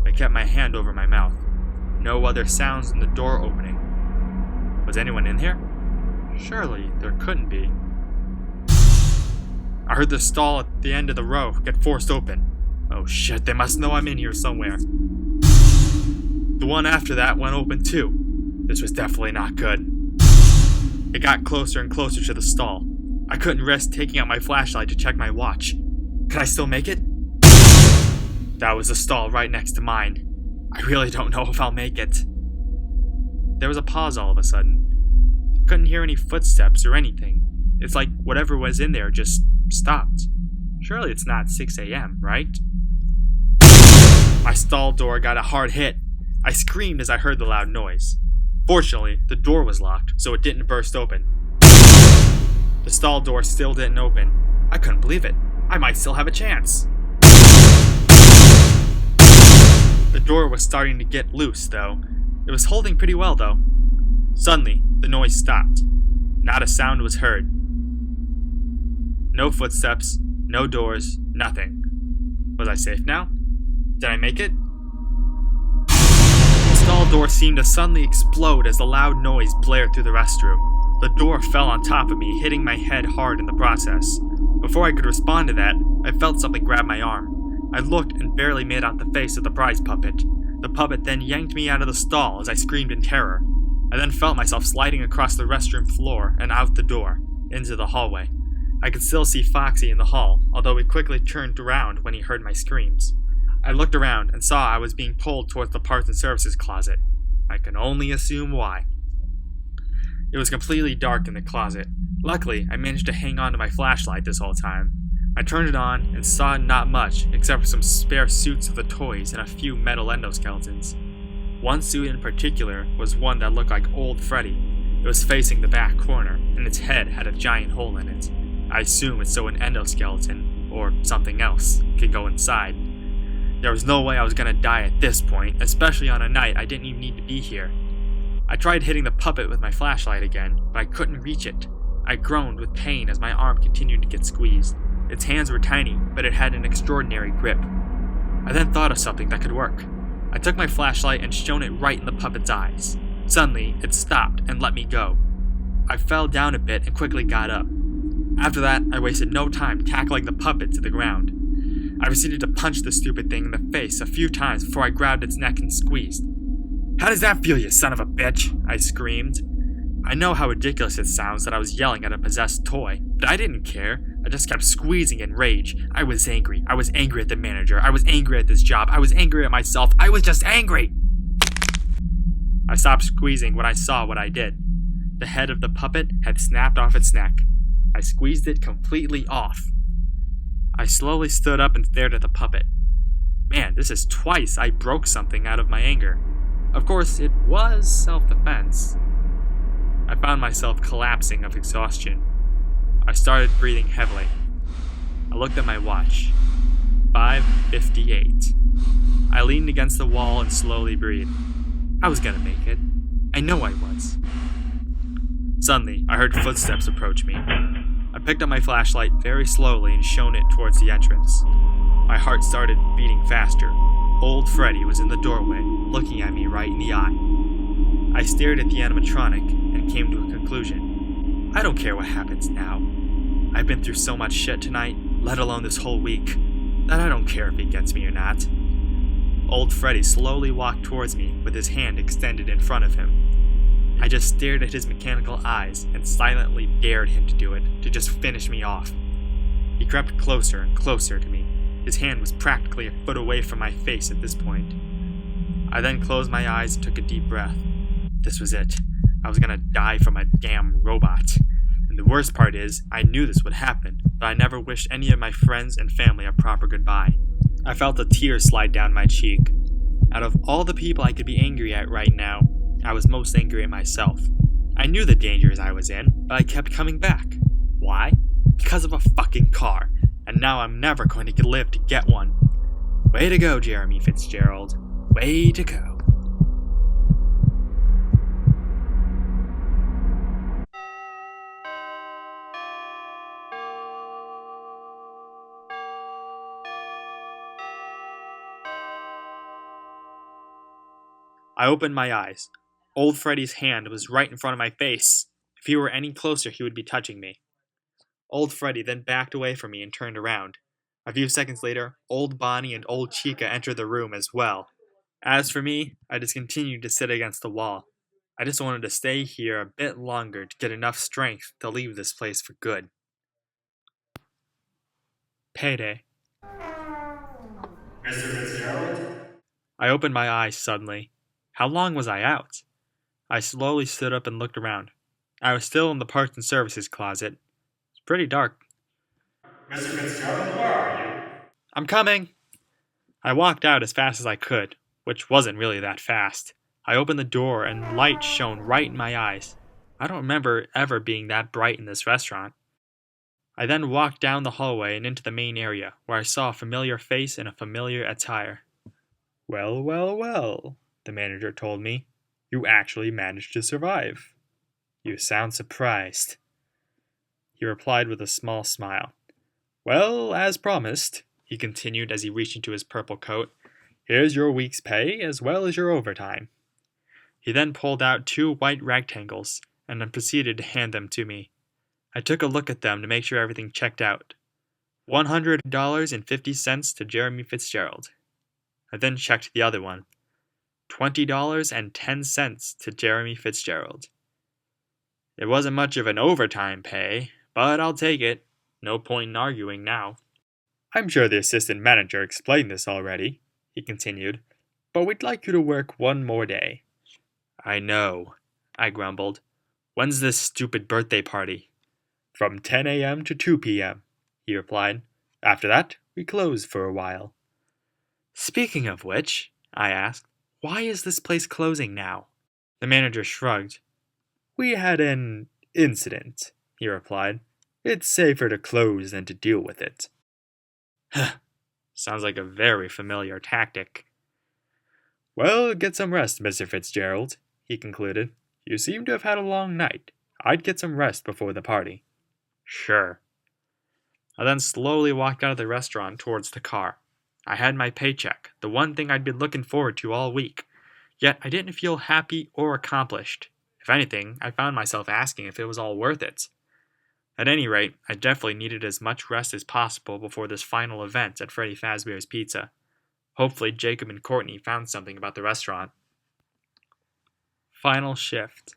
I kept my hand over my mouth. No other sounds than the door opening. Was anyone in here? Surely there couldn't be. I heard the stall at the end of the row get forced open. Oh shit, they must know I'm in here somewhere. The one after that went open too. This was definitely not good. It got closer and closer to the stall. I couldn't risk taking out my flashlight to check my watch. Could I still make it? That was the stall right next to mine. I really don't know if I'll make it. There was a pause all of a sudden. Couldn't hear any footsteps or anything. It's like whatever was in there just stopped. Surely it's not 6 a.m., right? My stall door got a hard hit. I screamed as I heard the loud noise. Fortunately, the door was locked, so it didn't burst open. The stall door still didn't open. I couldn't believe it. I might still have a chance. The door was starting to get loose, though. It was holding pretty well, though. Suddenly, the noise stopped. Not a sound was heard. No footsteps, no doors, nothing. Was I safe now? Did I make it? The stall door seemed to suddenly explode as the loud noise blared through the restroom. The door fell on top of me, hitting my head hard in the process. Before I could respond to that, I felt something grab my arm. I looked and barely made out the face of the prize puppet. The puppet then yanked me out of the stall as I screamed in terror. I then felt myself sliding across the restroom floor and out the door, into the hallway. I could still see Foxy in the hall, although he quickly turned around when he heard my screams. I looked around and saw I was being pulled towards the parts and services closet. I can only assume why. It was completely dark in the closet. Luckily, I managed to hang on to my flashlight this whole time. I turned it on and saw not much except for some spare suits of the toys and a few metal endoskeletons. One suit in particular was one that looked like old Freddy. It was facing the back corner, and its head had a giant hole in it. I assume it's so an endoskeleton, or something else, could go inside. There was no way I was gonna die at this point, especially on a night I didn't even need to be here. I tried hitting the puppet with my flashlight again, but I couldn't reach it. I groaned with pain as my arm continued to get squeezed. Its hands were tiny, but it had an extraordinary grip. I then thought of something that could work. I took my flashlight and shone it right in the puppet's eyes. Suddenly, it stopped and let me go. I fell down a bit and quickly got up. After that, I wasted no time tackling the puppet to the ground. I proceeded to punch the stupid thing in the face a few times before I grabbed its neck and squeezed. "How does that feel, you son of a bitch?" I screamed. I know how ridiculous it sounds that I was yelling at a possessed toy, but I didn't care. I just kept squeezing in rage. I was angry. I was angry at the manager. I was angry at this job. I was angry at myself. I was just angry! I stopped squeezing when I saw what I did. The head of the puppet had snapped off its neck. I squeezed it completely off. I slowly stood up and stared at the puppet. Man, this is twice I broke something out of my anger. Of course, it was self-defense. I found myself collapsing of exhaustion. I started breathing heavily. I looked at my watch. 5:58. I leaned against the wall and slowly breathed. I was gonna make it. I know I was. Suddenly, I heard footsteps approach me. I picked up my flashlight very slowly and shone it towards the entrance. My heart started beating faster. Old Freddy was in the doorway, looking at me right in the eye. I stared at the animatronic and came to a conclusion. I don't care what happens now. I've been through so much shit tonight, let alone this whole week, that I don't care if he gets me or not. Old Freddy slowly walked towards me with his hand extended in front of him. I I just stared at his mechanical eyes and silently dared him to do it, to just finish me off. He crept closer and closer to me. His hand was practically a foot away from my face at this point. I then closed my eyes and took a deep breath. This was it. I was gonna die from a damn robot. And the worst part is, I knew this would happen, but I never wished any of my friends and family a proper goodbye. I felt a tear slide down my cheek. Out of all the people I could be angry at right now, I was most angry at myself. I knew the dangers I was in, but I kept coming back. Why? Because of a fucking car, and now I'm never going to live to get one. Way to go, Jeremy Fitzgerald. Way to go. I opened my eyes. Old Freddy's hand was right in front of my face. If he were any closer, he would be touching me. Old Freddy then backed away from me and turned around. A few seconds later, Old Bonnie and Old Chica entered the room as well. As for me, I just continued to sit against the wall. I just wanted to stay here a bit longer to get enough strength to leave this place for good. Payday. Mr. Fitzgerald? I opened my eyes suddenly. How long was I out? I slowly stood up and looked around. I was still in the parts and services closet. It's pretty dark. Mr. Fitzgerald, where are you? I'm coming! I walked out as fast as I could, which wasn't really that fast. I opened the door and light shone right in my eyes. I don't remember it ever being that bright in this restaurant. I then walked down the hallway and into the main area, where I saw a familiar face in a familiar attire. Well, well, well, the manager told me. You actually managed to survive. You sound surprised. He replied with a small smile. Well, as promised, he continued as he reached into his purple coat, here's your week's pay as well as your overtime. He then pulled out 2 white rectangles and then proceeded to hand them to me. I took a look at them to make sure everything checked out. $100.50 to Jeremy Fitzgerald. I then checked the other one. $20.10 to Jeremy Fitzgerald. It wasn't much of an overtime pay, but I'll take it. No point in arguing now. I'm sure the assistant manager explained this already, he continued, but we'd like you to work one more day. I know, I grumbled. When's this stupid birthday party? From 10 a.m. to 2 p.m., he replied. After that, we close for a while. Speaking of which, I asked, why is this place closing now? The manager shrugged. We had an incident, he replied. It's safer to close than to deal with it. Sounds like a very familiar tactic. Well, get some rest, Mr. Fitzgerald, he concluded. You seem to have had a long night. I'd get some rest before the party. Sure. I then slowly walked out of the restaurant towards the car. I had my paycheck, the one thing I'd been looking forward to all week. Yet I didn't feel happy or accomplished. If anything, I found myself asking if it was all worth it. At any rate, I definitely needed as much rest as possible before this final event at Freddy Fazbear's Pizza. Hopefully Jacob and Courtney found something about the restaurant. Final shift.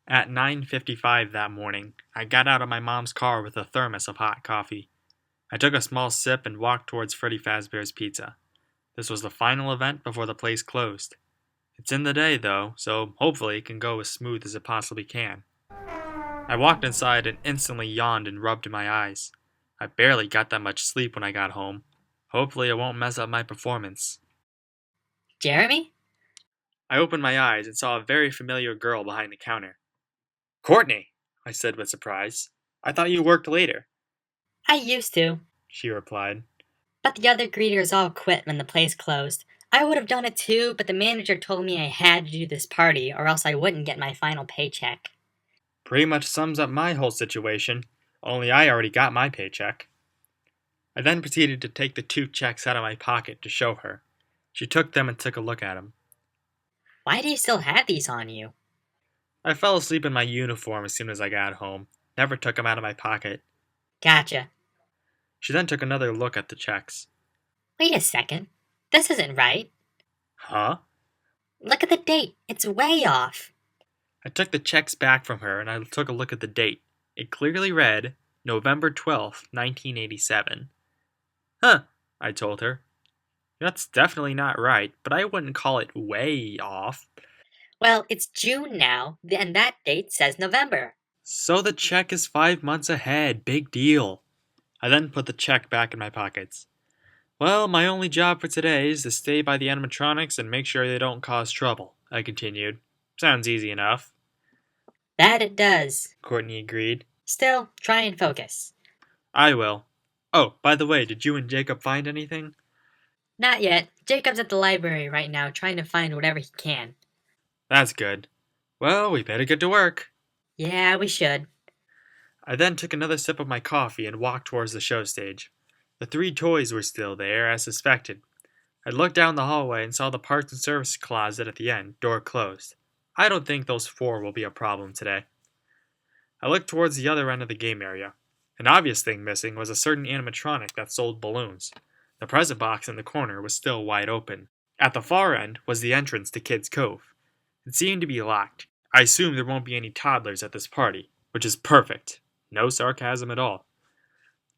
At 9:55 that morning, I got out of my mom's car with a thermos of hot coffee. I took a small sip and walked towards Freddy Fazbear's Pizza. This was the final event before the place closed. It's in the day, though, so hopefully it can go as smooth as it possibly can. I walked inside and instantly yawned and rubbed my eyes. I barely got that much sleep when I got home. Hopefully it won't mess up my performance. Jeremy? I opened my eyes and saw a very familiar girl behind the counter. Courtney, I said with surprise. I thought you worked later. I used to, She replied. but the other greeters all quit when the place closed. I would have done it too, but the manager told me I had to do this party or else I wouldn't get my final paycheck. Pretty much sums up my whole situation, only I already got my paycheck. I then proceeded to take the 2 checks out of my pocket to show her. She took them and took a look at them. Why do you still have these on you? I fell asleep in my uniform as soon as I got home. Never took them out of my pocket. Gotcha. She then took another look at the checks. Wait a second. This isn't right. Huh? Look at the date. It's way off. I took the checks back from her and I took a look at the date. It clearly read November 12th, 1987. Huh, I told her. That's definitely not right, but I wouldn't call it way off. Well, it's June now, and that date says November. So the check is 5 months ahead. Big deal. I then put the check back in my pockets. Well, my only job for today is to stay by the animatronics and make sure they don't cause trouble, I continued. Sounds easy enough. That it does. Courtney agreed. Still, try and focus. I will. Oh, by the way, did you and Jacob find anything? Not yet. Jacob's at the library right now trying to find whatever he can. That's good. Well, we better get to work. Yeah, we should. I then took another sip of my coffee and walked towards the show stage. The 3 toys were still there, as suspected. I looked down the hallway and saw the parts and service closet at the end, door closed. I don't think those 4 will be a problem today. I looked towards the other end of the game area. An obvious thing missing was a certain animatronic that sold balloons. The present box in the corner was still wide open. At the far end was the entrance to Kids Cove. It seemed to be locked. I assume there won't be any toddlers at this party, which is perfect. No sarcasm at all.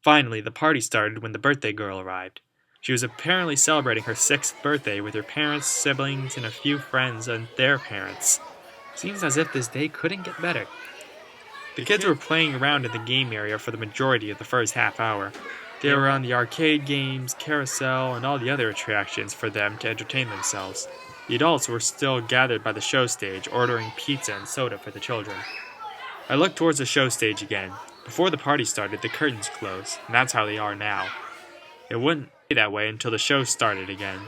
Finally, the party started when the birthday girl arrived. She was apparently celebrating her 6th birthday with her parents, siblings, and a few friends and their parents. Seems as if this day couldn't get better. The kids were playing around in the game area for the majority of the first half hour. They were on the arcade games, carousel, and all the other attractions for them to entertain themselves. The adults were still gathered by the show stage, ordering pizza and soda for the children. I looked towards the show stage again. Before the party started, the curtains closed, and that's how they are now. It wouldn't be that way until the show started again.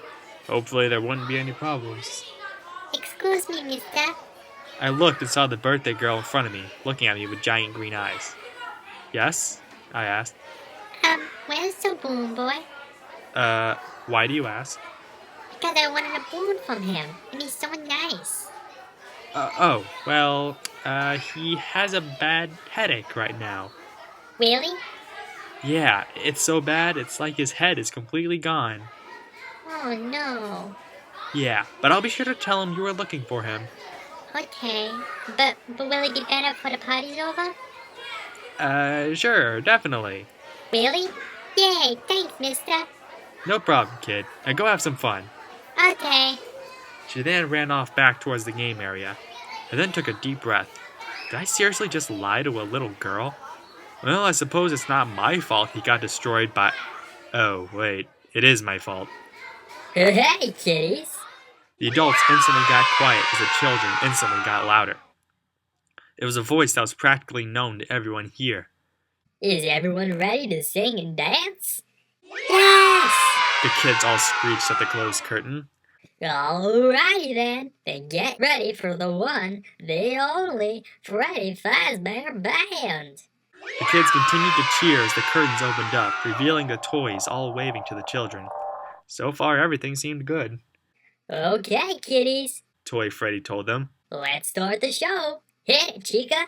Hopefully there wouldn't be any problems. Excuse me, mister. I looked and saw the birthday girl in front of me, looking at me with giant green eyes. Yes? I asked. Where's the balloon boy? Why do you ask? Because I wanted a balloon from him, and he's so nice. He has a bad headache right now. Really? Yeah, it's so bad, it's like his head is completely gone. Oh no. Yeah, but I'll be sure to tell him you were looking for him. Okay, but will he get better before the party's over? Sure, definitely. Really? Yay, thanks, mister. No problem, kid. Now go have some fun. Okay. She then ran off back towards the game area. I then took a deep breath. Did I seriously just lie to a little girl? Well, I suppose it's not my fault he got destroyed by... Oh, wait. It is my fault. Hey, kitties. The adults instantly got quiet as the children instantly got louder. It was a voice that was practically known to everyone here. Is everyone ready to sing and dance? Yes! The kids all screeched at the closed curtain. Alrighty then get ready for the one, the only Freddy Fazbear Band. The kids continued to cheer as the curtains opened up, revealing the toys all waving to the children. So far, everything seemed good. Okay, kiddies. Toy Freddy told them. Let's start the show. Hit it, Chica.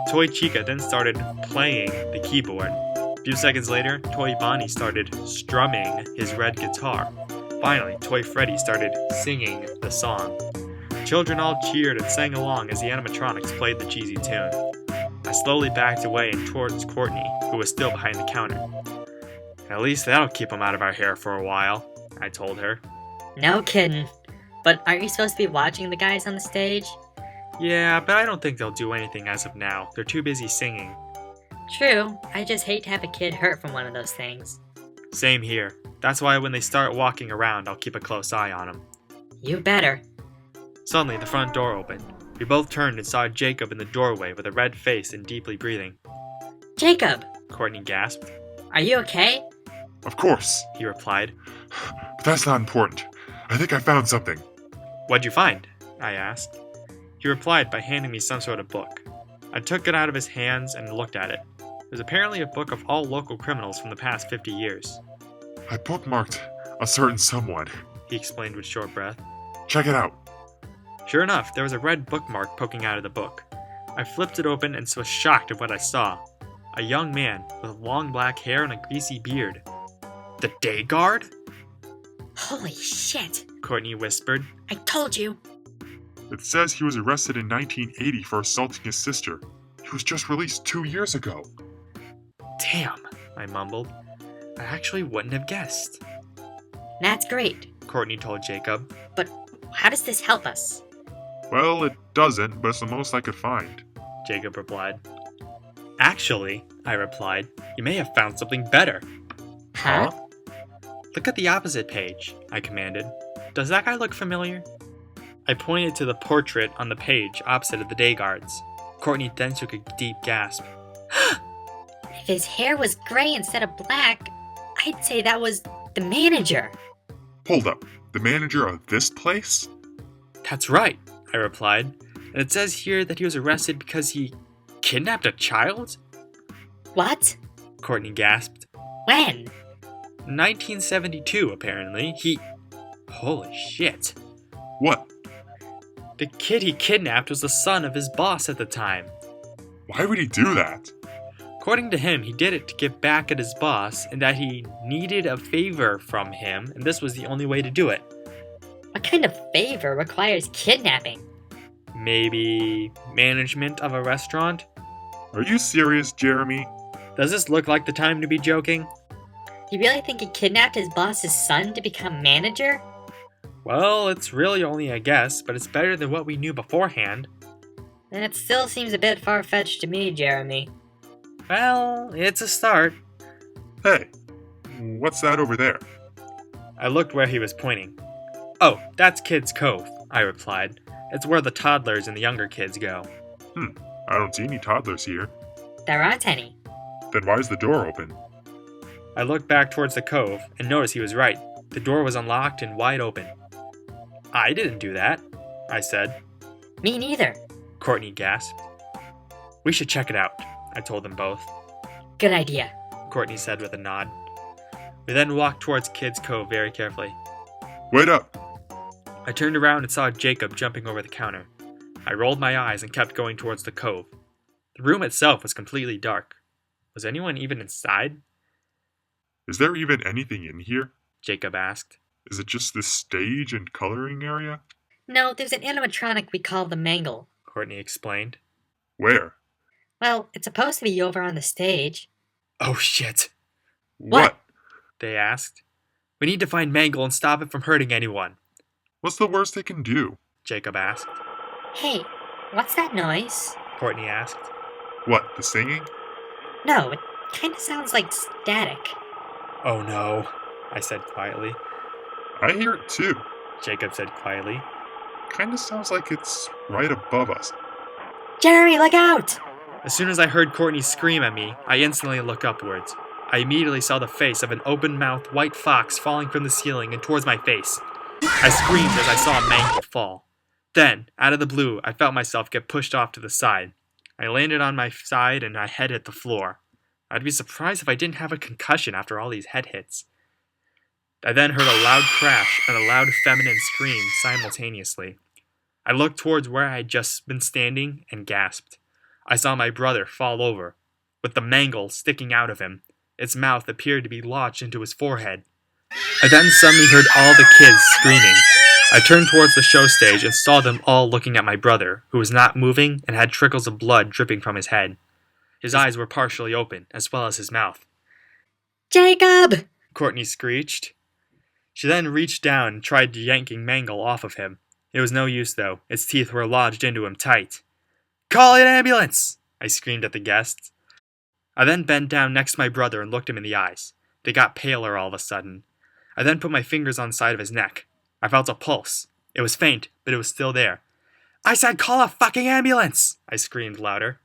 Toy Chica then started playing the keyboard. A few seconds later, Toy Bonnie started strumming his red guitar. Finally, Toy Freddy started singing the song. Children all cheered and sang along as the animatronics played the cheesy tune. I slowly backed away and towards Courtney, who was still behind the counter. At least that'll keep him out of our hair for a while, I told her. No kidding. But aren't you supposed to be watching the guys on the stage? Yeah, but I don't think they'll do anything as of now. They're too busy singing. True, I just hate to have a kid hurt from one of those things. Same here. That's why when they start walking around, I'll keep a close eye on them. You better. Suddenly, the front door opened. We both turned and saw Jacob in the doorway with a red face and deeply breathing. Jacob! Courtney gasped. Are you okay? Of course. He replied. But that's not important. I think I found something. What'd you find? I asked. He replied by handing me some sort of book. I took it out of his hands and looked at it. It was apparently a book of all local criminals from the past 50 years. I bookmarked a certain someone. He explained with short breath. Check it out. Sure enough, there was a red bookmark poking out of the book. I flipped it open and was shocked at what I saw. A young man with long black hair and a greasy beard. The Day Guard? Holy shit! Courtney whispered. I told you! It says he was arrested in 1980 for assaulting his sister. He was just released 2 years ago. Damn, I mumbled. I actually wouldn't have guessed. That's great. Courtney told Jacob. But how does this help us? Well, it doesn't, but it's the most I could find. Jacob replied. Actually, I replied, you may have found something better. Huh? Look at the opposite page, I commanded. Does that guy look familiar? I pointed to the portrait on the page opposite of the day guards. Courtney then took a deep gasp. If his hair was gray instead of black, I'd say that was the manager. Hold up, the manager of this place? That's right, I replied. And it says here that he was arrested because he kidnapped a child? What? Courtney gasped. When? 1972, apparently. Holy shit. What? The kid he kidnapped was the son of his boss at the time. Why would he do that? According to him, he did it to get back at his boss and that he needed a favor from him, and this was the only way to do it. What kind of favor requires kidnapping? Maybe management of a restaurant? Are you serious, Jeremy? Does this look like the time to be joking? You really think he kidnapped his boss's son to become manager? Well, it's really only a guess, but it's better than what we knew beforehand. That still seems a bit far-fetched to me, Jeremy. Well, it's a start. Hey, what's that over there? I looked where he was pointing. Oh, that's Kids Cove, I replied. It's where the toddlers and the younger kids go. I don't see any toddlers here. There aren't any. Then why is the door open? I looked back towards the cove and noticed he was right. The door was unlocked and wide open. I didn't do that, I said. Me neither. Courtney gasped. We should check it out, I told them both. Good idea. Courtney said with a nod. We then walked towards Kids Cove very carefully. Wait up! I turned around and saw Jacob jumping over the counter. I rolled my eyes and kept going towards the cove. The room itself was completely dark. Was anyone even inside? Is there even anything in here? Jacob asked. Is it just this stage and coloring area? No, there's an animatronic we call the Mangle. Courtney explained. Where? Well, it's supposed to be over on the stage. Oh shit, What? they asked. We need to find Mangle and stop it from hurting anyone, What's the worst they can do? Jacob asked. Hey, what's that noise? Courtney asked. What, the singing? No, it kind of sounds like static. Oh no, I said quietly. I hear it too. Jacob said quietly. Kinda sounds like it's right above us. Jeremy, look out! As soon as I heard Courtney scream at me, I instantly looked upwards. I immediately saw the face of an open-mouthed white fox falling from the ceiling and towards my face. I screamed as I saw Mangle fall. Then, out of the blue, I felt myself get pushed off to the side. I landed on my side and my head hit the floor. I'd be surprised if I didn't have a concussion after all these head hits. I then heard a loud crash and a loud feminine scream simultaneously. I looked towards where I had just been standing and gasped. I saw my brother fall over, with the mangle sticking out of him. Its mouth appeared to be lodged into his forehead. I then suddenly heard all the kids screaming. I turned towards the show stage and saw them all looking at my brother, who was not moving and had trickles of blood dripping from his head. His eyes were partially open, as well as his mouth. Jacob! Courtney screeched. She then reached down and tried yanking Mangle off of him. It was no use, though. Its teeth were lodged into him tight. Call an ambulance! I screamed at the guests. I then bent down next to my brother and looked him in the eyes. They got paler all of a sudden. I then put my fingers on the side of his neck. I felt a pulse. It was faint, but it was still there. I said call a fucking ambulance! I screamed louder.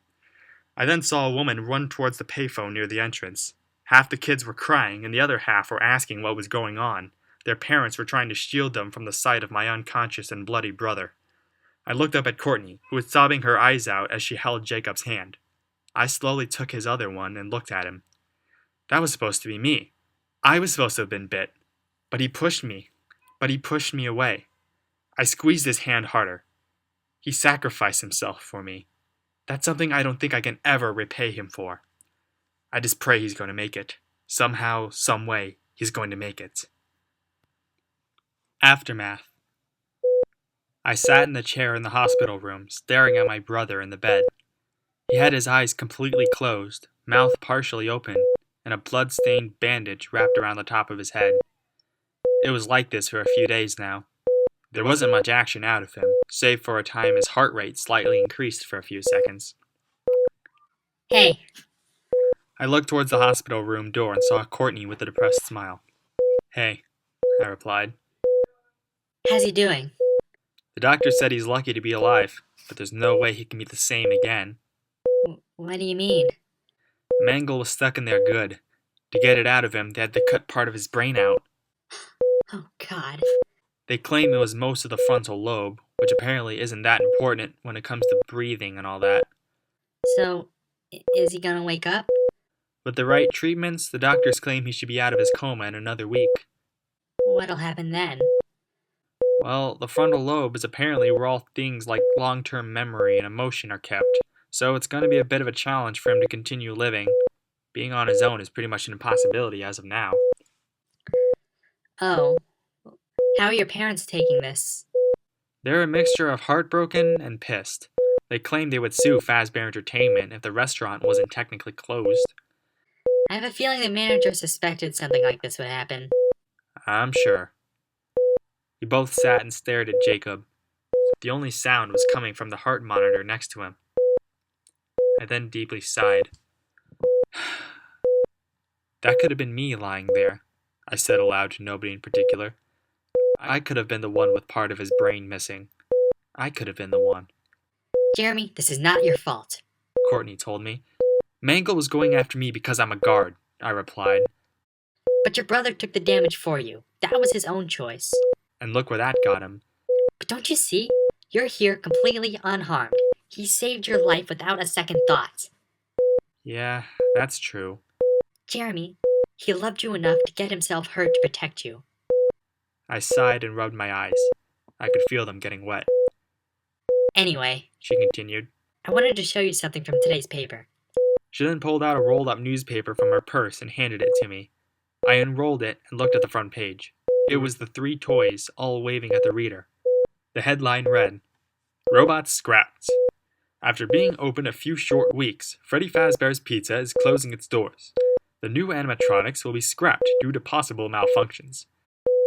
I then saw a woman run towards the payphone near the entrance. Half the kids were crying, and the other half were asking what was going on. Their parents were trying to shield them from the sight of my unconscious and bloody brother. I looked up at Courtney, who was sobbing her eyes out as she held Jacob's hand. I slowly took his other one and looked at him. That was supposed to be me. I was supposed to have been bit. But he pushed me away. I squeezed his hand harder. He sacrificed himself for me. That's something I don't think I can ever repay him for. I just pray he's going to make it. Somehow, some way, he's going to make it. Aftermath. I sat in the chair in the hospital room, staring at my brother in the bed. He had his eyes completely closed, mouth partially open, and a blood-stained bandage wrapped around the top of his head. It was like this for a few days now. There wasn't much action out of him, save for a time his heart rate slightly increased for a few seconds. Hey, I looked towards the hospital room door and saw Courtney with a depressed smile. "Hey," I replied. how's he doing? "The doctor said he's lucky to be alive, but there's no way he can be the same again." What do you mean? Mangle was stuck in there good. To get it out of him, they had to cut part of his brain out. Oh, God. They claim it was most of the frontal lobe, which apparently isn't that important when it comes to breathing and all that. So, is he gonna wake up? With the right treatments, the doctors claim he should be out of his coma in another week. What'll happen then? Well, the frontal lobe is apparently where all things like long-term memory and emotion are kept, so it's going to be a bit of a challenge for him to continue living. Being on his own is pretty much an impossibility as of now. Oh. How are your parents taking this? They're a mixture of heartbroken and pissed. They claim they would sue Fazbear Entertainment if the restaurant wasn't technically closed. I have a feeling the manager suspected something like this would happen. I'm sure. We both sat and stared at Jacob. The only sound was coming from the heart monitor next to him. I then deeply sighed. That could have been me lying there, I said aloud to nobody in particular. I could have been the one with part of his brain missing. I could have been the one. Jeremy, this is not your fault. Courtney told me. Mangle was going after me because I'm a guard, I replied. But your brother took the damage for you. That was his own choice. And look where that got him. But don't you see? You're here completely unharmed. He saved your life without a second thought. Yeah, that's true. Jeremy, he loved you enough to get himself hurt to protect you. I sighed and rubbed my eyes. I could feel them getting wet. Anyway, She continued. I wanted to show you something from today's paper. She then pulled out a rolled-up newspaper from her purse and handed it to me. I unrolled it and looked at the front page. It was the 3 toys, all waving at the reader. The headline read, "Robots Scrapped. After being open a few short weeks, Freddy Fazbear's Pizza is closing its doors. The new animatronics will be scrapped due to possible malfunctions.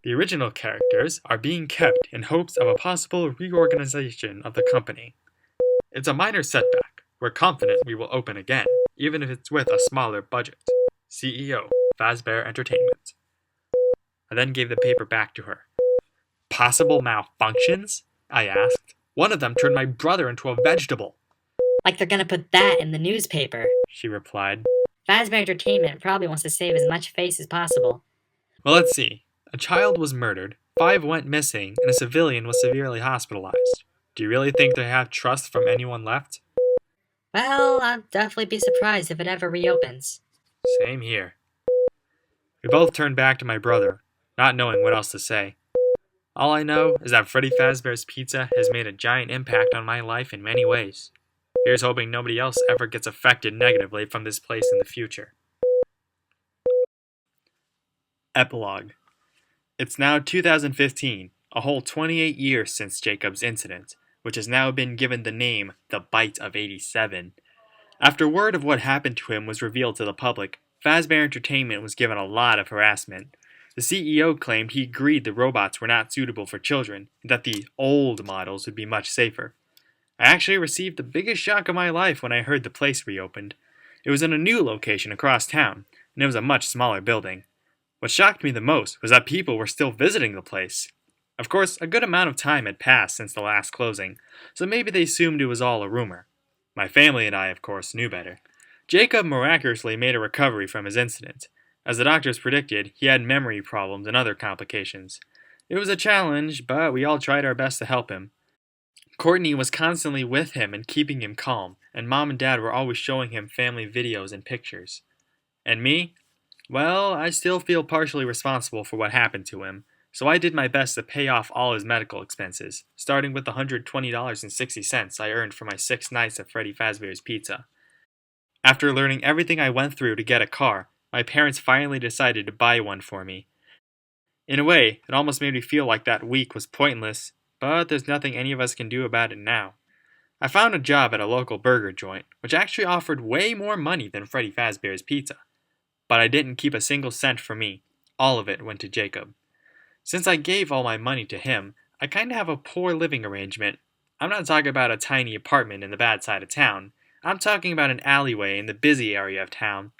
The original characters are being kept in hopes of a possible reorganization of the company. It's a minor setback. We're confident we will open again, even if it's with a smaller budget. CEO, Fazbear Entertainment." I then gave the paper back to her. "Possible malfunctions?" I asked. "One of them turned my brother into a vegetable." Like they're gonna put that in the newspaper. She replied. Fazbear Entertainment probably wants to save as much face as possible. Well, let's see. A child was murdered, 5 went missing, and a civilian was severely hospitalized. Do you really think they have trust from anyone left? Well, I'll definitely be surprised if it ever reopens. Same here. We both turned back to my brother, not knowing what else to say. All I know is that Freddy Fazbear's Pizza has made a giant impact on my life in many ways. Here's hoping nobody else ever gets affected negatively from this place in the future. Epilogue. It's now 2015, a whole 28 years since Jacob's incident, which has now been given the name The Bite of 87. After word of what happened to him was revealed to the public, Fazbear Entertainment was given a lot of harassment. The CEO claimed he agreed the robots were not suitable for children, and that the old models would be much safer. I actually received the biggest shock of my life when I heard the place reopened. It was in a new location across town, and it was a much smaller building. What shocked me the most was that people were still visiting the place. Of course, a good amount of time had passed since the last closing, so maybe they assumed it was all a rumor. My family and I, of course, knew better. Jacob miraculously made a recovery from his incident. As the doctors predicted, he had memory problems and other complications. It was a challenge, but we all tried our best to help him. Courtney was constantly with him and keeping him calm, and Mom and Dad were always showing him family videos and pictures. And me? Well, I still feel partially responsible for what happened to him, so I did my best to pay off all his medical expenses, starting with the $120.60 I earned for my 6 nights at Freddy Fazbear's Pizza. After learning everything I went through to get a car, my parents finally decided to buy one for me. In a way, it almost made me feel like that week was pointless, but there's nothing any of us can do about it now. I found a job at a local burger joint, which actually offered way more money than Freddy Fazbear's Pizza. But I didn't keep a single cent for me. All of it went to Jacob. Since I gave all my money to him, I kinda have a poor living arrangement. I'm not talking about a tiny apartment in the bad side of town. I'm talking about an alleyway in the busy area of town.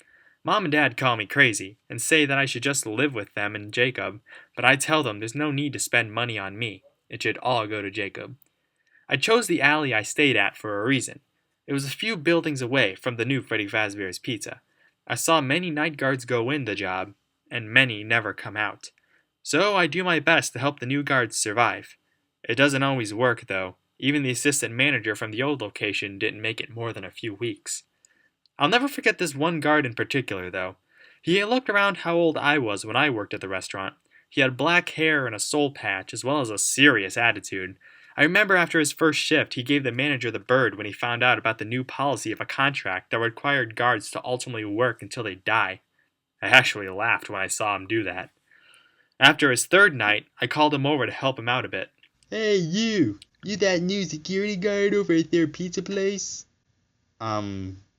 Mom and Dad call me crazy and say that I should just live with them and Jacob, but I tell them there's no need to spend money on me. It should all go to Jacob. I chose the alley I stayed at for a reason. It was a few buildings away from the new Freddy Fazbear's Pizza. I saw many night guards go in the job, and many never come out. So I do my best to help the new guards survive. It doesn't always work, though. Even the assistant manager from the old location didn't make it more than a few weeks. I'll never forget this one guard in particular, though. He had looked around how old I was when I worked at the restaurant. He had black hair and a soul patch, as well as a serious attitude. I remember after his first shift, he gave the manager the bird when he found out about the new policy of a contract that required guards to ultimately work until they die. I actually laughed when I saw him do that. After his third night, I called him over to help him out a bit. Hey, you! You that new security guard over at their pizza place?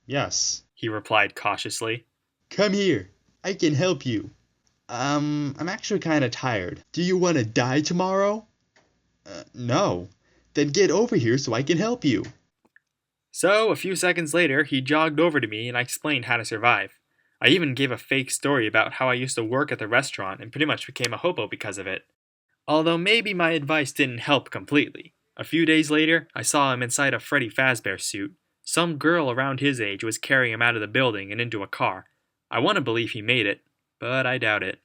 Yes, he replied cautiously. Come here. I can help you. I'm actually kinda tired. Do you want to die tomorrow? No. Then get over here so I can help you. So, a few seconds later, he jogged over to me and I explained how to survive. I even gave a fake story about how I used to work at the restaurant and pretty much became a hobo because of it. Although maybe my advice didn't help completely. A few days later, I saw him inside a Freddy Fazbear suit. Some girl around his age was carrying him out of the building and into a car. I want to believe he made it, but I doubt it.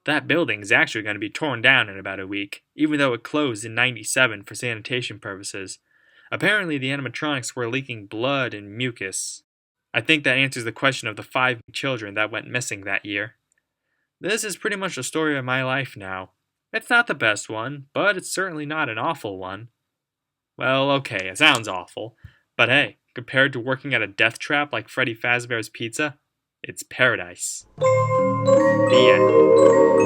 That building is actually going to be torn down in about a week, even though it closed in '97 for sanitation purposes. Apparently the animatronics were leaking blood and mucus. I think that answers the question of the 5 children that went missing that year. This is pretty much the story of my life now. It's not the best one, but it's certainly not an awful one. Well, okay, it sounds awful, but hey, compared to working at a death trap like Freddy Fazbear's Pizza, it's paradise. The end.